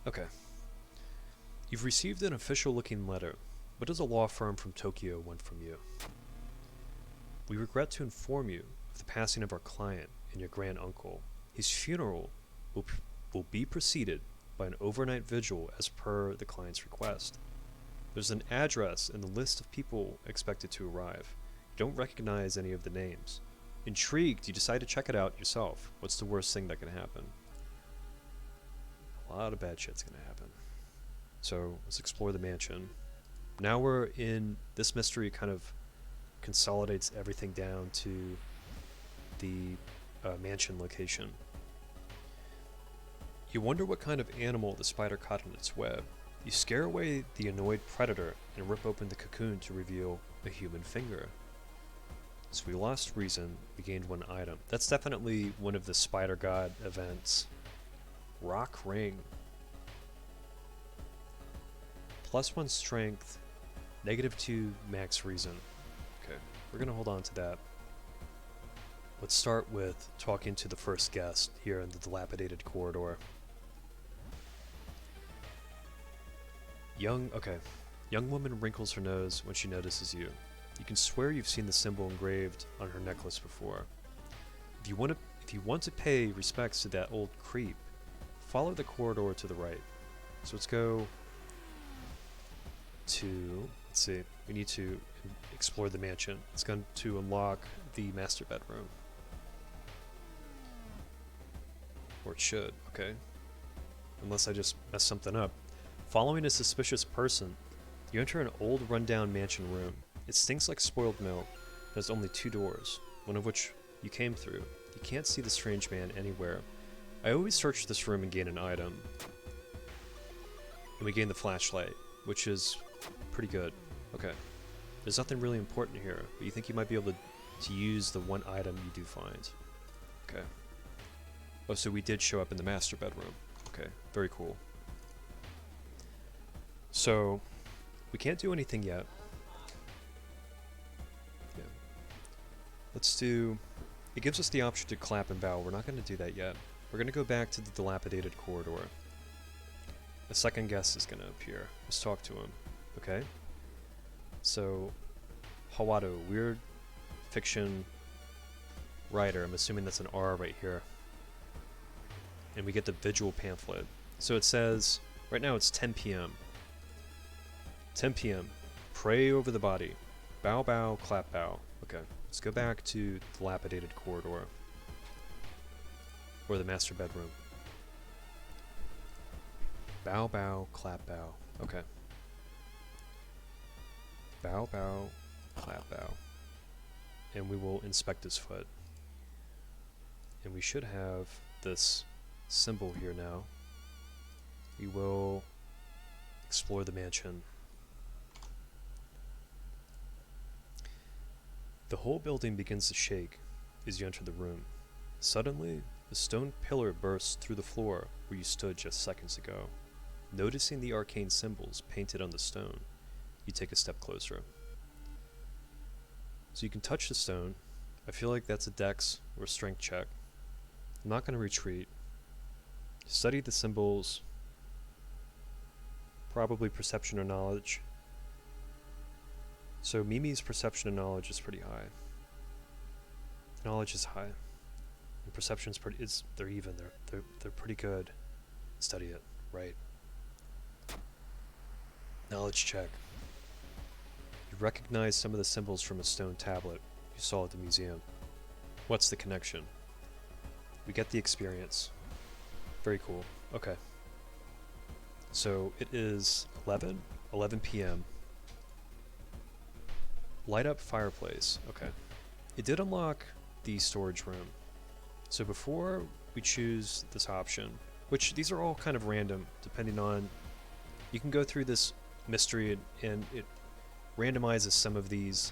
Okay. You've received an official looking letter. What does a law firm from Tokyo want from you? We regret to inform you of the passing of our client and your grand uncle. His funeral will be preceded by an overnight vigil as per the client's request. There's an address in the list of people expected to arrive. You don't recognize any of the names. Intrigued, you decide to check it out yourself. What's the worst thing that can happen? A lot of bad shit's gonna happen. So let's explore the mansion. Now we're in this mystery, kind of consolidates everything down to the mansion location. You wonder what kind of animal the spider caught in its web. You scare away the annoyed predator and rip open the cocoon to reveal a human finger. So we lost reason, we gained one item. That's definitely one of the spider god events. Rock ring. +1 strength, -2 max reason. Okay, we're gonna hold on to that. Let's start with talking to the first guest here in the dilapidated corridor. Young woman wrinkles her nose when she notices you. You can swear you've seen the symbol engraved on her necklace before. If you want to pay respects to that old creep, follow the corridor to the right. So let's go to, let's see, we need to explore the mansion. It's going to unlock the master bedroom. Or it should, okay. Unless I just messed something up. Following a suspicious person, you enter an old rundown mansion room. It stinks like spoiled milk. There's only 2 doors, one of which you came through. You can't see the strange man anywhere. I always search this room and gain an item. And we gain the flashlight, which is pretty good. Okay. There's nothing really important here, but you think you might be able to to use the one item you do find. Okay. Oh, so we did show up in the master bedroom. Okay, very cool. So, we can't do anything yet. Yeah. Let's do... It gives us the option to clap and bow. We're not going to do that yet. We're going to go back to the dilapidated corridor. A second guest is going to appear. Let's talk to him. Okay? So, Hawado, weird fiction writer. I'm assuming that's an R right here. And we get the visual pamphlet. So it says, right now it's 10 p.m. 10 p.m. Pray over the body. Bow, bow, clap, bow. Okay, let's go back to the dilapidated corridor. Or the master bedroom. Bow, bow, clap, bow. Okay. Bow, bow, clap, bow. And we will inspect his foot. And we should have this symbol here now. We will explore the mansion. The whole building begins to shake as you enter the room. Suddenly, a stone pillar bursts through the floor where you stood just seconds ago. Noticing the arcane symbols painted on the stone, you take a step closer. So you can touch the stone. I feel like that's a dex or a strength check. I'm not going to retreat. Study the symbols. Probably perception or knowledge. So Mimi's perception and knowledge is pretty high. Knowledge is high. And perception's pretty... they're even. They're pretty good. Study it. Right. Knowledge check. You recognize some of the symbols from a stone tablet you saw at the museum. What's the connection? We get the experience. Very cool. Okay. So it is 11 p.m. Light up fireplace. Okay. It did unlock the storage room. So before we choose this option, which these are all kind of random depending on... You can go through this mystery and it randomizes some of these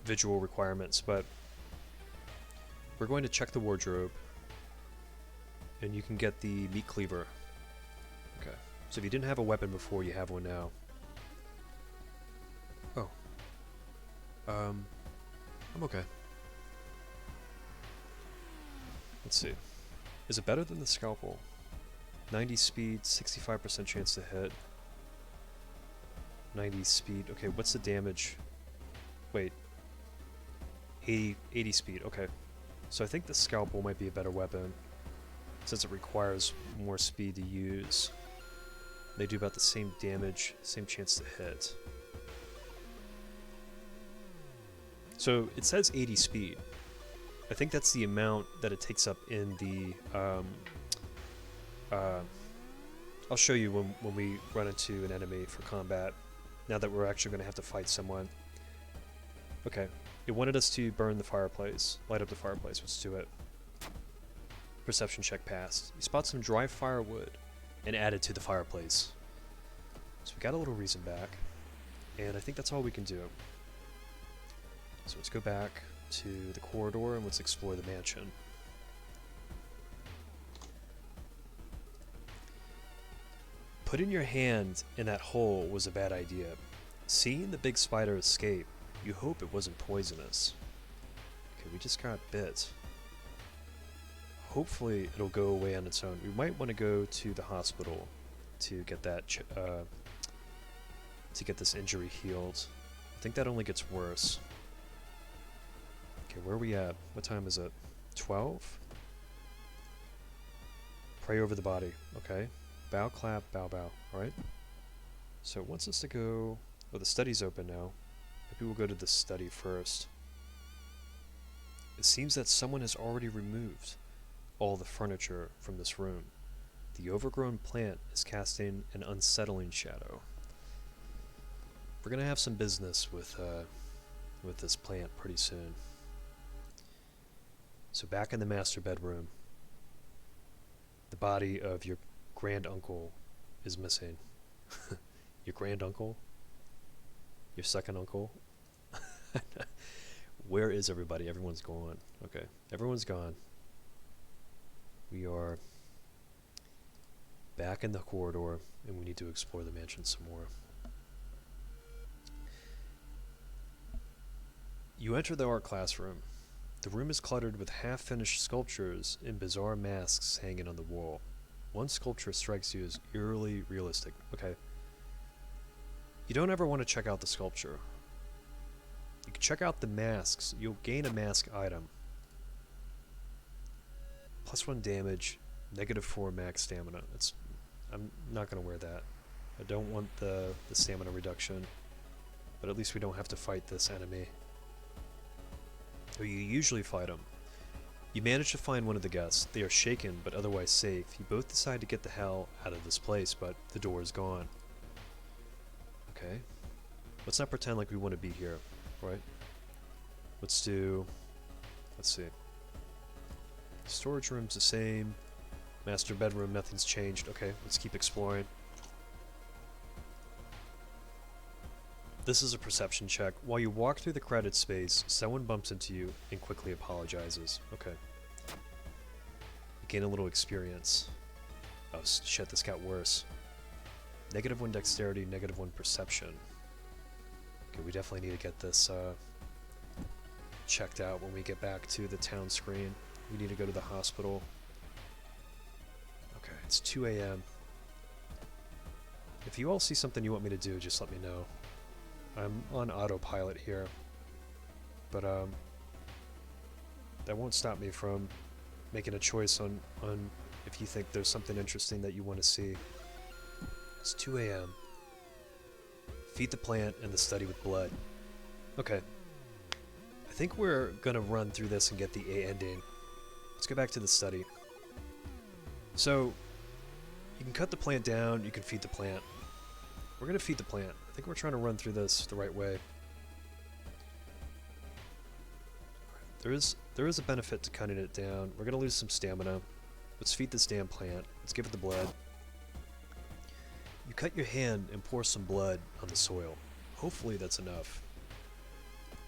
visual requirements, but we're going to check the wardrobe and you can get the meat cleaver. Okay, so if you didn't have a weapon before, you have one now. Oh. I'm okay. Let's see. Is it better than the scalpel? 90 speed, 65% chance to hit. 90 speed. Okay, what's the damage? Wait. 80 speed. Okay. So I think the scalpel might be a better weapon, since it requires more speed to use. They do about the same damage, same chance to hit. So it says 80 speed. I think that's the amount that it takes up in the... I'll show you when we run into an enemy for combat, now that we're actually going to have to fight someone. Okay, it wanted us to burn the fireplace, light up the fireplace. Let's do it. Perception check passed. You spot some dry firewood and add it to the fireplace. So we got a little reason back, and I think that's all we can do. So let's go back to the corridor and let's explore the mansion. Putting your hand in that hole was a bad idea. Seeing the big spider escape, you hope it wasn't poisonous. Okay, we just got bit. Hopefully it'll go away on its own. We might want to go to the hospital to get that to get this injury healed. I think that only gets worse. Okay, where are we at? What time is it? 12? Pray over the body. Okay. Bow, clap, bow, bow. Alright. So it wants us to go... Oh, the study's open now. Maybe we'll go to the study first. It seems that someone has already removed all the furniture from this room. The overgrown plant is casting an unsettling shadow. We're gonna have some business with this plant pretty soon. So back in the master bedroom, the body of your grand-uncle is missing. Your grand-uncle? Your second uncle? Where is everybody? Everyone's gone. Okay, everyone's gone. We are back in the corridor, and we need to explore the mansion some more. You enter the art classroom. The room is cluttered with half-finished sculptures and bizarre masks hanging on the wall. One sculpture strikes you as eerily realistic. Okay. You don't ever want to check out the sculpture. You can check out the masks. You'll gain a mask item. +1 damage, -4 max stamina. I'm not going to wear that. I don't want the stamina reduction. But at least we don't have to fight this enemy. Or you usually fight them. You manage to find one of the guests. They are shaken, but otherwise safe. You both decide to get the hell out of this place, but the door is gone. Okay. Let's not pretend like we want to be here, right? Let's see. Storage room's the same. Master bedroom, nothing's changed. Okay, let's keep exploring. This is a perception check. While you walk through the credit space, someone bumps into you and quickly apologizes. Okay. You gain a little experience. Oh shit, this got worse. -1 dexterity, -1 perception. Okay, we definitely need to get this checked out when we get back to the town screen. We need to go to the hospital. Okay, it's 2 a.m. If you all see something you want me to do, just let me know. I'm on autopilot here, but that won't stop me from making a choice on if you think there's something interesting that you want to see. It's 2 a.m. Feed the plant and the study with blood. Okay. I think we're gonna run through this and get the A ending. Let's go back to the study. So, you can cut the plant down, you can feed the plant. We're gonna feed the plant. I think we're trying to run through this the right way. There is a benefit to cutting it down. We're gonna lose some stamina. Let's feed this damn plant. Let's give it the blood. You cut your hand and pour some blood on the soil. Hopefully that's enough.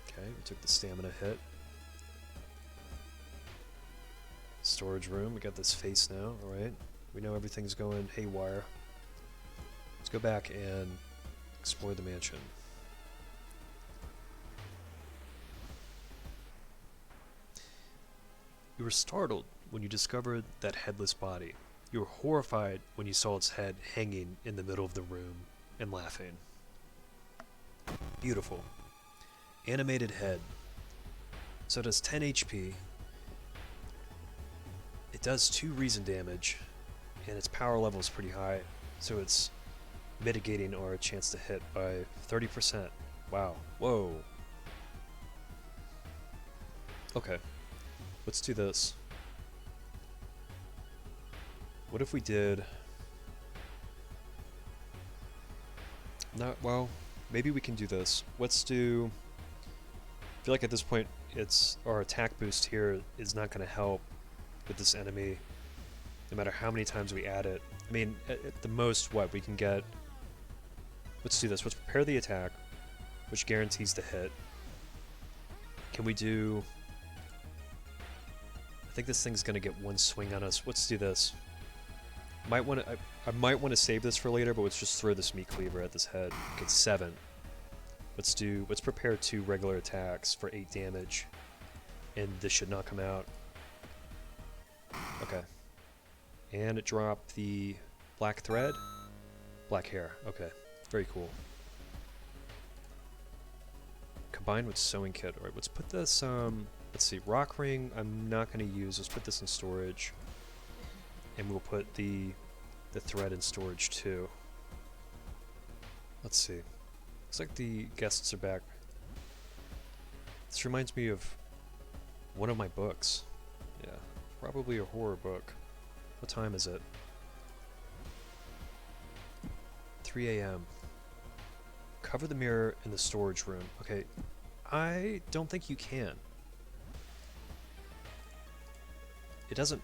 Okay, we took the stamina hit. Storage room, we got this face now, alright. We know everything's going haywire. Let's go back and explore the mansion. You were startled when you discovered that headless body. You were horrified when you saw its head hanging in the middle of the room and laughing. Beautiful. Animated head. So it does 10 HP. It does 2 reason damage, and its power level is pretty high, so it's mitigating our chance to hit by 30%. Wow. Whoa. Okay. Let's do this. What if we did... Well, maybe we can do this. Let's do... I feel like at this point, our attack boost here is not going to help with this enemy, no matter how many times we add it. I mean, at the most, what, we can get... Let's do this. Let's prepare the attack, which guarantees the hit. Can we do... I think this thing's going to get 1 swing on us. Let's do this. I might want to save this for later, but let's just throw this meat cleaver at this head. Get 7. Let's prepare 2 regular attacks for 8 damage. And this should not come out. Okay. And it dropped the black thread. Black hair. Okay. Very cool. Combined with sewing kit. Alright, let's put this, let's see, rock ring I'm not going to use. Let's put this in storage. And we'll put the thread in storage too. Let's see. Looks like the guests are back. This reminds me of one of my books. Yeah, probably a horror book. What time is it? 3 a.m. Cover the mirror in the storage room. Okay, I don't think you can. It doesn't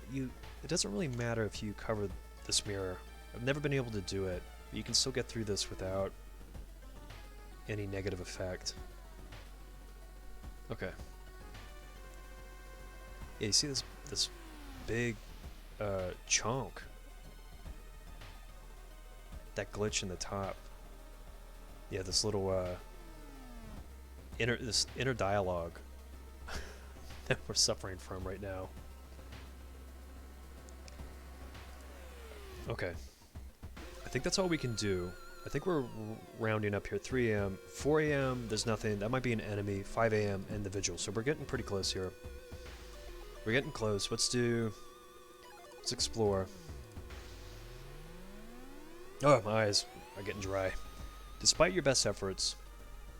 really matter if you cover this mirror. I've never been able to do it, but you can still get through this without any negative effect. Okay. Yeah, you see this big chunk. That glitch in the top. Yeah, this little inner dialogue that we're suffering from right now. Okay. I think that's all we can do. I think we're rounding up here. 3 a.m. 4 a.m. There's nothing. That might be an enemy. 5 a.m. and the vigil. So we're getting pretty close here. We're getting close. Let's explore. Oh, my eyes are getting dry. Despite your best efforts,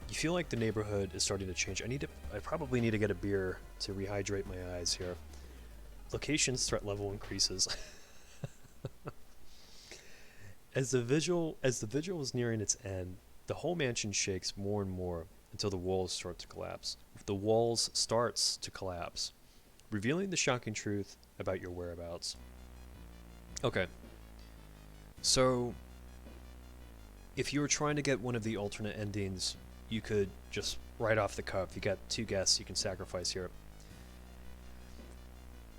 you feel like the neighborhood is starting to change. I probably need to get a beer to rehydrate my eyes here. Location's threat level increases. As the vigil is nearing its end, the whole mansion shakes more and more until the walls start to collapse. The walls starts to collapse, revealing the shocking truth about your whereabouts. Okay. So, if you were trying to get one of the alternate endings, you could just right off the cuff, you got 2 guests you can sacrifice here.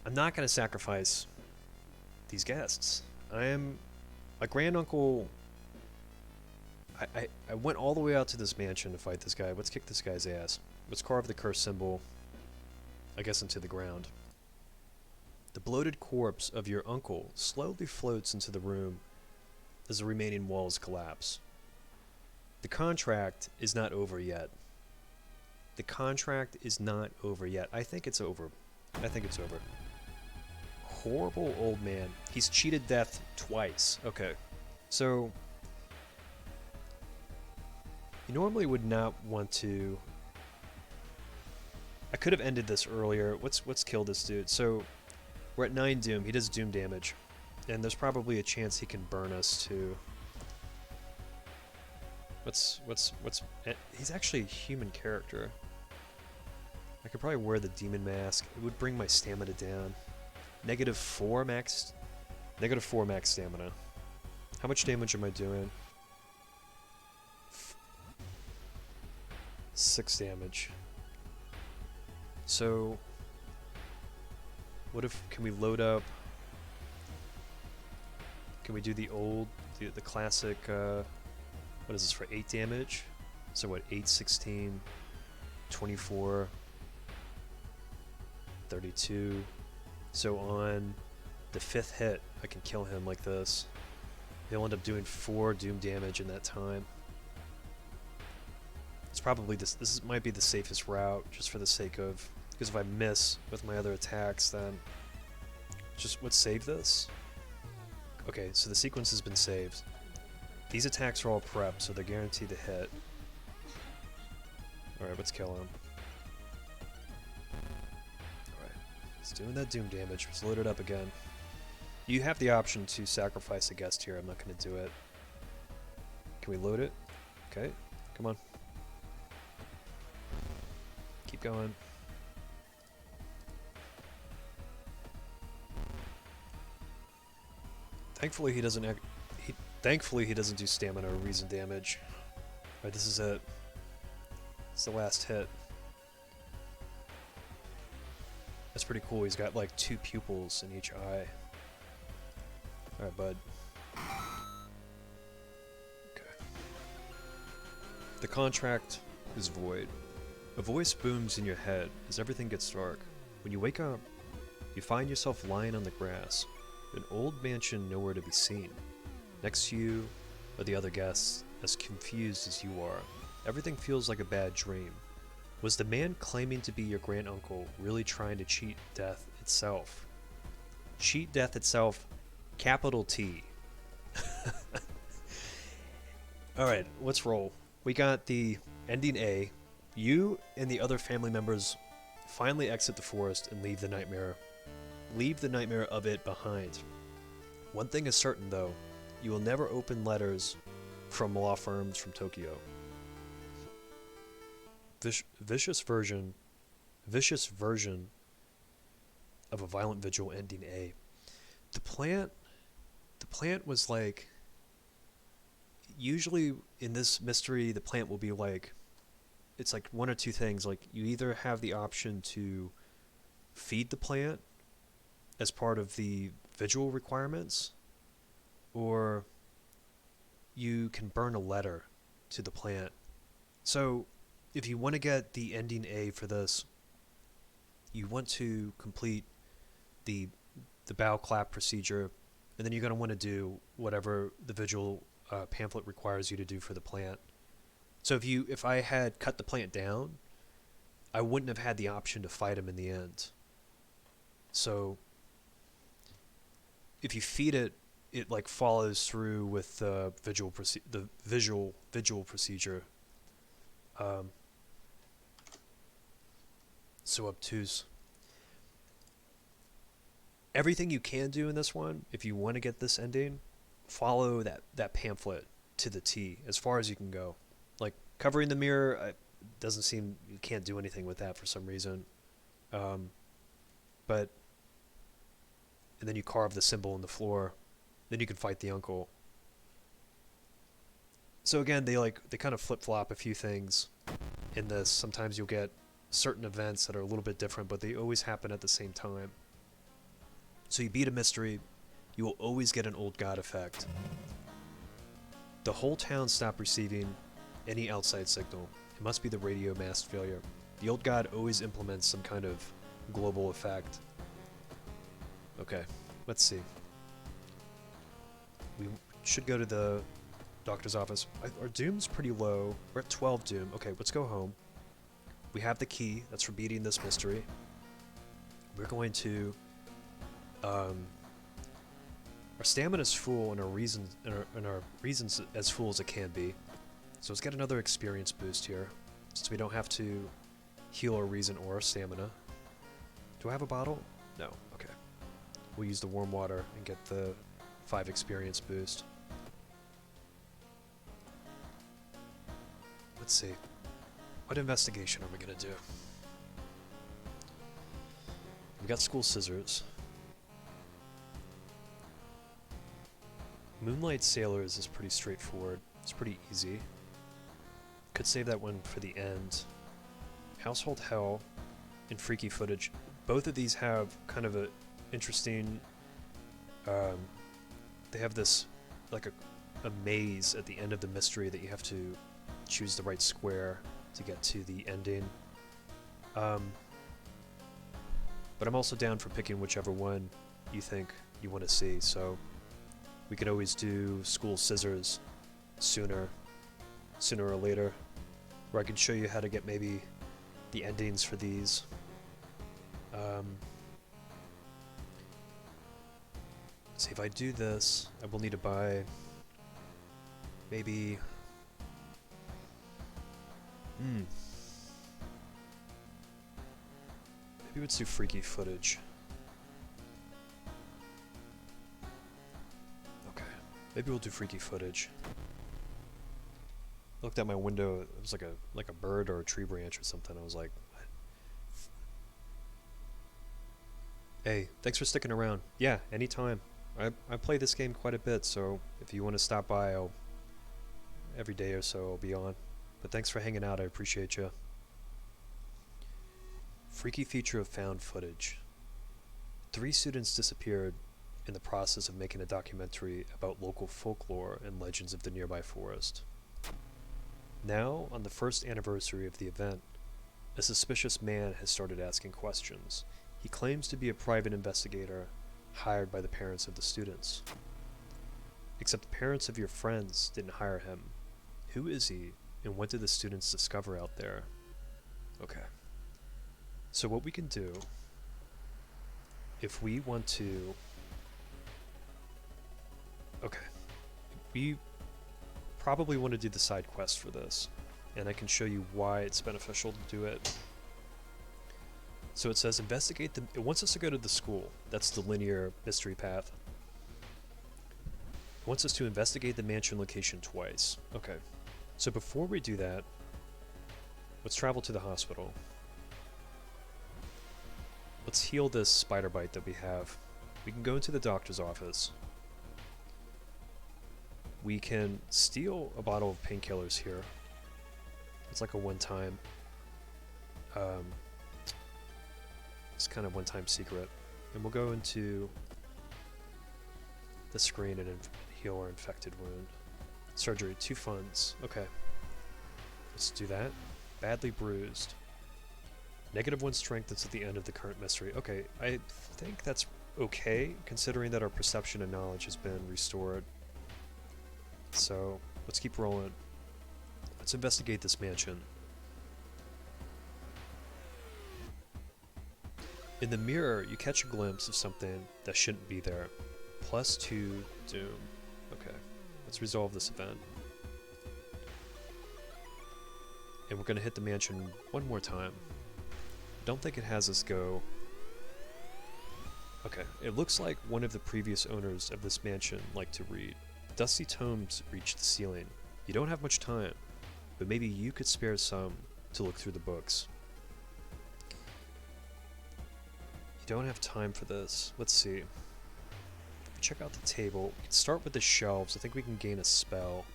I'm not going to sacrifice these guests. My granduncle. I went all the way out to this mansion to fight this guy. Let's kick this guy's ass. Let's carve the curse symbol, I guess, into the ground. The bloated corpse of your uncle slowly floats into the room as the remaining walls collapse. The contract is not over yet. The contract is not over yet. I think it's over. Horrible old man. He's cheated death twice. Okay. So, you normally would not want to... I could have ended this earlier. Let's kill this dude. So, we're at 9 doom. He does doom damage. And there's probably a chance he can burn us too. He's actually a human character. I could probably wear the demon mask. It would bring my stamina down. -4 max stamina. How much damage am I doing? 6 damage. So, can we load up? Can we do the classic, what is this, for 8 damage? So what, 8, 16, 24, 32. So on the 5th hit, I can kill him like this. He'll end up doing 4 doom damage in that time. It's probably this might be the safest route, just for the sake of, because if I miss with my other attacks, then let's save this. Okay, so the sequence has been saved. These attacks are all prepped, so they're guaranteed to hit. Alright, let's kill him. Alright, it's doing that doom damage. Let's load it up again. You have the option to sacrifice a guest here. I'm not going to do it. Can we load it? Okay, come on. Keep going. Thankfully he doesn't do stamina or reason damage. Alright, this is it. It's the last hit. That's pretty cool. He's got like 2 pupils in each eye. Alright, bud. Okay. The contract is void. A voice booms in your head as everything gets dark. When you wake up, you find yourself lying on the grass. An old mansion nowhere to be seen. Next to you are the other guests, as confused as you are. Everything feels like a bad dream. Was the man claiming to be your granduncle really trying to cheat death itself? Cheat death itself, capital T. Alright, let's roll. We got the ending A. You and the other family members finally exit the forest and leave the nightmare of it behind. One thing is certain, though. You will never open letters from law firms from Tokyo. Vicious version of a violent vigil ending A. The plant was like, usually in this mystery, the plant will be like, it's like one or two things. Like, you either have the option to feed the plant as part of the visual requirements, or you can burn a letter to the plant. So if you want to get the ending A for this, you want to complete the bow clap procedure, and then you're going to want to do whatever the visual pamphlet requires you to do for the plant. So if I had cut the plant down, I wouldn't have had the option to fight him in the end. So if you feed it, it like follows through with the visual procedure. So obtuse. Everything you can do in this one, if you want to get this ending, follow that pamphlet to the T as far as you can go. Like covering the mirror, doesn't seem you can't do anything with that for some reason. But and then you carve the symbol in the floor, then you can fight the uncle. So again, they kind of flip flop a few things in this. Sometimes you'll get certain events that are a little bit different, but they always happen at the same time. So you beat a mystery, you will always get an old god effect. The whole town stopped receiving any outside signal. It must be the radio mast failure. The old god always implements some kind of global effect. Okay, let's see. We should go to the doctor's office. Our doom's pretty low. We're at 12 doom. Okay, let's go home. We have the key. That's for beating this mystery. We're going to... our stamina's full and our reason's as full as it can be. So let's get another experience boost here, so we don't have to heal our reason or our stamina. Do I have a bottle? No. Okay. We'll use the warm water and get the 5 experience boost. Let's see. What investigation are we gonna do? We got school scissors. Moonlight Sailors is pretty straightforward. It's pretty easy. Could save that one for the end. Household Hell and Freaky Footage. Both of these have kind of a interesting... they have this, like a maze at the end of the mystery that you have to choose the right square to get to the ending. But I'm also down for picking whichever one you think you want to see, so we can always do School Scissors sooner or later, where I can show you how to get maybe the endings for these. See, if I do this, I will need to buy maybe... Maybe let's do Freaky Footage. Okay, maybe we'll do Freaky Footage. I looked out my window, it was like a bird or a tree branch or something. I was like, hey, thanks for sticking around. Yeah, anytime. I play this game quite a bit, so if you want to stop by, every day or so I'll be on. But thanks for hanging out, I appreciate you. Freaky feature of found footage. 3 students disappeared in the process of making a documentary about local folklore and legends of the nearby forest. Now, on the first anniversary of the event, a suspicious man has started asking questions. He claims to be a private investigator hired by the parents of the students. Except the parents of your friends didn't hire him. Who is he, and what did the students discover out there? Okay. So what we can do, if we want to... Okay. We probably want to do the side quest for this, and I can show you why it's beneficial to do it. So it says investigate the... It wants us to go to the school. That's the linear mystery path. It wants us to investigate the mansion location twice. Okay. So before we do that, let's travel to the hospital. Let's heal this spider bite that we have. We can go into the doctor's office. We can steal a bottle of painkillers here. It's like a one-time. Let's just kind of one-time secret. And we'll go into the screen and heal our infected wound. Surgery, 2 funds. Okay. Let's do that. Badly bruised. -1 strength that's at the end of the current mystery. Okay, I think that's okay, considering that our perception and knowledge has been restored. So, let's keep rolling. Let's investigate this mansion. In the mirror, you catch a glimpse of something that shouldn't be there. +2 doom. Okay, let's resolve this event. And we're going to hit the mansion one more time. Don't think it has us go. Okay, it looks like one of the previous owners of this mansion liked to read. Dusty tomes reach the ceiling. You don't have much time, but maybe you could spare some to look through the books. You don't have time for this. Let's see. Check out the table. We can start with the shelves. I think we can gain a spell,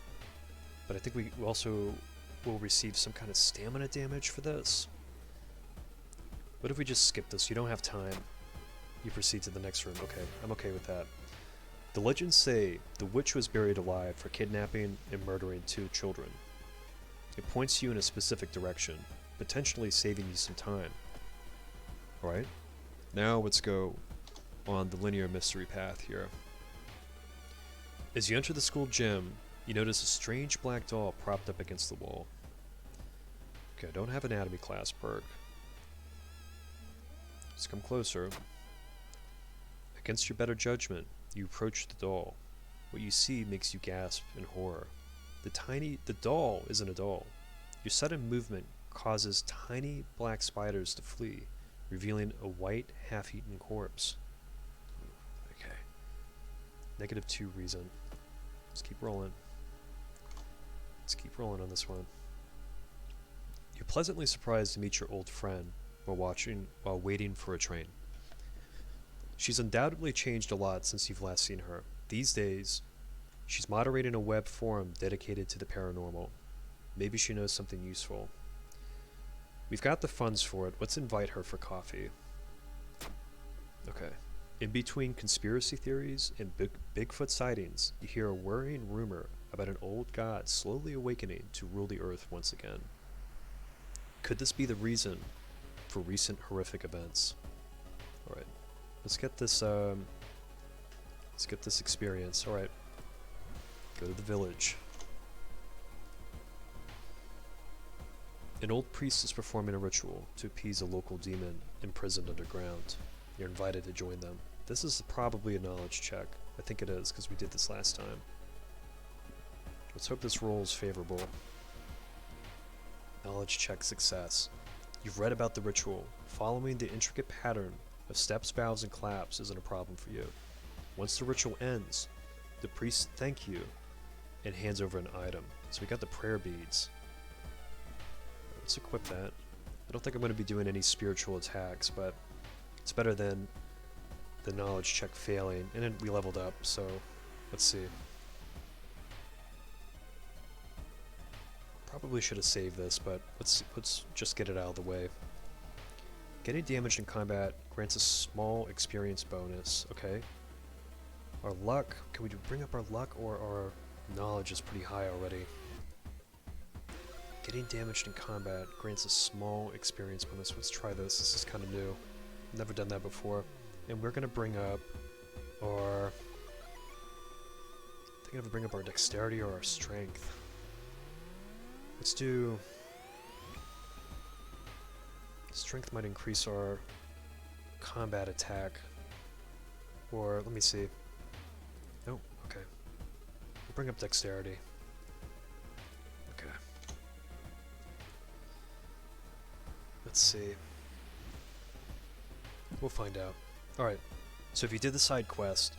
but I think we also will receive some kind of stamina damage for this. What if we just skip this? You don't have time. You proceed to the next room. Okay, I'm okay with that. The legends say the witch was buried alive for kidnapping and murdering 2 children. It points you in a specific direction, potentially saving you some time. Alright, now let's go on the linear mystery path here. As you enter the school gym, you notice a strange black doll propped up against the wall. Okay, I don't have anatomy class perk. Let's come closer. Against your better judgment, you approach the doll. What you see makes you gasp in horror. The doll isn't a doll. Your sudden movement causes tiny black spiders to flee, revealing a white, half-eaten corpse. Okay. -2 reason. Let's keep rolling. Let's keep rolling on this one. You're pleasantly surprised to meet your old friend while waiting for a train. She's undoubtedly changed a lot since you've last seen her. These days, she's moderating a web forum dedicated to the paranormal. Maybe she knows something useful. We've got the funds for it. Let's invite her for coffee. Okay. In between conspiracy theories and Bigfoot sightings, you hear a worrying rumor about an old god slowly awakening to rule the earth once again. Could this be the reason for recent horrific events? Alright. Let's get this experience. Alright. Go to the village. An old priest is performing a ritual to appease a local demon imprisoned underground. You're invited to join them. This is probably a knowledge check. I think it is, because we did this last time. Let's hope this roll is favorable. Knowledge check success. You've read about the ritual. Following the intricate pattern of steps, bows, and claps isn't a problem for you. Once the ritual ends, the priest thanks you and hands over an item. So we got the prayer beads. Let's equip that. I don't think I'm going to be doing any spiritual attacks, but it's better than the knowledge check failing. And then we leveled up, so let's see. Probably should have saved this, but let's just get it out of the way. Getting damaged in combat grants a small experience bonus. Okay. Our luck. Can we bring up our luck, or our knowledge is pretty high already? Getting damaged in combat grants a small experience bonus. Let's try this. This is kind of new. Never done that before. And we're gonna bring up our... I think I'm gonna bring up our dexterity or our strength. Let's do... Strength might increase our combat attack. Or, let me see. Nope, okay. We'll bring up dexterity. Okay. Let's see. We'll find out. Alright, so if you did the side quest,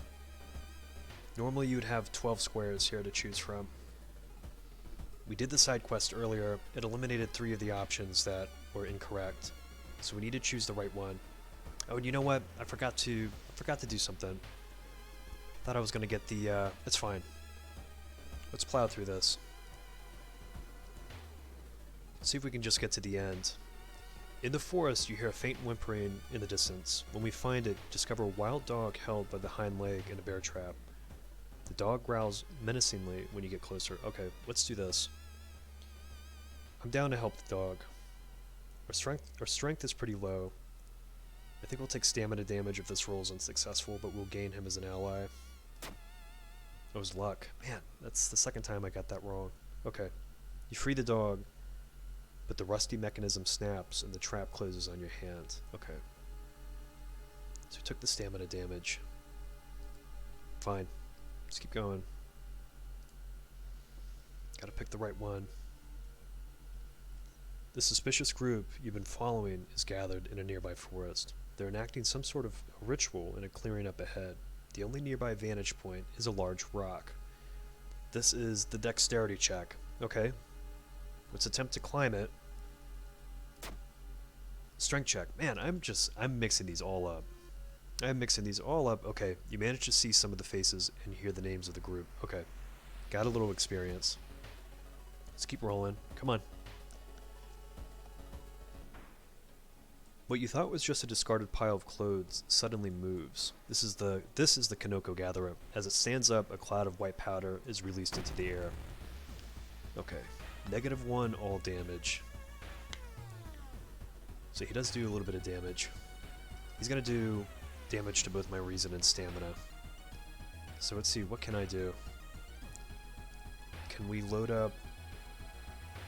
normally you would have 12 squares here to choose from. We did the side quest earlier. It eliminated 3 of the options that were incorrect. So we need to choose the right one. Oh, and you know what? I forgot to do something. Thought I was gonna get the, it's fine. Let's plow through this. See if we can just get to the end. In the forest, you hear a faint whimpering in the distance. When we find it, discover a wild dog held by the hind leg in a bear trap. The dog growls menacingly when you get closer. Okay, let's do this. I'm down to help the dog. Our strength is pretty low. I think we'll take stamina damage if this roll is unsuccessful, but we'll gain him as an ally. That was luck. Man, that's the second time I got that wrong. Okay. You free the dog, but the rusty mechanism snaps and the trap closes on your hand. Okay. So we took the stamina damage. Fine. Let's keep going. Gotta pick the right one. The suspicious group you've been following is gathered in a nearby forest. They're enacting some sort of ritual in a clearing up ahead. The only nearby vantage point is a large rock. This is the dexterity check. Okay. Let's attempt to climb it. Strength check. Man, I'm mixing these all up. Okay, you managed to see some of the faces and hear the names of the group. Okay. Got a little experience. Let's keep rolling. Come on. What you thought was just a discarded pile of clothes suddenly moves. This is the Kanoko Gatherer. As it stands up, a cloud of white powder is released into the air. Okay. -1 all damage. So he does do a little bit of damage. He's gonna do damage to both my reason and stamina. So let's see, what can I do? Can we load up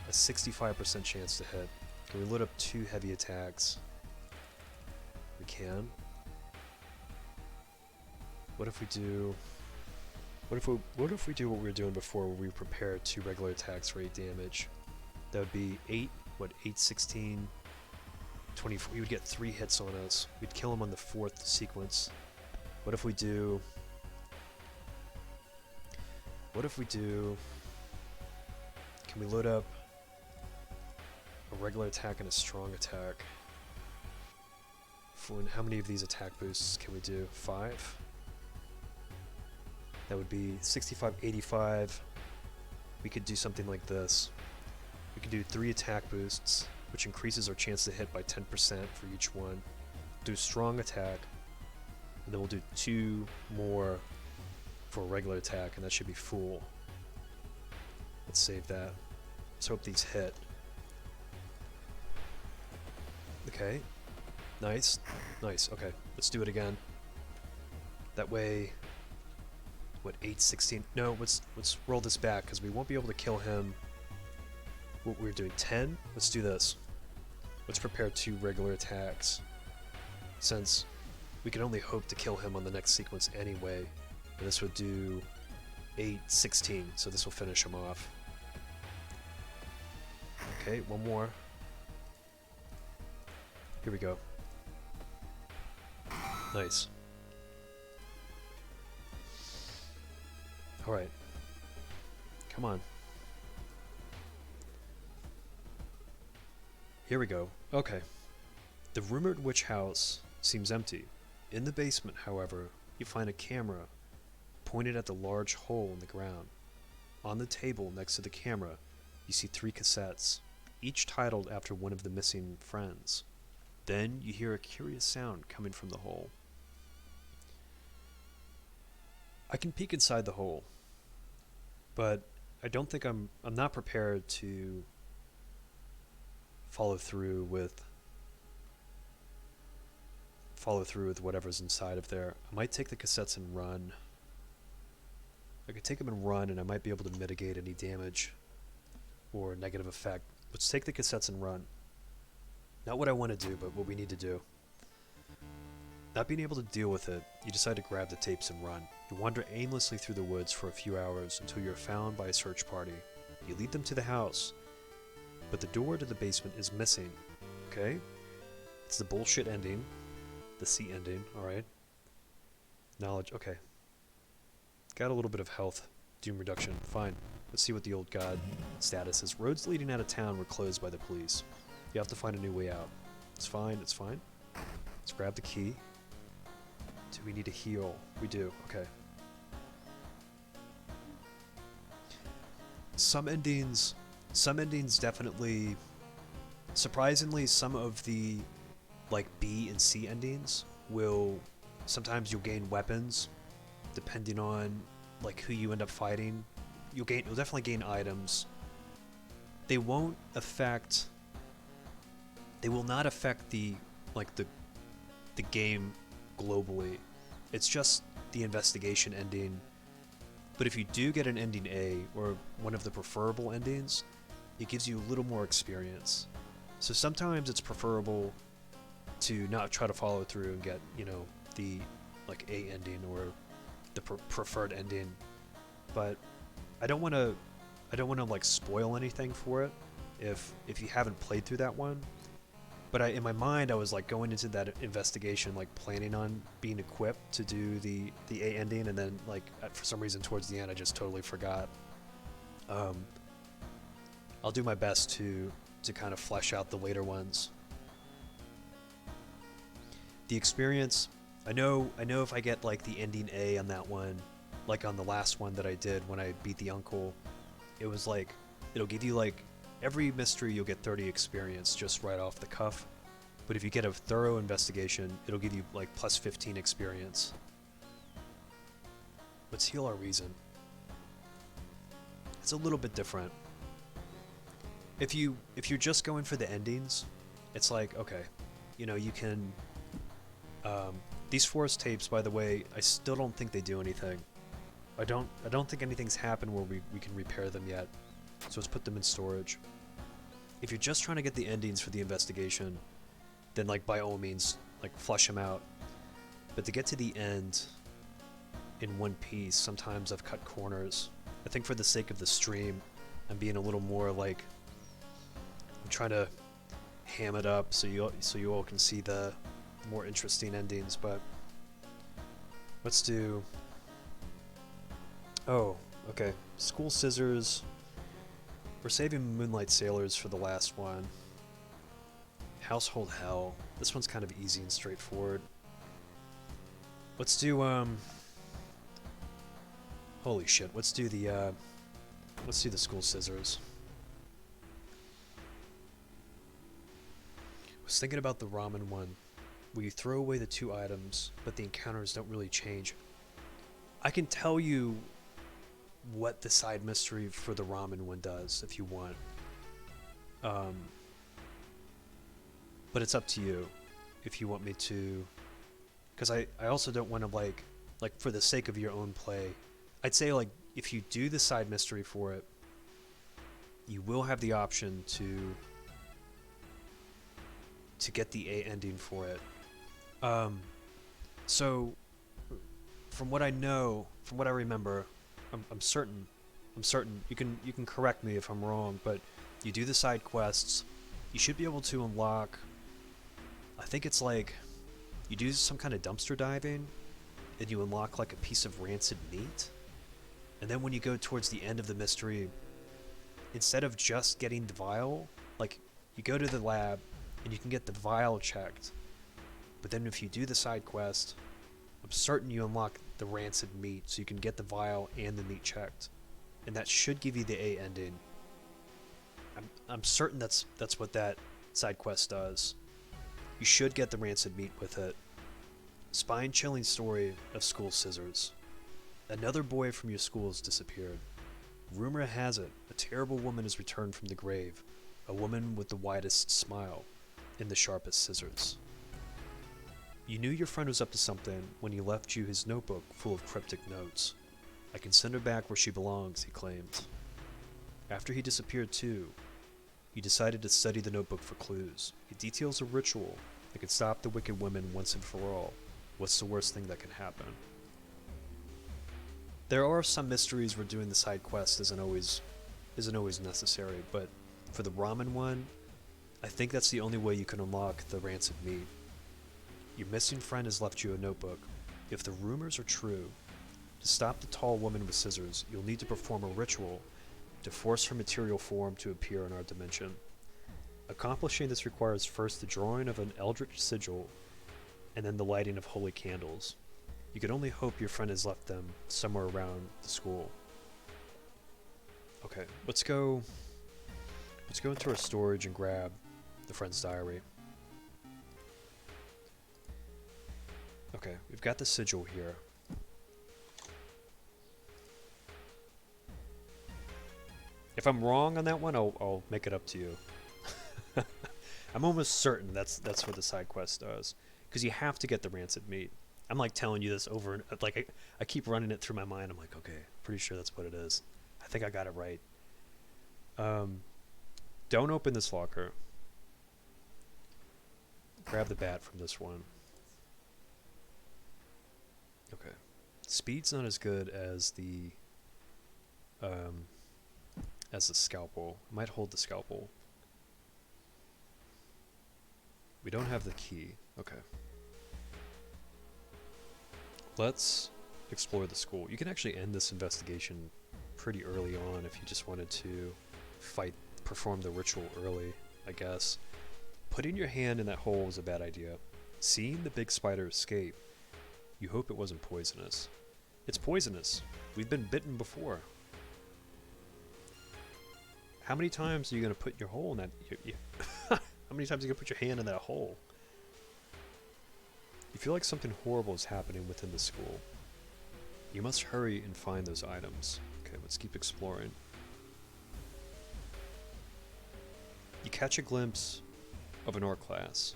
a 65% chance to hit? Can we load up 2 heavy attacks? We can. What if we do... What if we do what we were doing before, where we prepare 2 regular attacks for 8 damage? That would be 8, 8, 16, 24. We would get 3 hits on us. We'd kill him on the 4th sequence. What if we do... Can we load up a regular attack and a strong attack? And how many of these attack boosts can we do? 5? That would be 65, 85. We could do something like this. We could do 3 attack boosts, which increases our chance to hit by 10% for each one. Do a strong attack, and then we'll do 2 more for a regular attack, and that should be full. Let's save that. Let's hope these hit. Okay. Nice. Nice. Okay. Let's do it again. That way... What, 8, 16? No, let's roll this back, because we won't be able to kill him. What we're doing, 10? Let's do this. Let's prepare 2 regular attacks. Since we can only hope to kill him on the next sequence anyway. And this would do 8, 16, so this will finish him off. Okay, 1 more. Here we go. Nice. Alright. Come on. Here we go. Okay. The rumored witch house seems empty. In the basement, however, you find a camera pointed at the large hole in the ground. On the table next to the camera, you see 3 cassettes, each titled after one of the missing friends. Then you hear a curious sound coming from the hole. I can peek inside the hole, but I don't think I'm not prepared to follow through with whatever's inside of there. I might take the cassettes and run. I could take them and run, and I might be able to mitigate any damage or negative effect. Let's take the cassettes and run. Not what I want to do, but what we need to do. Not being able to deal with it, you decide to grab the tapes and run. You wander aimlessly through the woods for a few hours until you're found by a search party. You lead them to the house, but the door to the basement is missing. Okay? It's the bullshit ending. The C ending, alright. Knowledge, okay. Got a little bit of health. Doom reduction, fine. Let's see what the old god status is. Roads leading out of town were closed by the police. You have to find a new way out. It's fine, it's fine. Let's grab the key. Do we need to heal? We do, okay. Some endings definitely Surprisingly, some of the like B and C endings will sometimes you'll gain weapons depending on like who you end up fighting. You'll definitely gain items. They won't affect they will not affect the like the game globally. It's just the investigation ending. But if you do get an ending A or one of the preferable endings, it gives you a little more experience. So sometimes it's preferable to not try to follow through and get, the like A ending or the preferred ending. But I don't want to like spoil anything for it if you haven't played through that one. But in my mind, I was like going into that investigation, like planning on being equipped to do the A ending, and then like for some reason towards the end, I just totally forgot. I'll do my best to kind of flesh out the later ones. The experience, I know if I get like the ending A on that one, like on the last one that I did when I beat the uncle, it was like it'll give you like every mystery you'll get 30 experience just right off the cuff. But if you get a thorough investigation, it'll give you like plus 15 experience. Let's heal our reason. It's a little bit different. If you're just going for the endings, it's like, okay, you can these forest tapes, by the way, I still don't think they do anything. I don't think anything's happened where we can repair them yet. So let's put them in storage. If you're just trying to get the endings for the investigation, then like by all means, like flush them out. But to get to the end in one piece, sometimes I've cut corners. I think for the sake of the stream, I'm being a little more like I'm trying to ham it up so you all can see the more interesting endings. But let's do. Oh, okay. School scissors. We're saving Moonlight Sailors for the last one. Household Hell. This one's kind of easy and straightforward. Let's do holy shit. Let's do the School Scissors. I was thinking about the ramen one, where you throw away the 2 items, but the encounters don't really change. I can tell you what the side mystery for the ramen one does if you want. But it's up to you if you want me to, because I also don't want to like for the sake of your own play, I'd say like if you do the side mystery for it, you will have the option to get the A ending for it. So from what I know, from what I remember, I'm certain you can correct me if I'm wrong, but you do the side quests, you should be able to unlock, I think it's like you do some kind of dumpster diving and you unlock like a piece of rancid meat, and then when you go towards the end of the mystery, instead of just getting the vial, like you go to the lab and you can get the vial checked, but then if you do the side quest, I'm certain you unlock the rancid meat so you can get the vial and the meat checked, and that should give you the A ending. I'm certain that's what that side quest does. You should get the rancid meat with it. Spine-chilling story of School Scissors. Another boy from your school has disappeared. Rumor has it a terrible woman has returned from the grave, a woman with the widest smile and the sharpest scissors. You knew your friend was up to something when he left you his notebook full of cryptic notes. I can send her back where she belongs, he claimed. After he disappeared too, you decided to study the notebook for clues. It details a ritual that could stop the wicked women once and for all. What's the worst thing that can happen? There are some mysteries where doing the side quest isn't always necessary, but for the ramen one, I think that's the only way you can unlock the rancid meat. Your missing friend has left you a notebook. If the rumors are true, to stop the tall woman with scissors, you'll need to perform a ritual to force her material form to appear in our dimension. Accomplishing this requires first the drawing of an eldritch sigil, and then the lighting of holy candles. You can only hope your friend has left them somewhere around the school. Okay, let's go into our storage and grab the friend's diary. Okay, we've got the sigil here. If I'm wrong on that one, I'll make it up to you. I'm almost certain that's what the side quest does, because you have to get the rancid meat. I'm like telling you this over and like I keep running it through my mind. I'm like, okay, pretty sure that's what it is. I think I got it right. Don't open this locker. Grab the bat from this one. Okay. Speed's not as good as the scalpel. I might hold the scalpel. We don't have the key. Okay. Let's explore the school. You can actually end this investigation pretty early on if you just wanted to perform the ritual early, I guess. Putting your hand in that hole was a bad idea. Seeing the big spider escape, you hope it wasn't poisonous. It's poisonous. We've been bitten before. How many times are you going to put your hole in that? How many times are you going to put your hand in that hole? You feel like something horrible is happening within the school. You must hurry and find those items. Okay, let's keep exploring. You catch a glimpse of an art class.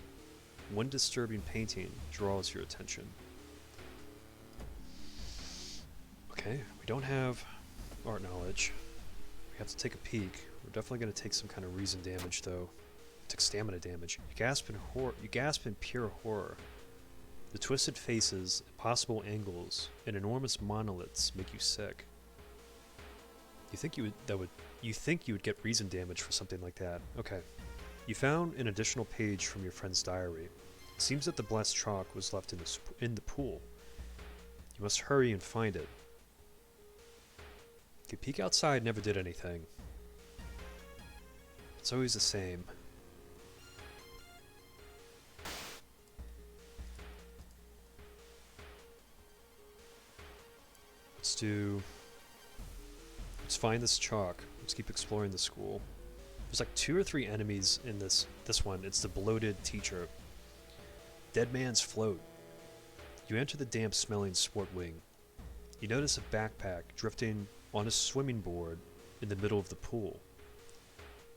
One disturbing painting draws your attention. Okay, we don't have art knowledge. We have to take a peek. We're definitely going to take some kind of reason damage, though. Took stamina damage. You gasp in horror. You gasp in pure horror. The twisted faces, impossible angles, and enormous monoliths make you sick. You think you would get reason damage for something like that. Okay. You found an additional page from your friend's diary. It seems that the blessed chalk was left in the pool. You must hurry and find it. Okay, peek outside never did anything. It's always the same. Let's find this chalk. Let's keep exploring the school. There's like 2 or 3 enemies in this one. It's the bloated teacher. Dead man's float. You enter the damp smelling sport wing. You notice a backpack drifting on a swimming board in the middle of the pool.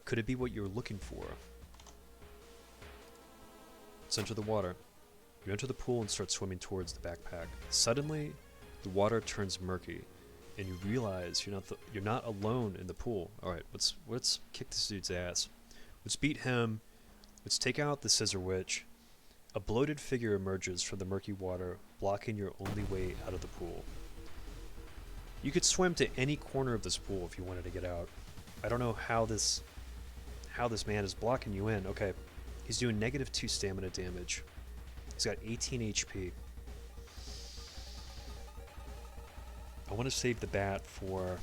Could it be what you're looking for? Let's enter the water. You enter the pool and start swimming towards the backpack. Suddenly, the water turns murky, and you realize you're not alone in the pool. All right, let's kick this dude's ass. Let's beat him. Let's take out the scissor witch. A bloated figure emerges from the murky water, blocking your only way out of the pool. You could swim to any corner of this pool if you wanted to get out. I don't know how this man is blocking you in. Okay, he's doing -2 stamina damage. He's got 18 HP. I want to save the bat for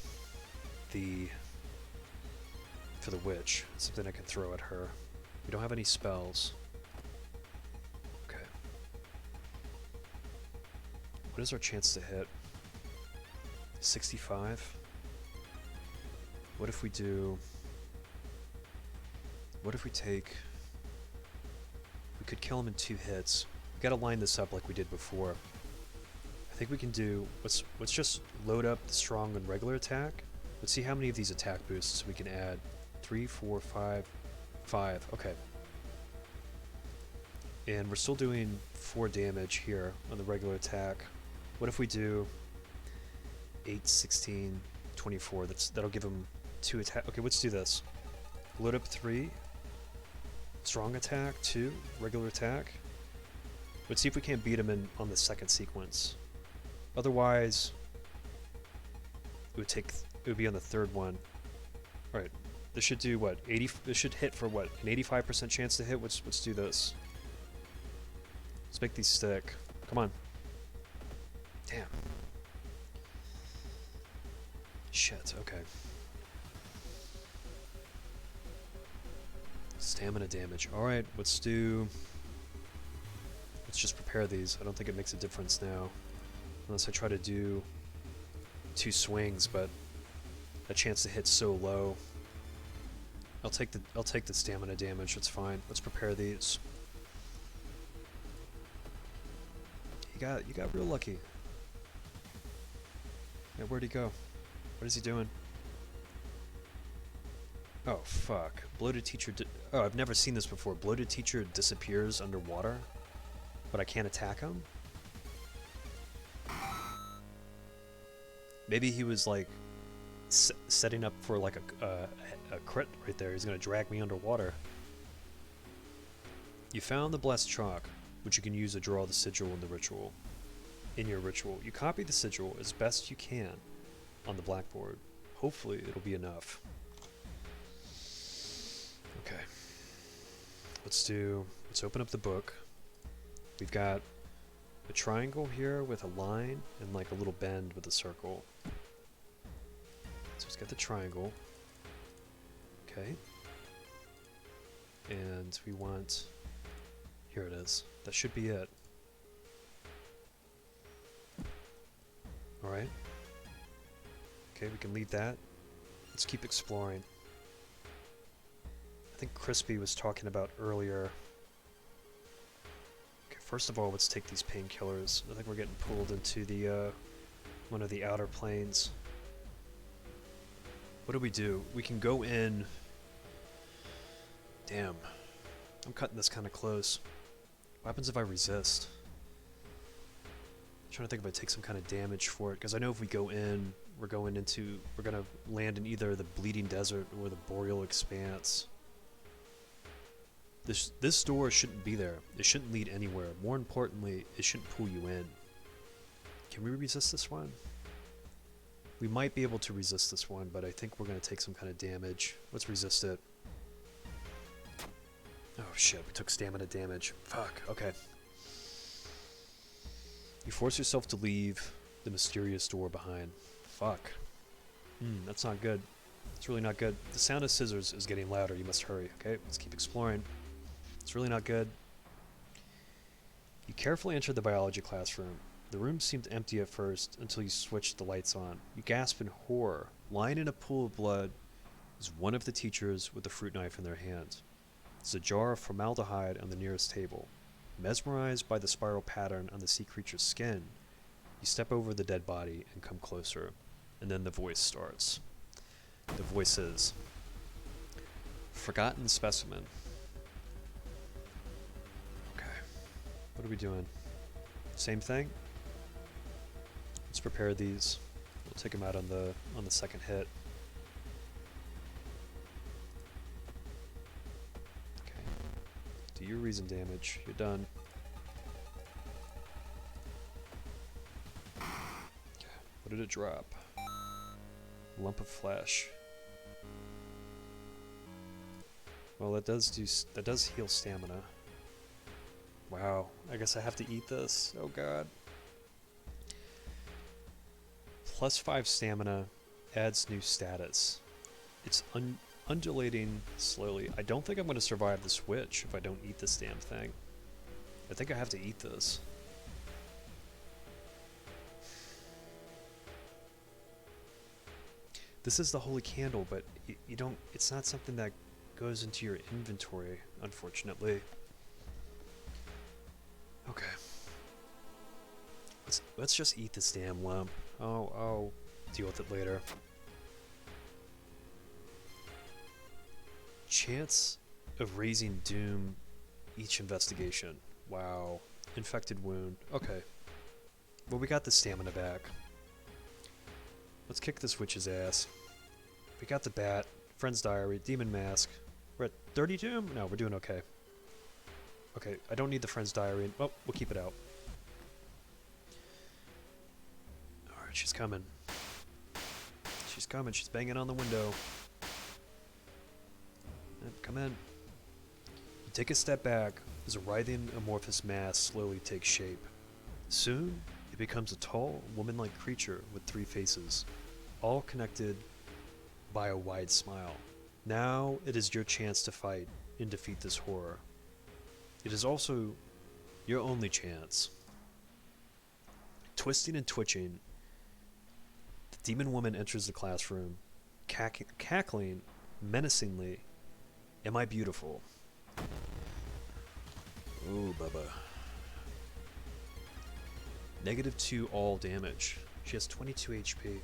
the witch. Something I can throw at her. We don't have any spells. Okay. What is our chance to hit? 65? What if we could kill him in 2 hits. We gotta line this up like we did before. I think we can do, let's just load up the strong and regular attack. Let's see how many of these attack boosts we can add. 3, 4, 5, 5. Okay. And we're still doing 4 damage here on the regular attack. What if we do 8, 16, 24? That'll give him 2 attack. Okay, let's do this. Load up 3. Strong attack, 2. Regular attack. Let's see if we can't beat him on the second sequence. Otherwise, it would be on the third one. Alright, this should do what? This should hit for what? An 85% chance to hit? Let's do this. Let's make these stick. Come on. Damn. Shit, okay. Stamina damage. Alright, let's just prepare these. I don't think it makes a difference now. Unless I try to do 2 swings, but that chance to hit so low. I'll take the stamina damage. It's fine. Let's prepare these. You got real lucky. Yeah, where'd he go? What is he doing? Oh fuck! Bloated teacher. Oh, I've never seen this before. Bloated teacher disappears underwater, but I can't attack him. Maybe he was like setting up for like a crit right there. He's gonna drag me underwater. You found the blessed chalk, which you can use to draw the sigil in the ritual. In your ritual, you copy the sigil as best you can on the blackboard. Hopefully, it'll be enough. Okay. Let's open up the book. We've got a triangle here with a line and like a little bend with a circle. So it's got the triangle. Okay. And we want... Here it is. That should be it. Alright. Okay, we can leave that. Let's keep exploring. I think Crispy was talking about earlier. Okay, first of all, let's take these painkillers. I think we're getting pulled into the one of the outer planes. What do? We can go in... Damn. I'm cutting this kind of close. What happens if I resist? I'm trying to think if I take some kind of damage for it, because I know if we go in, we're gonna land in either the Bleeding Desert or the Boreal Expanse. This door shouldn't be there. It shouldn't lead anywhere. More importantly, it shouldn't pull you in. Can we resist this one? We might be able to resist this one, but I think we're gonna take some kind of damage. Let's resist it. Oh shit, we took stamina damage. Fuck, okay. You force yourself to leave the mysterious door behind. Fuck. That's not good. It's really not good. The sound of scissors is getting louder. You must hurry. Okay, let's keep exploring. It's really not good. You carefully enter the biology classroom. The room seemed empty at first until you switched the lights on. You gasp in horror. Lying in a pool of blood is one of the teachers with a fruit knife in their hand. There's a jar of formaldehyde on the nearest table. Mesmerized by the spiral pattern on the sea creature's skin, you step over the dead body and come closer, and then the voice starts. The voice is, "Forgotten specimen." Okay, what are we doing? Same thing? Let's prepare these. We'll take them out on the second hit. Do your reason damage. You're done. Okay. What did it drop? Lump of flesh. Well, that does heal stamina. Wow. I guess I have to eat this. Oh god. +5 stamina adds new status. It's undulating slowly. I don't think I'm going to survive the switch if I don't eat this damn thing. I think I have to eat this. This is the holy candle, but you don't... It's not something that goes into your inventory, unfortunately. Okay. Let's just eat this damn lump. Oh, I'll deal with it later. Chance of raising doom each investigation. Wow. Infected wound. Okay. Well, we got the stamina back. Let's kick this witch's ass. We got the bat, friend's diary, demon mask. We're at 30 doom? No, we're doing okay. Okay, I don't need the friend's diary. Oh, we'll keep it out. Alright, she's coming. She's coming. She's banging on the window. Come in. You take a step back as a writhing amorphous mass slowly takes shape. Soon, it becomes a tall, woman-like creature with 3 faces, all connected by a wide smile. Now it is your chance to fight and defeat this horror. It is also your only chance. Twisting and twitching, the demon woman enters the classroom, cackling menacingly Am I beautiful? Ooh, Bubba. -2 all damage. She has 22 HP.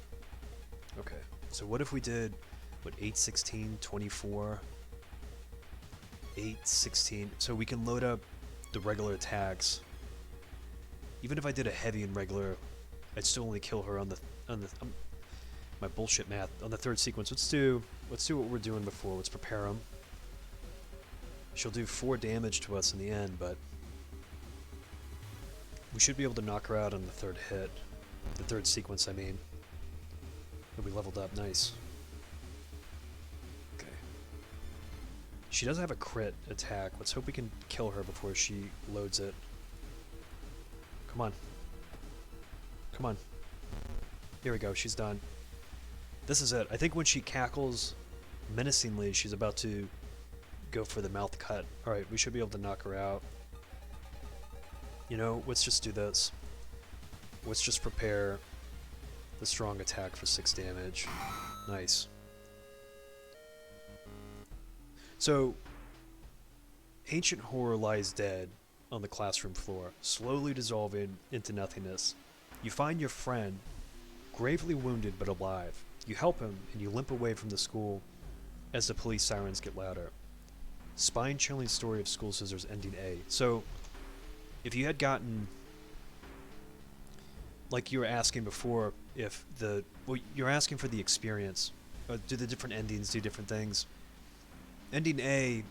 Okay, so what if we did, what, 8, 16, 24, 8, 16, so we can load up the regular attacks. Even if I did a heavy and regular, I'd still only kill her on the, my bullshit math, on the third sequence. Let's do what we're doing before. Let's prepare them. She'll do 4 damage to us in the end, but we should be able to knock her out on the third hit. The third sequence, I mean. And we leveled up, nice. Okay. She does have a crit attack. Let's hope we can kill her before she loads it. Come on. Come on. Here we go, she's done. This is it. I think when she cackles menacingly, she's about to go for the mouth cut. Alright, we should be able to knock her out. You know, let's just do this. Let's just prepare the strong attack for 6 damage. Nice. So, ancient horror lies dead on the classroom floor, slowly dissolving into nothingness. You find your friend, gravely wounded but alive. You help him, and you limp away from the school as the police sirens get louder. Spine-chilling story of School Scissors ending A. So, if you had gotten, like you were asking before, if the, well, you're asking for the experience. Do the different endings do different things? Ending A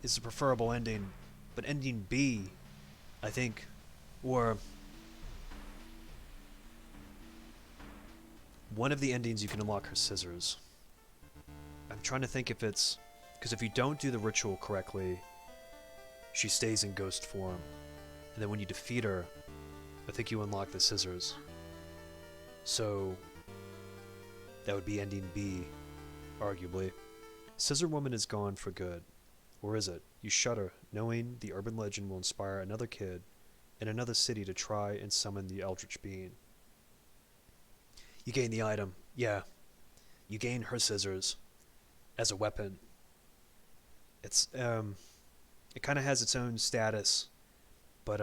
is the preferable ending, but ending B, I think, or one of the endings you can unlock her scissors. I'm trying to think if it's, because if you don't do the ritual correctly, she stays in ghost form. And then when you defeat her, I think you unlock the scissors. So, that would be ending B, arguably. Scissor Woman is gone for good. Or is it? You shudder, knowing the urban legend will inspire another kid in another city to try and summon the Eldritch Being. You gain the item. Yeah. You gain her scissors as a weapon. It's, it kind of has its own status, but,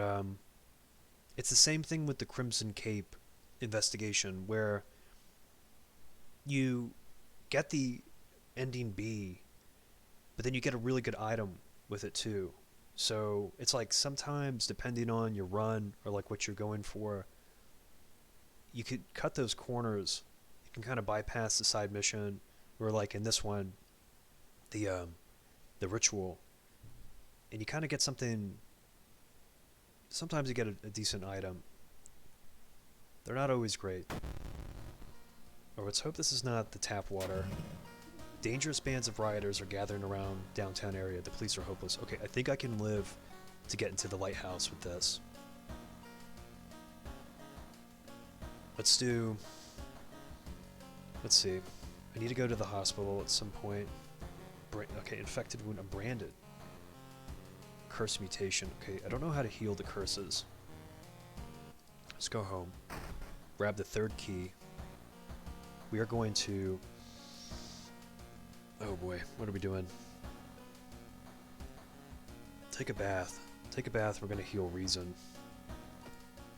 it's the same thing with the Crimson Cape investigation, where you get the ending B, but then you get a really good item with it too. So it's like sometimes, depending on your run or like what you're going for, you could cut those corners. You can kind of bypass the side mission, or like in this one, the ritual, and you kind of get something. Sometimes you get a decent item. They're not always great. Or let's hope this is not the tap water. Dangerous bands of rioters are gathering around downtown area. The police are hopeless. Okay, I think I can live to get into the lighthouse with this. Let's do... Let's see. I need to go to the hospital at some point. Okay, infected wound. I'm branded. Curse mutation. Okay, I don't know how to heal the curses. Let's go home. Grab the third key. We are going to... Oh boy, what are we doing? Take a bath. Take a bath, we're going to heal Reason.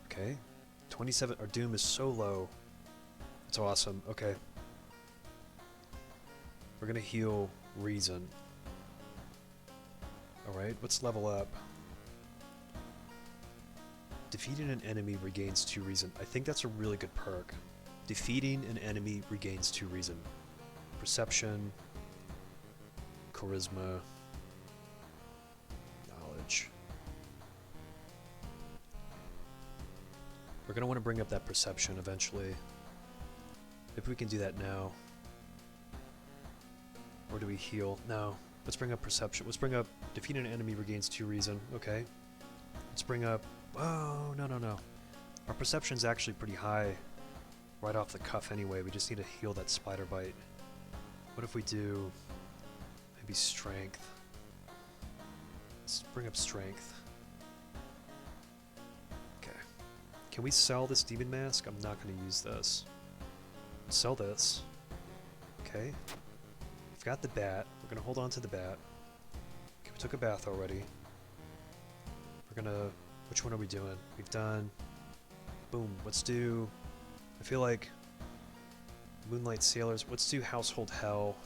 Okay. 27... Our doom is so low. It's awesome. Okay. We're going to heal Reason. Alright, let's level up. Defeating an enemy regains 2 reason. I think that's a really good perk. Defeating an enemy regains 2 reason. Perception, charisma, knowledge. We're going to want to bring up that perception eventually. If we can do that now. Or do we heal? No. Let's bring up perception. Let's bring up defeat an enemy regains 2 reason. Okay. Let's bring up... Oh, no, no, no. Our perception's actually pretty high right off the cuff anyway. We just need to heal that spider bite. What if we do maybe strength? Let's bring up strength. Okay. Can we sell this demon mask? I'm not going to use this. Sell this. Okay. We've got the bat. We're gonna hold on to the bat. Okay, we took a bath already. We're gonna... Which one are we doing? We've done... Boom. Let's do... I feel like... Moonlight Sailors. Let's do Household Hell.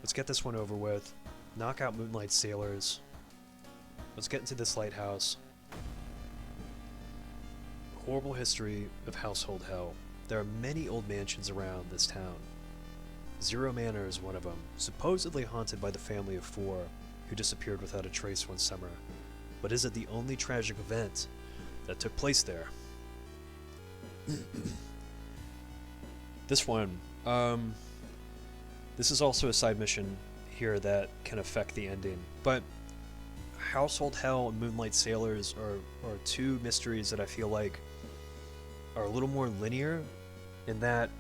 Let's get this one over with. Knock out Moonlight Sailors. Let's get into this lighthouse. Horrible history of Household Hell. There are many old mansions around this town. Zero Manor is one of them, supposedly haunted by the family of four, who disappeared without a trace one summer. But is it the only tragic event that took place there? This one, this is also a side mission here that can affect the ending, but Household Hell and Moonlight Sailors are two mysteries that I feel like are a little more linear in that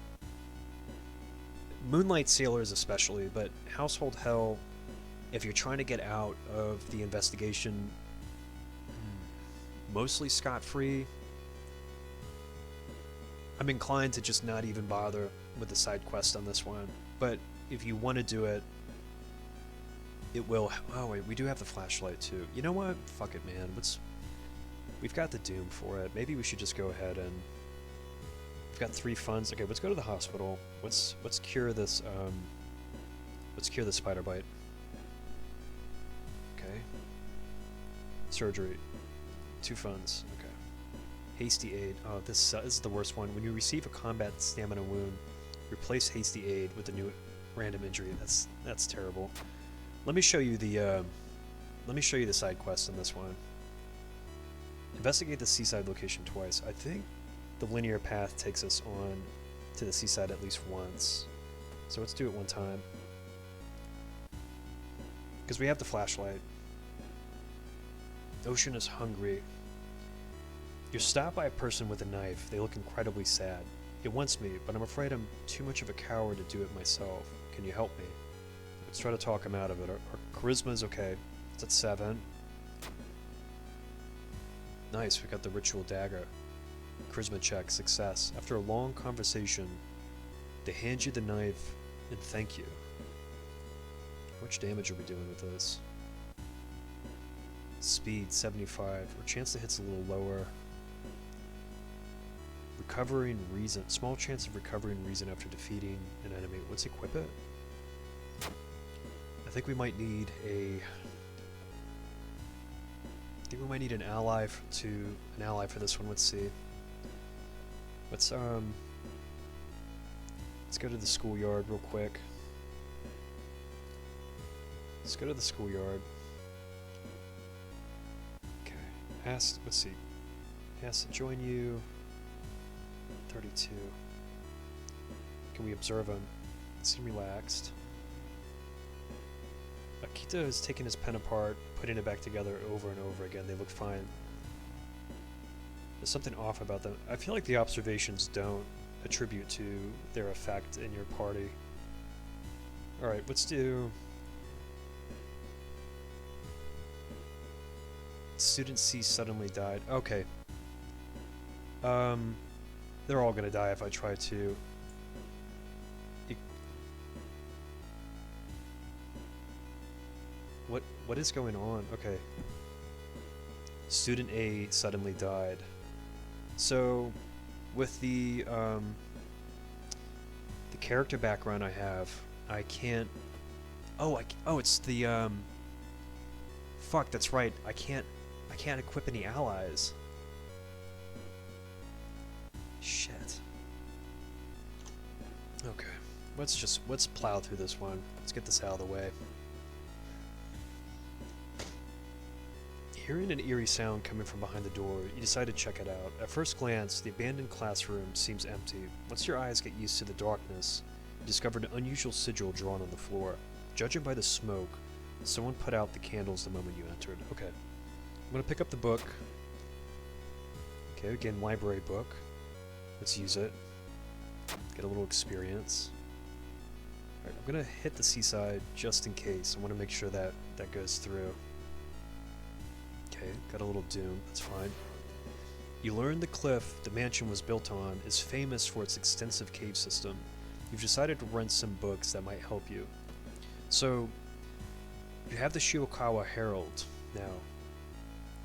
Moonlight Sailors especially, but Household Hell, if you're trying to get out of the investigation mostly scot-free, I'm inclined to just not even bother with the side quest on this one. But if you want to do it, it will... Oh wait, we do have the flashlight too. You know what? Fuck it, man. We've got the Doom for it. Maybe we should just go ahead and... We've got 3 funds. Okay, let's go to the hospital. Let's cure this, let's cure the spider bite. Okay. Surgery. 2 funds. Okay. Hasty Aid. Oh, this is the worst one. When you receive a combat stamina wound, replace Hasty Aid with a new random injury. That's terrible. Let me show you the side quest on this one. Investigate the seaside location twice. I think the linear path takes us on to the seaside at least once. So let's do it one time. Because we have the flashlight. Ocean is hungry. You're stopped by a person with a knife. They look incredibly sad. It wants me, but I'm afraid I'm too much of a coward to do it myself. Can you help me? Let's try to talk him out of it. Our charisma is okay. It's at 7. Nice, we got the ritual dagger. Charisma check, success. After a long conversation, they hand you the knife and thank you. How much damage are we doing with this? Speed, 75. Our chance to hit's a little lower. Recovering reason. Small chance of recovering reason after defeating an enemy. Let's equip it. I think we might need a... I think we might need an ally for this one. Let's see. Let's go to the schoolyard real quick. Let's go to the schoolyard. Okay. Let's see. Has to join you. 32. Can we observe him? Seem relaxed. Akita has taken his pen apart, putting it back together over and over again. They look fine. There's something off about them. I feel like the observations don't attribute to their effect in your party. Alright, let's do... Student C suddenly died. Okay. They're all gonna die if I try to... What is going on? Okay. Student A suddenly died. So, with the character background I have, I can't... Oh, it's the, Fuck, that's right. I can't equip any allies. Shit. Okay. Let's plow through this one. Let's get this out of the way. Hearing an eerie sound coming from behind the door, you decide to check it out. At first glance, the abandoned classroom seems empty. Once your eyes get used to the darkness, you discover an unusual sigil drawn on the floor. Judging by the smoke, someone put out the candles the moment you entered. Okay. I'm gonna pick up the book. Okay, again, library book. Let's use it. Get a little experience. Alright, I'm gonna hit the seaside just in case. I want to make sure that goes through. Okay, got a little doom. That's fine. You learn the cliff the mansion was built on is famous for its extensive cave system. You've decided to rent some books that might help you. So, You have the Shiokawa Herald now.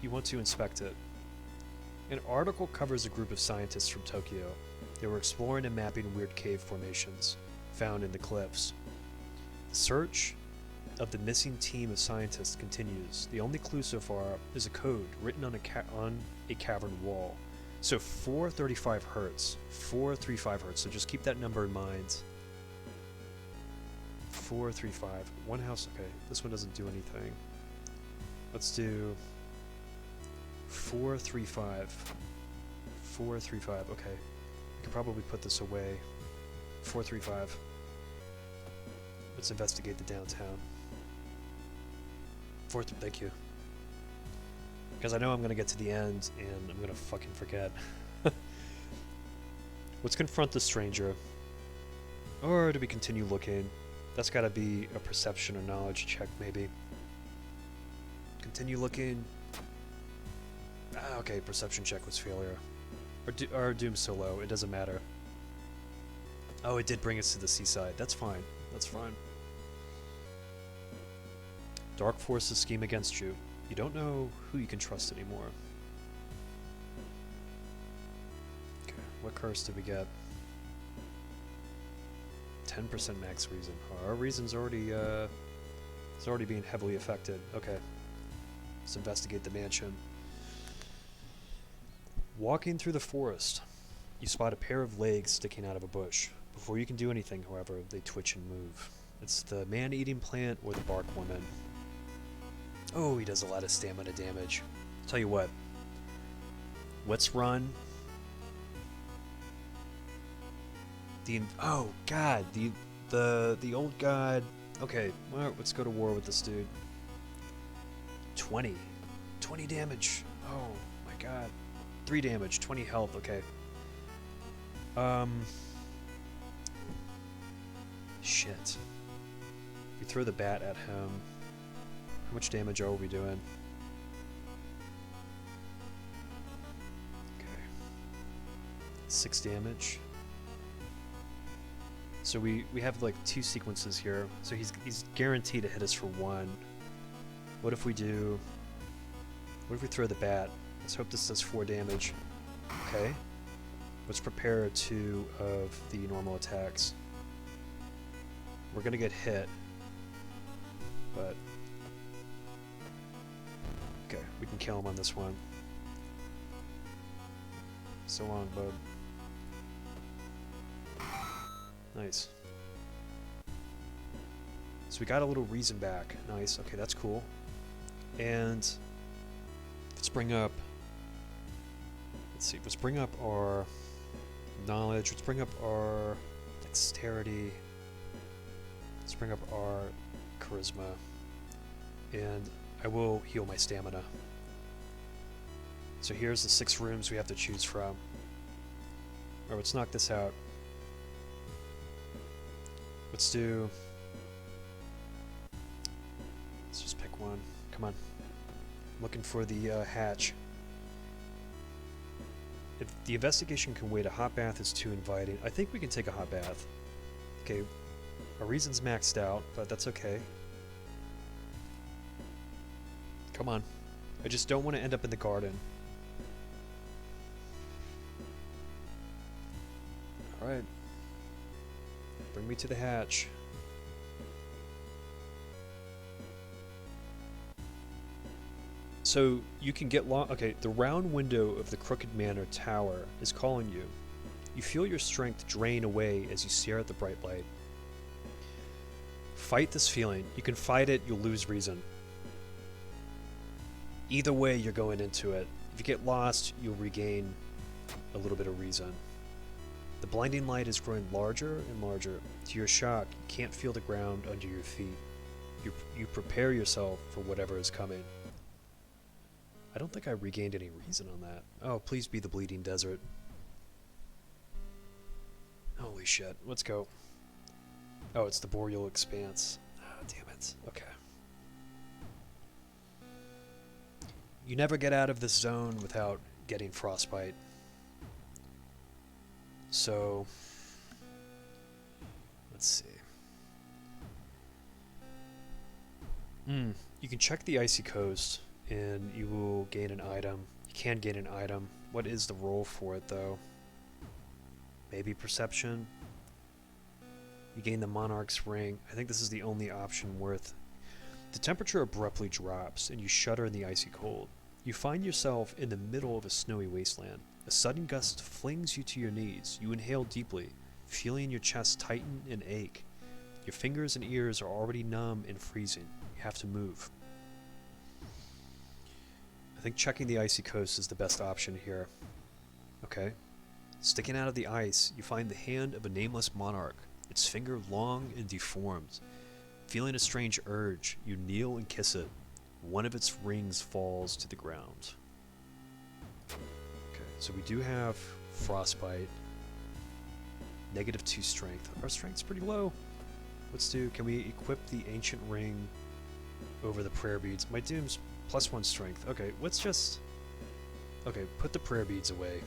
You want to inspect it. An article covers a group of scientists from Tokyo. They were exploring and mapping weird cave formations found in the cliffs. The search of the missing team of scientists continues. The only clue so far is a code written on a cavern wall. So 435 hertz. 435 hertz. So just keep that number in mind. 435. One house. Okay, this one doesn't do anything. Let's do 435. 435. Okay. I could probably put this away. 435. Let's investigate the downtown. Thank you. Because I know I'm going to get to the end and I'm going to fucking forget. Let's confront the stranger. Or do we continue looking? That's got to be a perception or knowledge check, maybe. Continue looking. Okay, perception check was failure. Our doom's so low, it doesn't matter. Oh, it did bring us to the seaside. That's fine. That's fine. Dark forces scheme against you. You don't know who you can trust anymore. Okay, what curse did we get? 10% max reason. Our reason's already, it's already being heavily affected. Okay. Let's investigate the mansion. Walking through the forest, you spot a pair of legs sticking out of a bush. Before you can do anything, however, they twitch and move. It's the man-eating plant or the bark woman. Oh, he does a lot of stamina damage. Tell you what. Let's run. Oh god, the old god. Okay, well, let's go to war with this dude. 20 damage. Oh my god. 3 damage, 20 health. Okay. Shit. We throw the bat at him. How much damage are we doing? Okay. 6 damage. So we have like 2 sequences here. So he's guaranteed to hit us for 1. What if we throw the bat? Let's hope this does 4 damage. Okay. Let's prepare 2 of the normal attacks. We're gonna get hit. But okay, we can kill him on this one. So long, bud. Nice. So we got a little reason back. Nice. Okay, that's cool. And let's bring up our knowledge. Let's bring up our dexterity. Let's bring up our charisma. And I will heal my stamina. So here's the 6 rooms we have to choose from. Alright, let's knock this out. Let's just pick one. Come on. I'm looking for the hatch. If the investigation can wait, a hot bath is too inviting. I think we can take a hot bath. Okay, our reason's maxed out, but that's okay. Come on. I just don't want to end up in the garden. Alright. Bring me to the hatch. So you can get okay, the round window of the Crooked Manor Tower is calling you. You feel your strength drain away as you stare at the bright light. Fight this feeling. You can fight it, you'll lose reason. Either way, you're going into it. If you get lost, you'll regain a little bit of reason. The blinding light is growing larger and larger. To your shock, you can't feel the ground under your feet. You prepare yourself for whatever is coming. I don't think I regained any reason on that. Oh, please be the Bleeding Desert. Holy shit. Let's go. Oh, it's the Boreal Expanse. Oh, damn it. Okay. You never get out of this zone without getting frostbite. So, let's see. You can check the icy coast, and you will gain an item. You can gain an item. What is the roll for it, though? Maybe perception? You gain the Monarch's Ring. I think this is the only option worth. The temperature abruptly drops, and you shudder in the icy cold. You find yourself in the middle of a snowy wasteland. A sudden gust flings you to your knees. You inhale deeply, feeling your chest tighten and ache. Your fingers and ears are already numb and freezing. You have to move. I think checking the icy coast is the best option here. Okay. Sticking out of the ice, you find the hand of a nameless monarch, its finger long and deformed. Feeling a strange urge, you kneel and kiss it. One of its rings falls to the ground. Okay, so we do have frostbite. -2 strength. Our strength's pretty low. Let's do, can we equip the ancient ring over the prayer beads? My doom's +1 strength. Okay, let's just, okay, put the prayer beads away.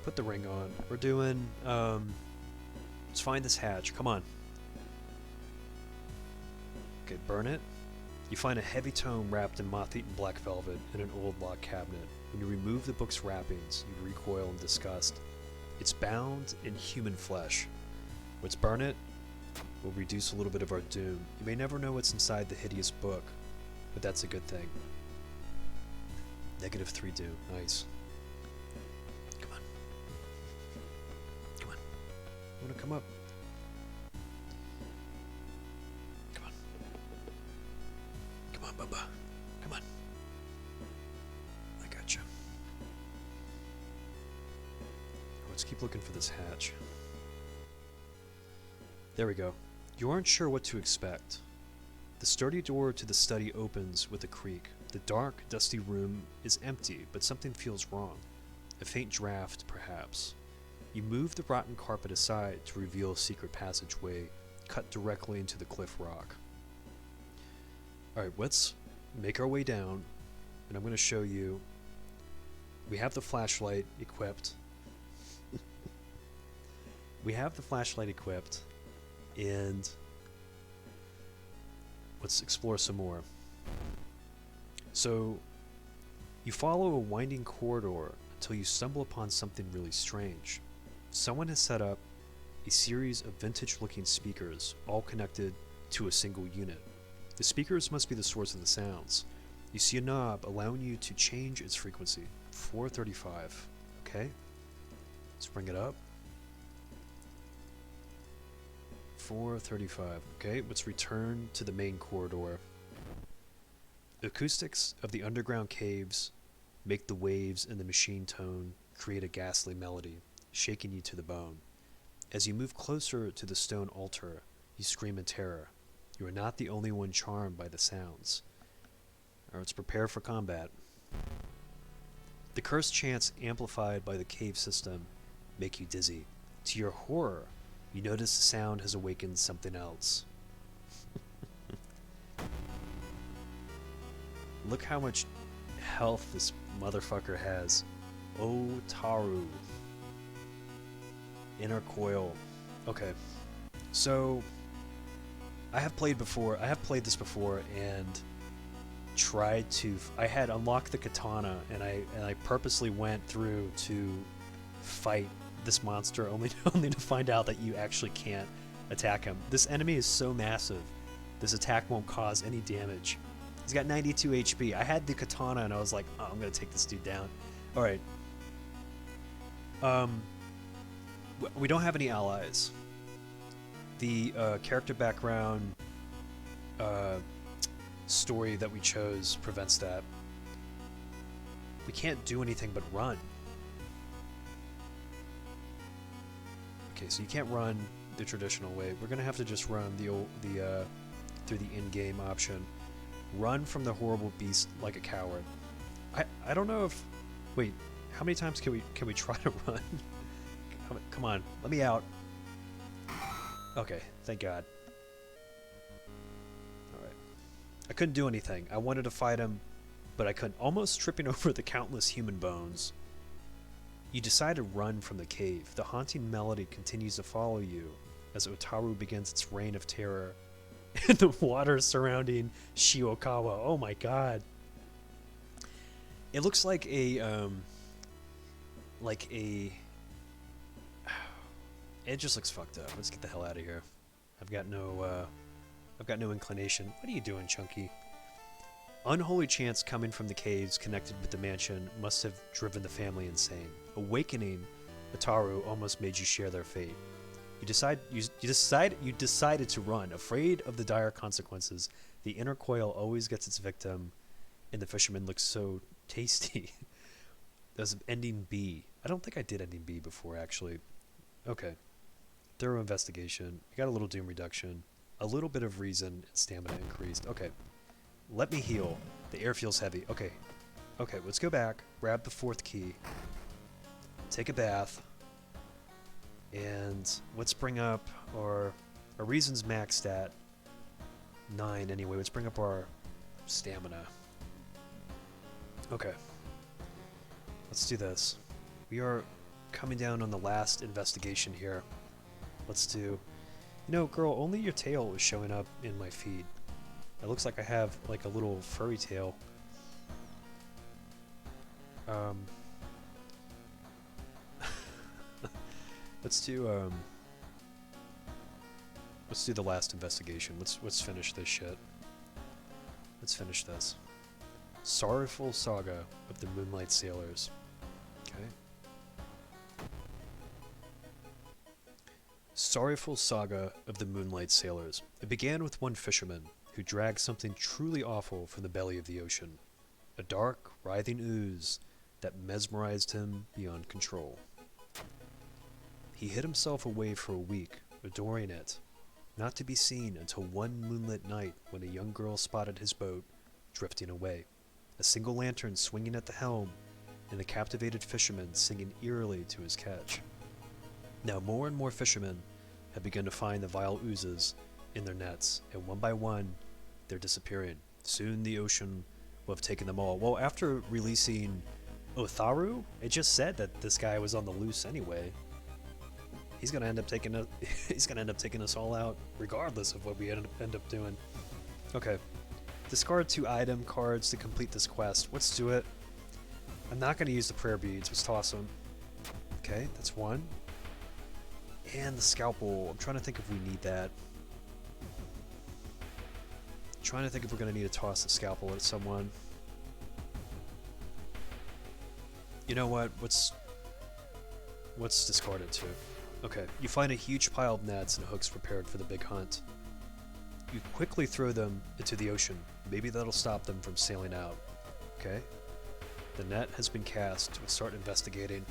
Put the ring on. We're doing, let's find this hatch. Come on. Okay, burn it. You find a heavy tome wrapped in moth-eaten black velvet in an old locked cabinet. When you remove the book's wrappings, you recoil in disgust. It's bound in human flesh. Let's burn it. We'll reduce a little bit of our doom. You may never know what's inside the hideous book, but that's a good thing. -3 doom. Nice. Come on. Come on. I want to come up. Come on. Come on, Bubba. Come on. I gotcha. Let's keep looking for this hatch. There we go. You aren't sure what to expect. The sturdy door to the study opens with a creak. The dark, dusty room is empty, but something feels wrong. A faint draft, perhaps. You move the rotten carpet aside to reveal a secret passageway cut directly into the cliff rock. Alright, let's make our way down, and I'm going to show you. We have the flashlight equipped. And let's explore some more. So, you follow a winding corridor until you stumble upon something really strange. Someone has set up a series of vintage-looking speakers, all connected to a single unit. The speakers must be the source of the sounds. You see a knob allowing you to change its frequency. 435. Okay. Let's bring it up. 435. Okay, let's return to the main corridor. The acoustics of the underground caves make the waves in the machine tone create a ghastly melody, shaking you to the bone. As you move closer to the stone altar, you scream in terror. You are not the only one charmed by the sounds. Alright, let's prepare for combat. The cursed chants amplified by the cave system make you dizzy. To your horror, you notice the sound has awakened something else. Look how much health this motherfucker has. Otaru. Inner coil. Okay. So I have played this before and tried to I had unlocked the katana and I purposely went through to fight this monster only to find out that you actually can't attack him. This enemy is so massive. This attack won't cause any damage. He's got 92 HP. I had the katana and I was like, oh, I'm gonna take this dude down. Alright. We don't have any allies. The character background story that we chose prevents that. We can't do anything but run. Okay, so you can't run the traditional way. We're gonna have to just run through the in-game option. Run from the horrible beast like a coward. I don't know if. Wait, how many times can we try to run? Come on, let me out. Okay, thank God. Alright. I couldn't do anything. I wanted to fight him, but I couldn't. Almost tripping over the countless human bones. You decide to run from the cave. The haunting melody continues to follow you as Otaru begins its reign of terror in the water surrounding Shiokawa. Oh my god. It looks like a it just looks fucked up. Let's get the hell out of here. I've got no inclination. What are you doing, Chunky? Unholy chants coming from the caves connected with the mansion must have driven the family insane. Awakening Ataru almost made you share their fate. You decided to run, afraid of the dire consequences. The inner coil always gets its victim, and the fisherman looks so tasty. There's ending B. I don't think I did ending B before, actually. Okay. Thorough investigation. You got a little doom reduction. A little bit of reason and stamina increased. Okay. Let me heal. The air feels heavy. Okay. Okay, let's go back. Grab the 4th key. Take a bath. And let's bring up our reason's maxed at 9 anyway. Let's bring up our stamina. Okay. Let's do this. We are coming down on the last investigation here. Let's do... You know, girl, only your tail is showing up in my feed. It looks like I have, like, a little furry tail. Let's do the last investigation. Let's finish this shit. Let's finish this. Sorrowful Saga of the Moonlight Sailors. Okay. Sorrowful Saga of the Moonlight Sailors. It began with one fisherman who dragged something truly awful from the belly of the ocean. A dark, writhing ooze that mesmerized him beyond control. He hid himself away for a week, adoring it, not to be seen until one moonlit night when a young girl spotted his boat drifting away, a single lantern swinging at the helm, and the captivated fisherman singing eerily to his catch. Now more and more fishermen have begun to find the vile oozes in their nets, and one by one, they're disappearing. Soon the ocean will have taken them all. Well, after releasing Otharu, it just said that this guy was on the loose anyway. He's gonna end up taking us all out, regardless of what we end up doing. Okay, discard 2 item cards to complete this quest. Let's do it. I'm not gonna use the prayer beads. Let's toss them. Okay, that's 1. And the scalpel. I'm trying to think if we need that. I'm trying to think if we're gonna need to toss the scalpel at someone. You know what? Let's discard it too. Okay, you find a huge pile of nets and hooks prepared for the big hunt. You quickly throw them into the ocean. Maybe that'll stop them from sailing out. Okay? The net has been cast. We'll start investigating.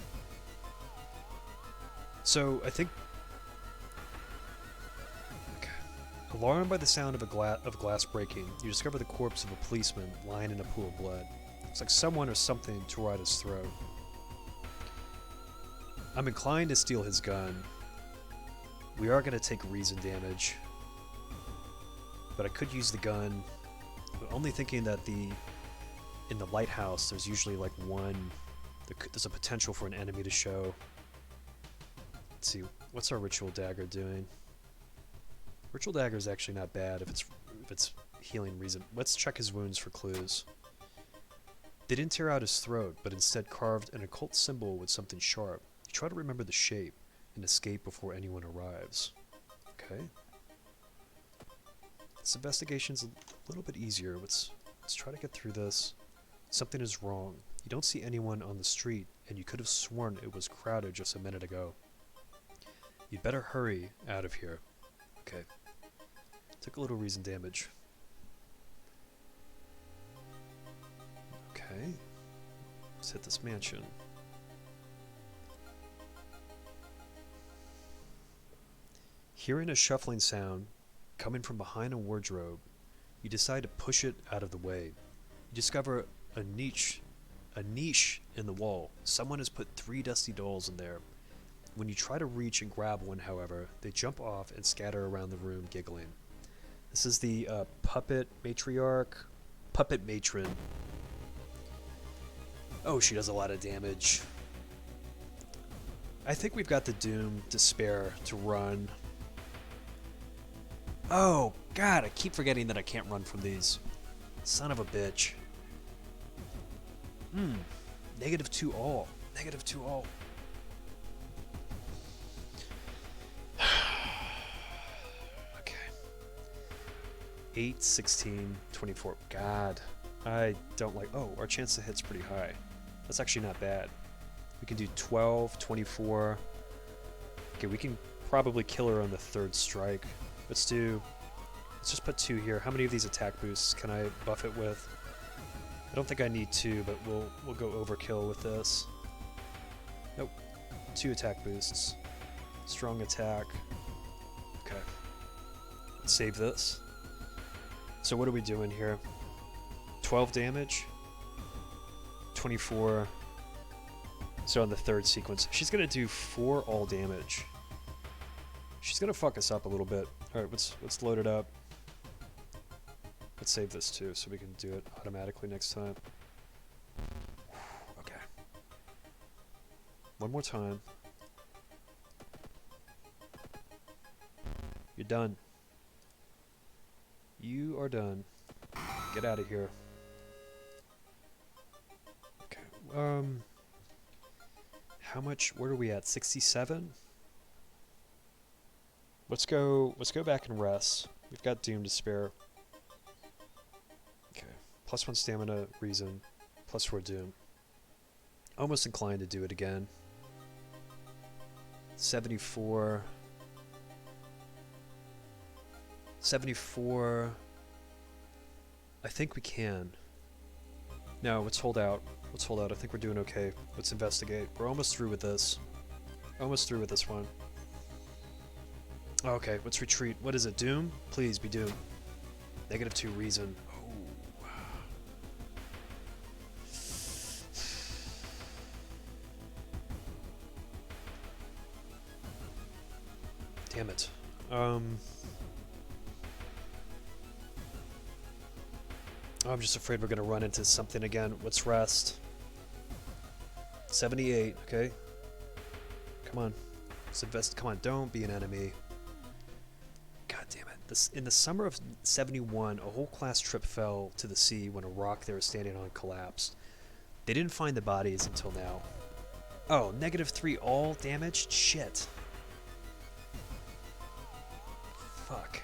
So, I think... Okay. Alarmed by the sound of glass breaking, you discover the corpse of a policeman lying in a pool of blood. Looks like someone or something tore out his throat. I'm inclined to steal his gun. We are going to take reason damage. But I could use the gun. I'm only thinking that in the lighthouse, there's usually like there's a potential for an enemy to show. Let's see, what's our ritual dagger doing? Ritual dagger is actually not bad if it's healing reason. Let's check his wounds for clues. They didn't tear out his throat, but instead carved an occult symbol with something sharp. You try to remember the shape and escape before anyone arrives. Okay. This investigation's a little bit easier. Let's try to get through this. Something is wrong. You don't see anyone on the street, and you could have sworn it was crowded just a minute ago. You'd better hurry out of here. Okay. Took a little reason damage. Okay. Let's hit this mansion. Hearing a shuffling sound coming from behind a wardrobe, you decide to push it out of the way. You discover a niche in the wall. Someone has put 3 dusty dolls in there. When you try to reach and grab one, however, they jump off and scatter around the room, giggling. This is the puppet matron. Oh, she does a lot of damage. I think we've got the doom to spare to run. Oh, God, I keep forgetting that I can't run from these. Son of a bitch. -2 all. -2 all. Okay. 8, 16, 24. God. I don't like... Oh, our chance to hit's pretty high. That's actually not bad. We can do 12, 24. Okay, we can probably kill her on the 3rd strike. Let's just put 2 here. How many of these attack boosts can I buff it with? I don't think I need 2, but we'll go overkill with this. Nope. 2 attack boosts. Strong attack. Okay. Let's save this. So what are we doing here? 12 damage? 24. So on the 3rd sequence, she's gonna do 4 all damage. She's gonna fuck us up a little bit. Alright, let's load it up. Let's save this too, so we can do it automatically next time. Okay. One more time. You're done. You are done. Get out of here. Okay. How much? Where are we at? 67? Let's go back and rest. We've got Doom to spare. Okay. +1 stamina, reason. +4 Doom. Almost inclined to do it again. 74. 74. I think we can. No, let's hold out. Let's hold out. I think we're doing okay. Let's investigate. We're almost through with this. Almost through with this one. Okay, let's retreat. What is it? Doom? Please be Doom. -2 reason. Oh. Damn it. I'm just afraid we're gonna run into something again. Let's rest. 78, okay? Come on. Let's invest. Come on, don't be an enemy. God damn it. In the summer of 71, a whole class trip fell to the sea when a rock they were standing on collapsed. They didn't find the bodies until now. Oh, -3 all damaged? Shit. Fuck.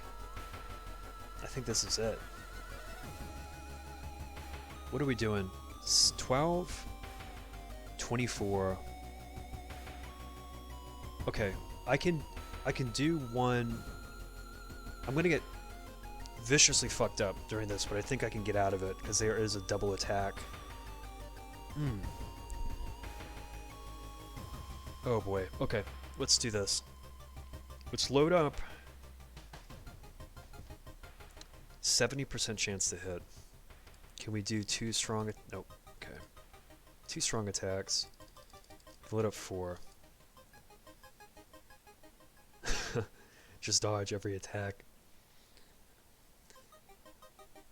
I think this is it. What are we doing? 12? 24. Okay, I can do one. I'm gonna get viciously fucked up during this, but I think I can get out of it because there is a double attack. Oh boy. Okay, let's do this. Let's load up. 70% chance to hit. Can we do 2 strong? Nope. Okay. 2 strong attacks. Load up 4. Just dodge every attack.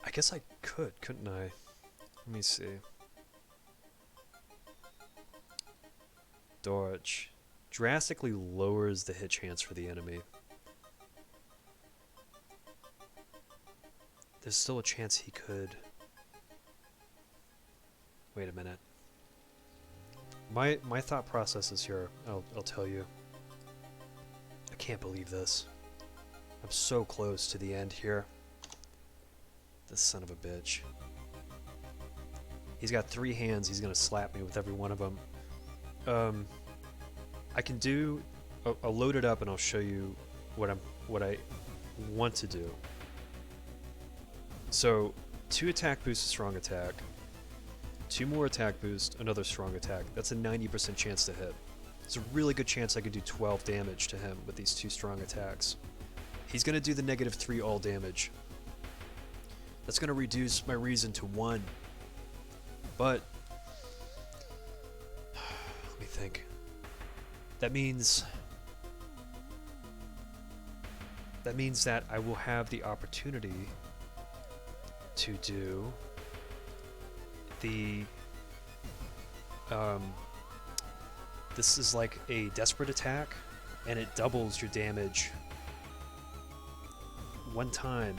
I guess I could, couldn't I? Let me see. Dodge. Drastically lowers the hit chance for the enemy. There's still a chance he could... Wait a minute. My thought process is here. I'll tell you. I can't believe this. I'm so close to the end here. This son of a bitch. He's got 3 hands. He's gonna slap me with every one of them. I can do... I'll load it up and I'll show you what I want to do. So, 2 attack boosts, a strong attack. 2 more attack boost, another strong attack. That's a 90% chance to hit. It's a really good chance I could do 12 damage to him with these 2 strong attacks. He's going to do the -3 all damage. That's going to reduce my reason to 1. But... let me think. That means that I will have the opportunity to do the this is like a desperate attack and it doubles your damage one time.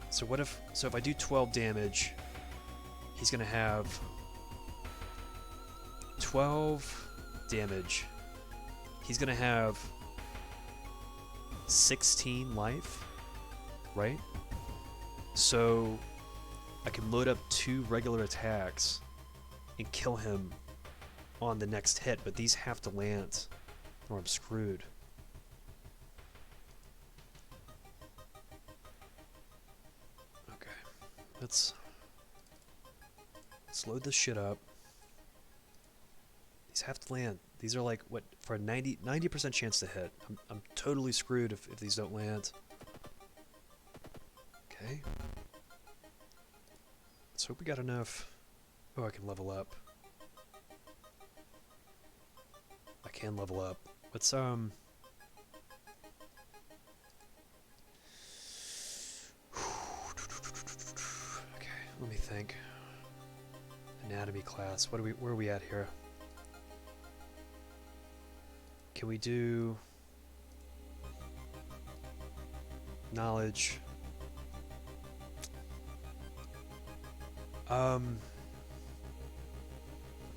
So what if... So if I do 12 damage, he's gonna have 12 damage. He's gonna have 16 life, right? So I can load up 2 regular attacks and kill him on the next hit, but these have to land or I'm screwed. Okay, let's load this shit up. These have to land. These are like, what, for a 90% chance to hit. I'm totally screwed if these don't land. Okay. Let's hope we got enough. Oh, I can level up. I can level up. Let's, okay, let me think. Anatomy class. Where are we at here? Can we do knowledge?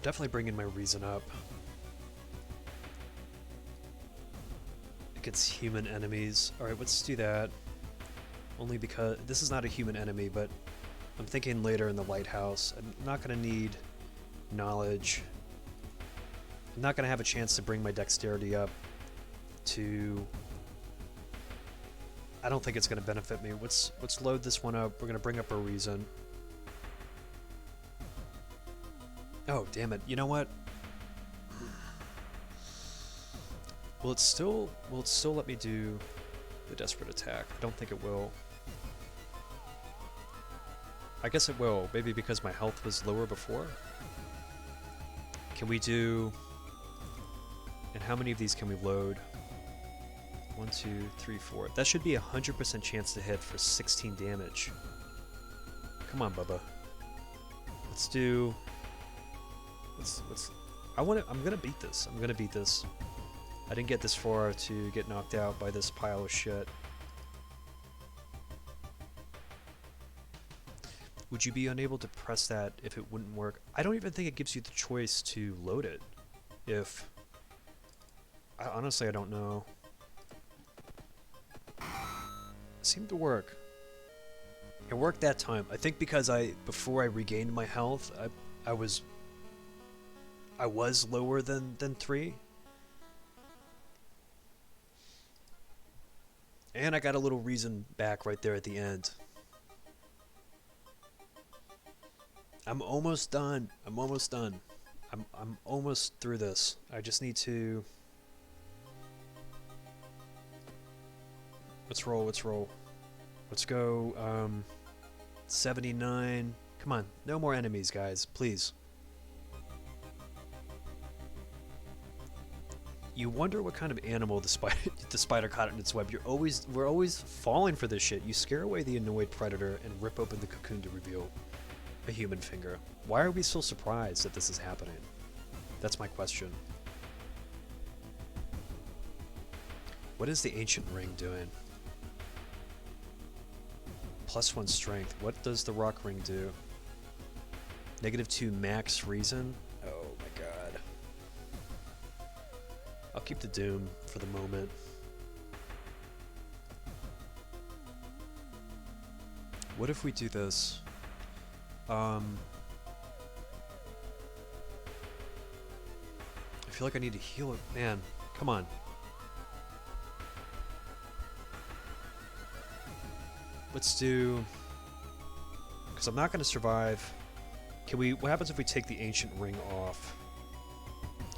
Definitely bringing my reason up. Against human enemies. Alright, let's do that. Only because this is not a human enemy, but I'm thinking later in the lighthouse. I'm not going to need knowledge. I'm not going to have a chance to bring my dexterity up to... I don't think it's going to benefit me. Let's load this one up. We're going to bring up our reason. Oh, damn it. You know what? Will it still let me do the desperate attack? I don't think it will. I guess it will. Maybe because my health was lower before? Can we do... And how many of these can we load? 1, 2, 3, 4. That should be 100% chance to hit for 16 damage. Come on, Bubba. Let's do... I'm gonna beat this. I'm gonna beat this. I didn't get this far to get knocked out by this pile of shit. Would you be unable to press that if it wouldn't work? I don't even think it gives you the choice to load it. If... honestly, I don't know. It seemed to work. It worked that time. I think because before I regained my health, I was lower than 3. And I got a little reason back right there at the end. I'm almost done. I'm almost done. I'm almost through this. I just need to... Let's roll, let's roll. Let's go, 79. Come on, no more enemies, guys, please. You wonder what kind of animal the spider caught in its web. We're always falling for this shit. You scare away the annoyed predator and rip open the cocoon to reveal a human finger. Why are we so surprised that this is happening? That's my question. What is the ancient ring doing? +1 strength. What does the rock ring do? -2 max reason. Oh my god. I'll keep the doom for the moment. What if we do this? I feel like I need to heal it. Man, come on. Let's do... Because I'm not going to survive. Can we... What happens if we take the ancient ring off?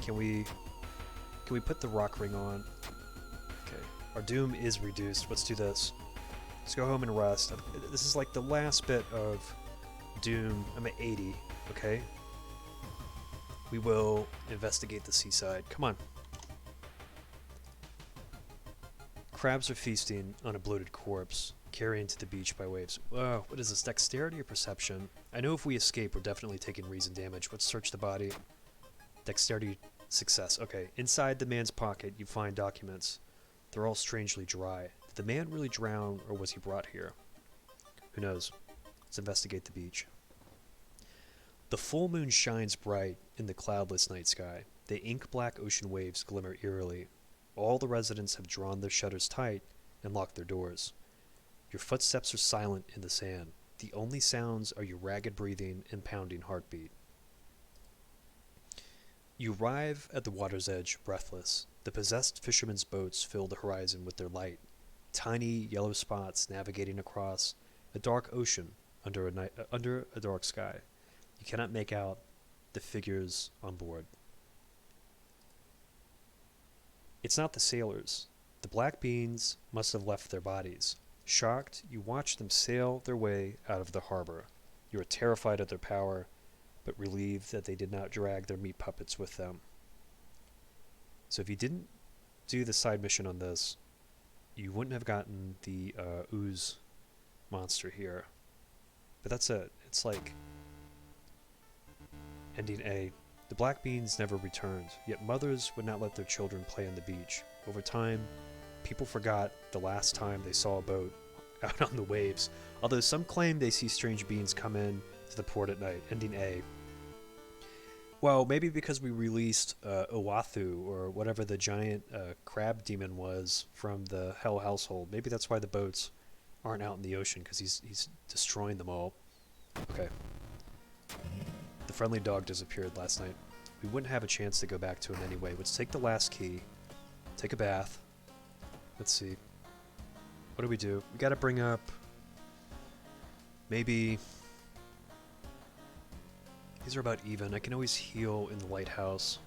Can we put the rock ring on? Okay. Our doom is reduced. Let's do this. Let's go home and rest. This is like the last bit of doom. I'm at 80. Okay. We will investigate the seaside. Come on. Crabs are feasting on a bloated corpse, carrying to the beach by waves. Whoa, what is this? Dexterity or perception? I know if we escape, we're definitely taking reason damage. Let's search the body. Dexterity success. Okay. Inside the man's pocket, you find documents. They're all strangely dry. Did the man really drown, or was he brought here? Who knows? Let's investigate the beach. The full moon shines bright in the cloudless night sky. The ink-black ocean waves glimmer eerily. All the residents have drawn their shutters tight and locked their doors. Your footsteps are silent in the sand. The only sounds are your ragged breathing and pounding heartbeat. You arrive at the water's edge, breathless. The possessed fishermen's boats fill the horizon with their light. Tiny yellow spots navigating across a dark ocean under a dark sky. You cannot make out the figures on board. It's not the sailors. The black beings must have left their bodies. Shocked, you watch them sail their way out of the harbor. You are terrified at their power, but relieved that they did not drag their meat puppets with them. So if you didn't do the side mission on this, you wouldn't have gotten the ooze monster here. But that's it. It's like ending A. The black beans never returned, yet mothers would not let their children play on the beach. Over time, people forgot the last time they saw a boat out on the waves, although some claim they see strange beings come in to the port at night. Ending A. Well, maybe because we released Oathu, or whatever the giant crab demon was from the Hell household. Maybe that's why the boats aren't out in the ocean, because he's destroying them all. Okay. The friendly dog disappeared last night. We wouldn't have a chance to go back to him anyway. Let's take the last key. Take a bath. Let's see. What do? We gotta bring up... maybe... These are about even. I can always heal in the lighthouse.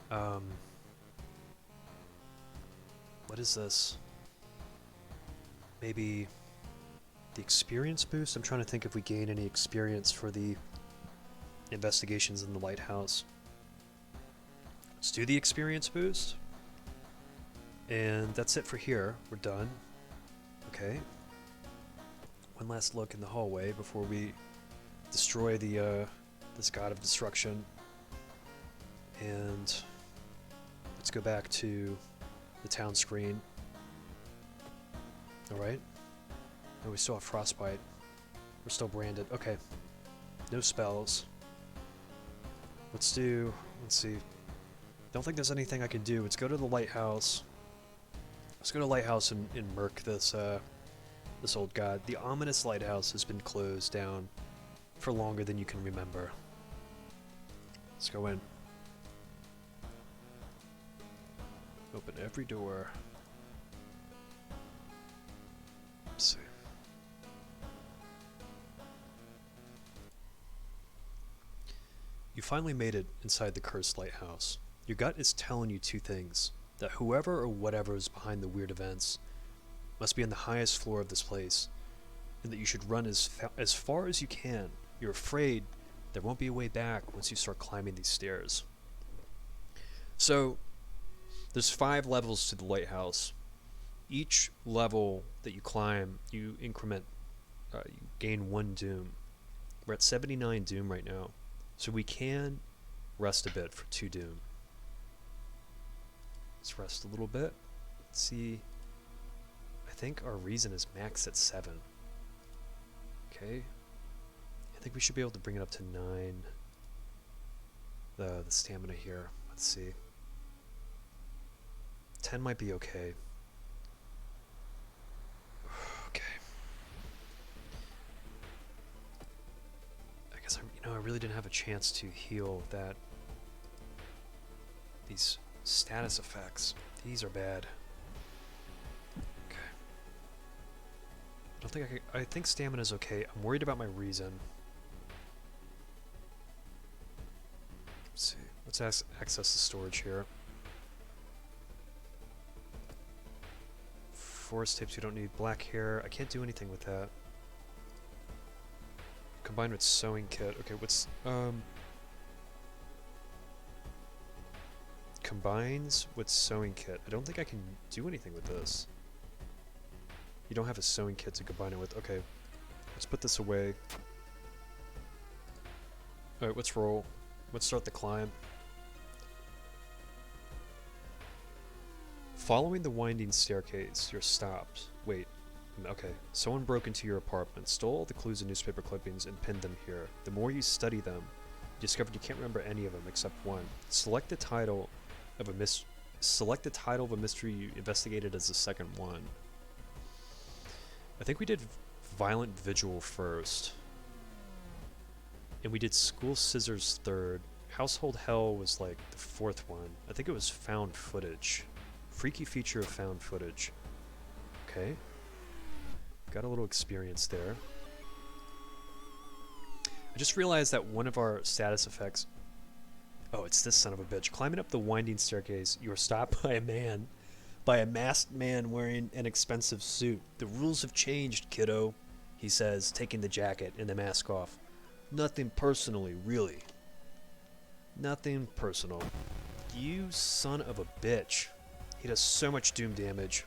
What is this? Maybe the experience boost? I'm trying to think if we gain any experience for the investigations in the lighthouse. Let's do the experience boost. And that's it for here. We're done. Okay. One last look in the hallway before we destroy the this god of destruction. And let's go back to the town screen. Alright. No, we still have frostbite. We're still branded. Okay. No spells. Let's see. Don't think there's anything I can do. Let's go to the lighthouse. Let's go to the lighthouse and murk this this old god. The ominous lighthouse has been closed down for longer than you can remember. Let's go in. Open every door. Let's see. You finally made it inside the cursed lighthouse. Your gut is telling you two things. That whoever or whatever is behind the weird events must be on the highest floor of this place, and that you should run as far as you can. You're afraid there won't be a way back once you start climbing these stairs. So, there's 5 levels to the lighthouse. Each level that you climb, you increment, you gain 1 doom. We're at 79 doom right now. So we can rest a bit for 2 doom. Let's rest a little bit. Let's see. I think our reason is maxed at 7. Okay. I think we should be able to bring it up to 9. The stamina here. Let's see. 10 might be okay. Okay. I guess I really didn't have a chance to heal that. These status effects. These are bad. Okay. I don't think I think stamina's okay. I'm worried about my reason. Let's see. Let's access the storage here. Forest tapes, we don't need. Black hair. I can't do anything with that. Combined with sewing kit. Okay, what's combines with sewing kit. I don't think I can do anything with this. You don't have a sewing kit to combine it with. Okay, let's put this away. Alright, let's roll. Let's start the climb. Following the winding staircase, you're stopped. Wait. Okay. Someone broke into your apartment, stole all the clues and newspaper clippings, and pinned them here. The more you study them, you discovered you can't remember any of them except one. Select the title of a mystery you investigated as the second one. I think we did Violent Vigil first. And we did School Scissors third. Household Hell was like the fourth one. I think it was Found Footage. Freaky feature of found footage. Okay. Got a little experience there. I just realized that one of our status effects... Oh, it's this son of a bitch. Climbing up the winding staircase, you are stopped by a man. By a masked man wearing an expensive suit. The rules have changed, kiddo, he says, taking the jacket and the mask off. Nothing personally, really. Nothing personal. You son of a bitch. He does so much doom damage.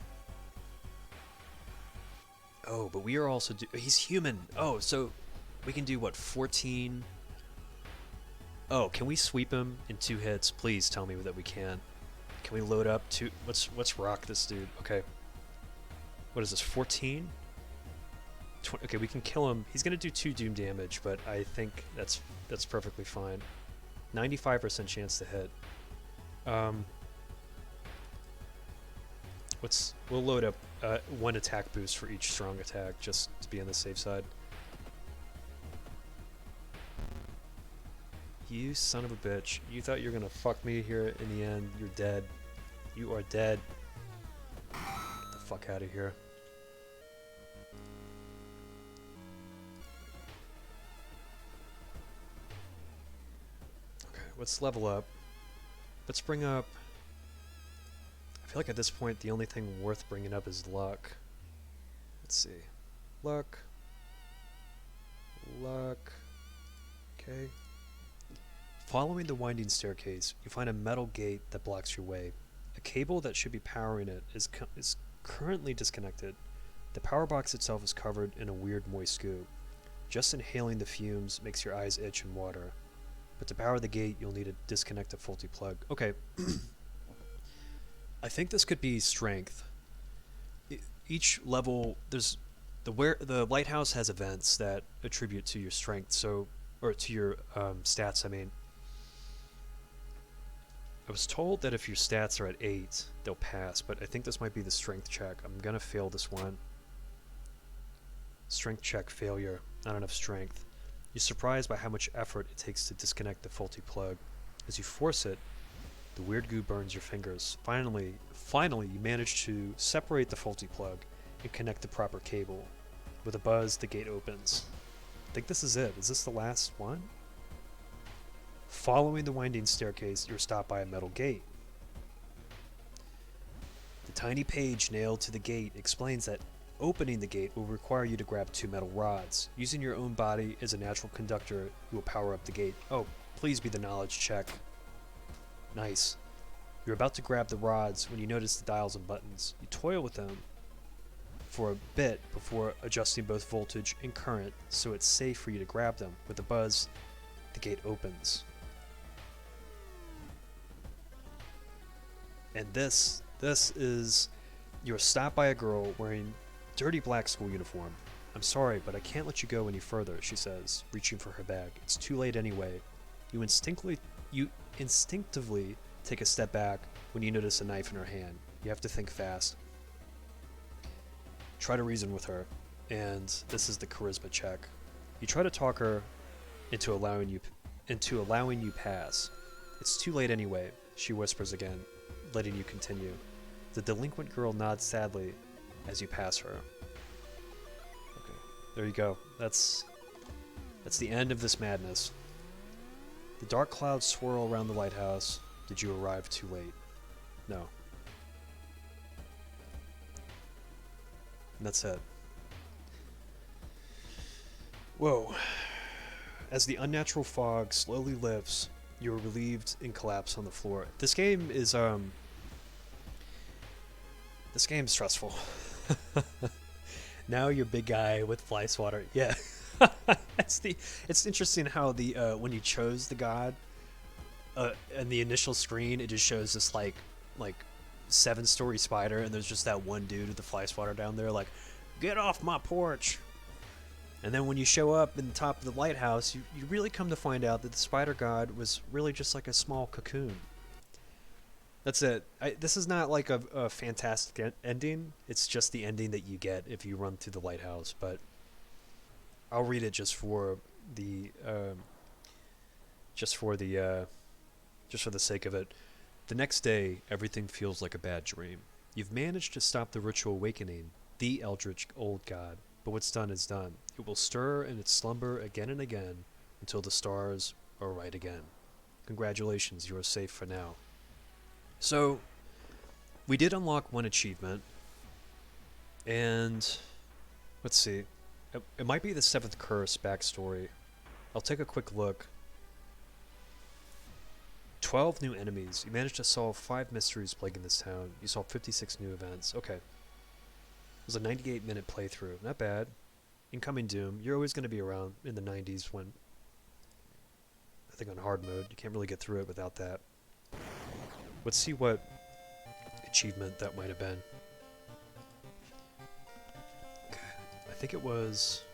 Oh, but we are also... he's human. Oh, so we can do, what, 14? Oh, can we sweep him in 2 hits? Please tell me that we can. Can we load up 2... Let's rock this dude. Okay. What is this, 14? Okay, we can kill him. He's going to do 2 doom damage, but I think that's perfectly fine. 95% chance to hit. We'll load up 1 attack boost for each strong attack, just to be on the safe side. You son of a bitch. You thought you were gonna fuck me here in the end. You're dead. You are dead. Get the fuck out of here. Okay, let's level up. Let's bring up... I feel like at this point the only thing worth bringing up is luck. Let's see. Luck. Luck. Okay. Following the winding staircase, you find a metal gate that blocks your way. A cable that should be powering it is currently disconnected. The power box itself is covered in a weird moist goo. Just inhaling the fumes makes your eyes itch and water. But to power the gate, you'll need to disconnect a faulty plug. Okay. I think this could be strength. Each level, there's the lighthouse has events that attribute to your strength, so, or to your stats. I mean, I was told that if your stats are at 8, they'll pass, but I think this might be the strength check. I'm gonna fail this one. Strength check failure. Not enough strength. You're surprised by how much effort it takes to disconnect the faulty plug. As you force it, the weird goo burns your fingers. Finally, you manage to separate the faulty plug and connect the proper cable. With a buzz, the gate opens. I think this is it. Is this the last one? Following the winding staircase, you're stopped by a metal gate. The tiny page nailed to the gate explains that opening the gate will require you to grab 2 metal rods. Using your own body as a natural conductor, you will power up the gate. Oh, please be the knowledge check. Nice. You're about to grab the rods when you notice the dials and buttons. You toil with them for a bit before adjusting both voltage and current so it's safe for you to grab them. With a buzz, the gate opens. And this is... You're stopped by a girl wearing dirty black school uniform. I'm sorry, but I can't let you go any further, she says, reaching for her bag. It's too late anyway. You instinctively take a step back when you notice a knife in her hand. You have to think fast. Try to reason with her, and this is the charisma check. You try to talk her into allowing you pass. It's too late anyway, she whispers again, letting you continue. The delinquent girl nods sadly as you pass her. Okay, there you go. That's the end of this madness. The dark clouds swirl around the lighthouse. Did you arrive too late? No. And that's it. Whoa. As the unnatural fog slowly lifts, you are relieved and collapse on the floor. This game is stressful. Now you're big guy with fly swatter. Yeah. It's interesting how the when you chose the god in the initial screen, it just shows this like 7-story spider, and there's just that one dude with the fly swatter down there, like, get off my porch. And then when you show up in the top of the lighthouse, you really come to find out that the spider god was really just like a small cocoon. That's it. This is not like a fantastic ending. It's just the ending that you get if you run through the lighthouse. But I'll read it just for the just for the just for the sake of it. The next day, everything feels like a bad dream. You've managed to stop the ritual awakening, the eldritch old god. But what's done is done. It will stir in its slumber again and again until the stars are right again. Congratulations, you are safe for now. So, we did unlock one achievement, and let's see. It might be the 7th curse backstory. I'll take a quick look. 12 new enemies. You managed to solve 5 mysteries plaguing this town. You solved 56 new events. Okay. It was a 98-minute playthrough. Not bad. Incoming Doom. You're always going to be around in the 90s when, I think on hard mode, you can't really get through it without that. Let's see what achievement that might have been. Okay. I think it was...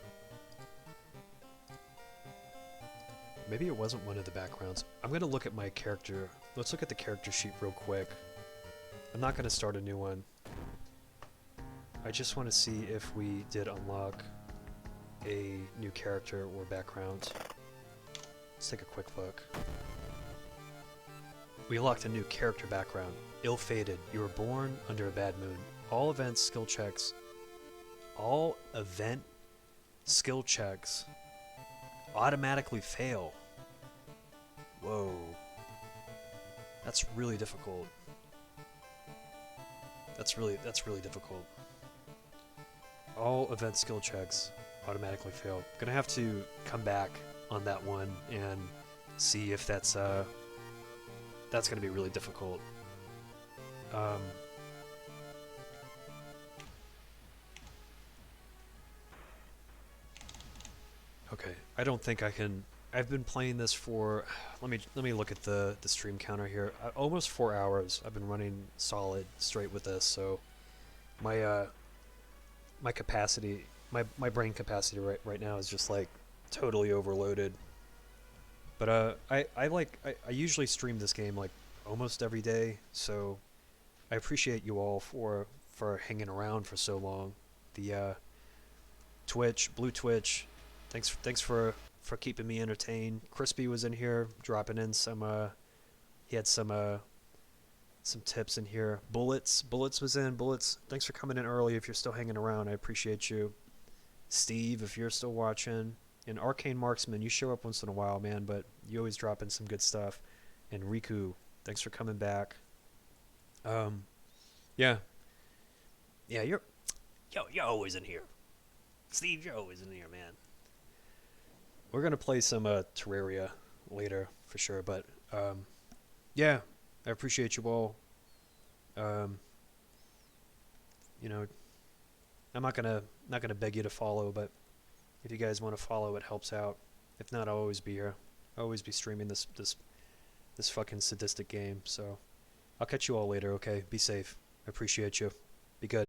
Maybe it wasn't one of the backgrounds. I'm going to look at my character. Let's look at the character sheet real quick. I'm not going to start a new one. I just want to see if we did unlock a new character or background. Let's take a quick look. We unlocked a new character background. Ill-fated. You were born under a bad moon. All event skill checks automatically fail. Whoa. That's really difficult. That's really difficult. All event skill checks automatically fail. Gonna have to come back on that one and see if that's gonna be really difficult. Okay, I don't think I can. I've been playing this for. Let me look at the stream counter here. Almost 4 hours. I've been running solid straight with this. So my my capacity, my brain capacity right now is just like totally overloaded. But I usually stream this game like almost every day. So I appreciate you all for hanging around for so long. The Blue Twitch. Thanks for keeping me entertained. Crispy was in here dropping in some he had some tips in here. Bullets was in. Bullets, thanks for coming in early if you're still hanging around. I appreciate you. Steve, if you're still watching. And Arcane Marksman, you show up once in a while, man, but you always drop in some good stuff. And Riku, thanks for coming back. Yeah. Yeah, you're always in here. Steve, you're always in here, man. We're gonna play some Terraria later for sure, but yeah, I appreciate you all. You know, I'm not gonna beg you to follow, but if you guys want to follow, it helps out. If not, I'll always be here. I'll always be streaming this fucking sadistic game. So I'll catch you all later. Okay, be safe. I appreciate you. Be good.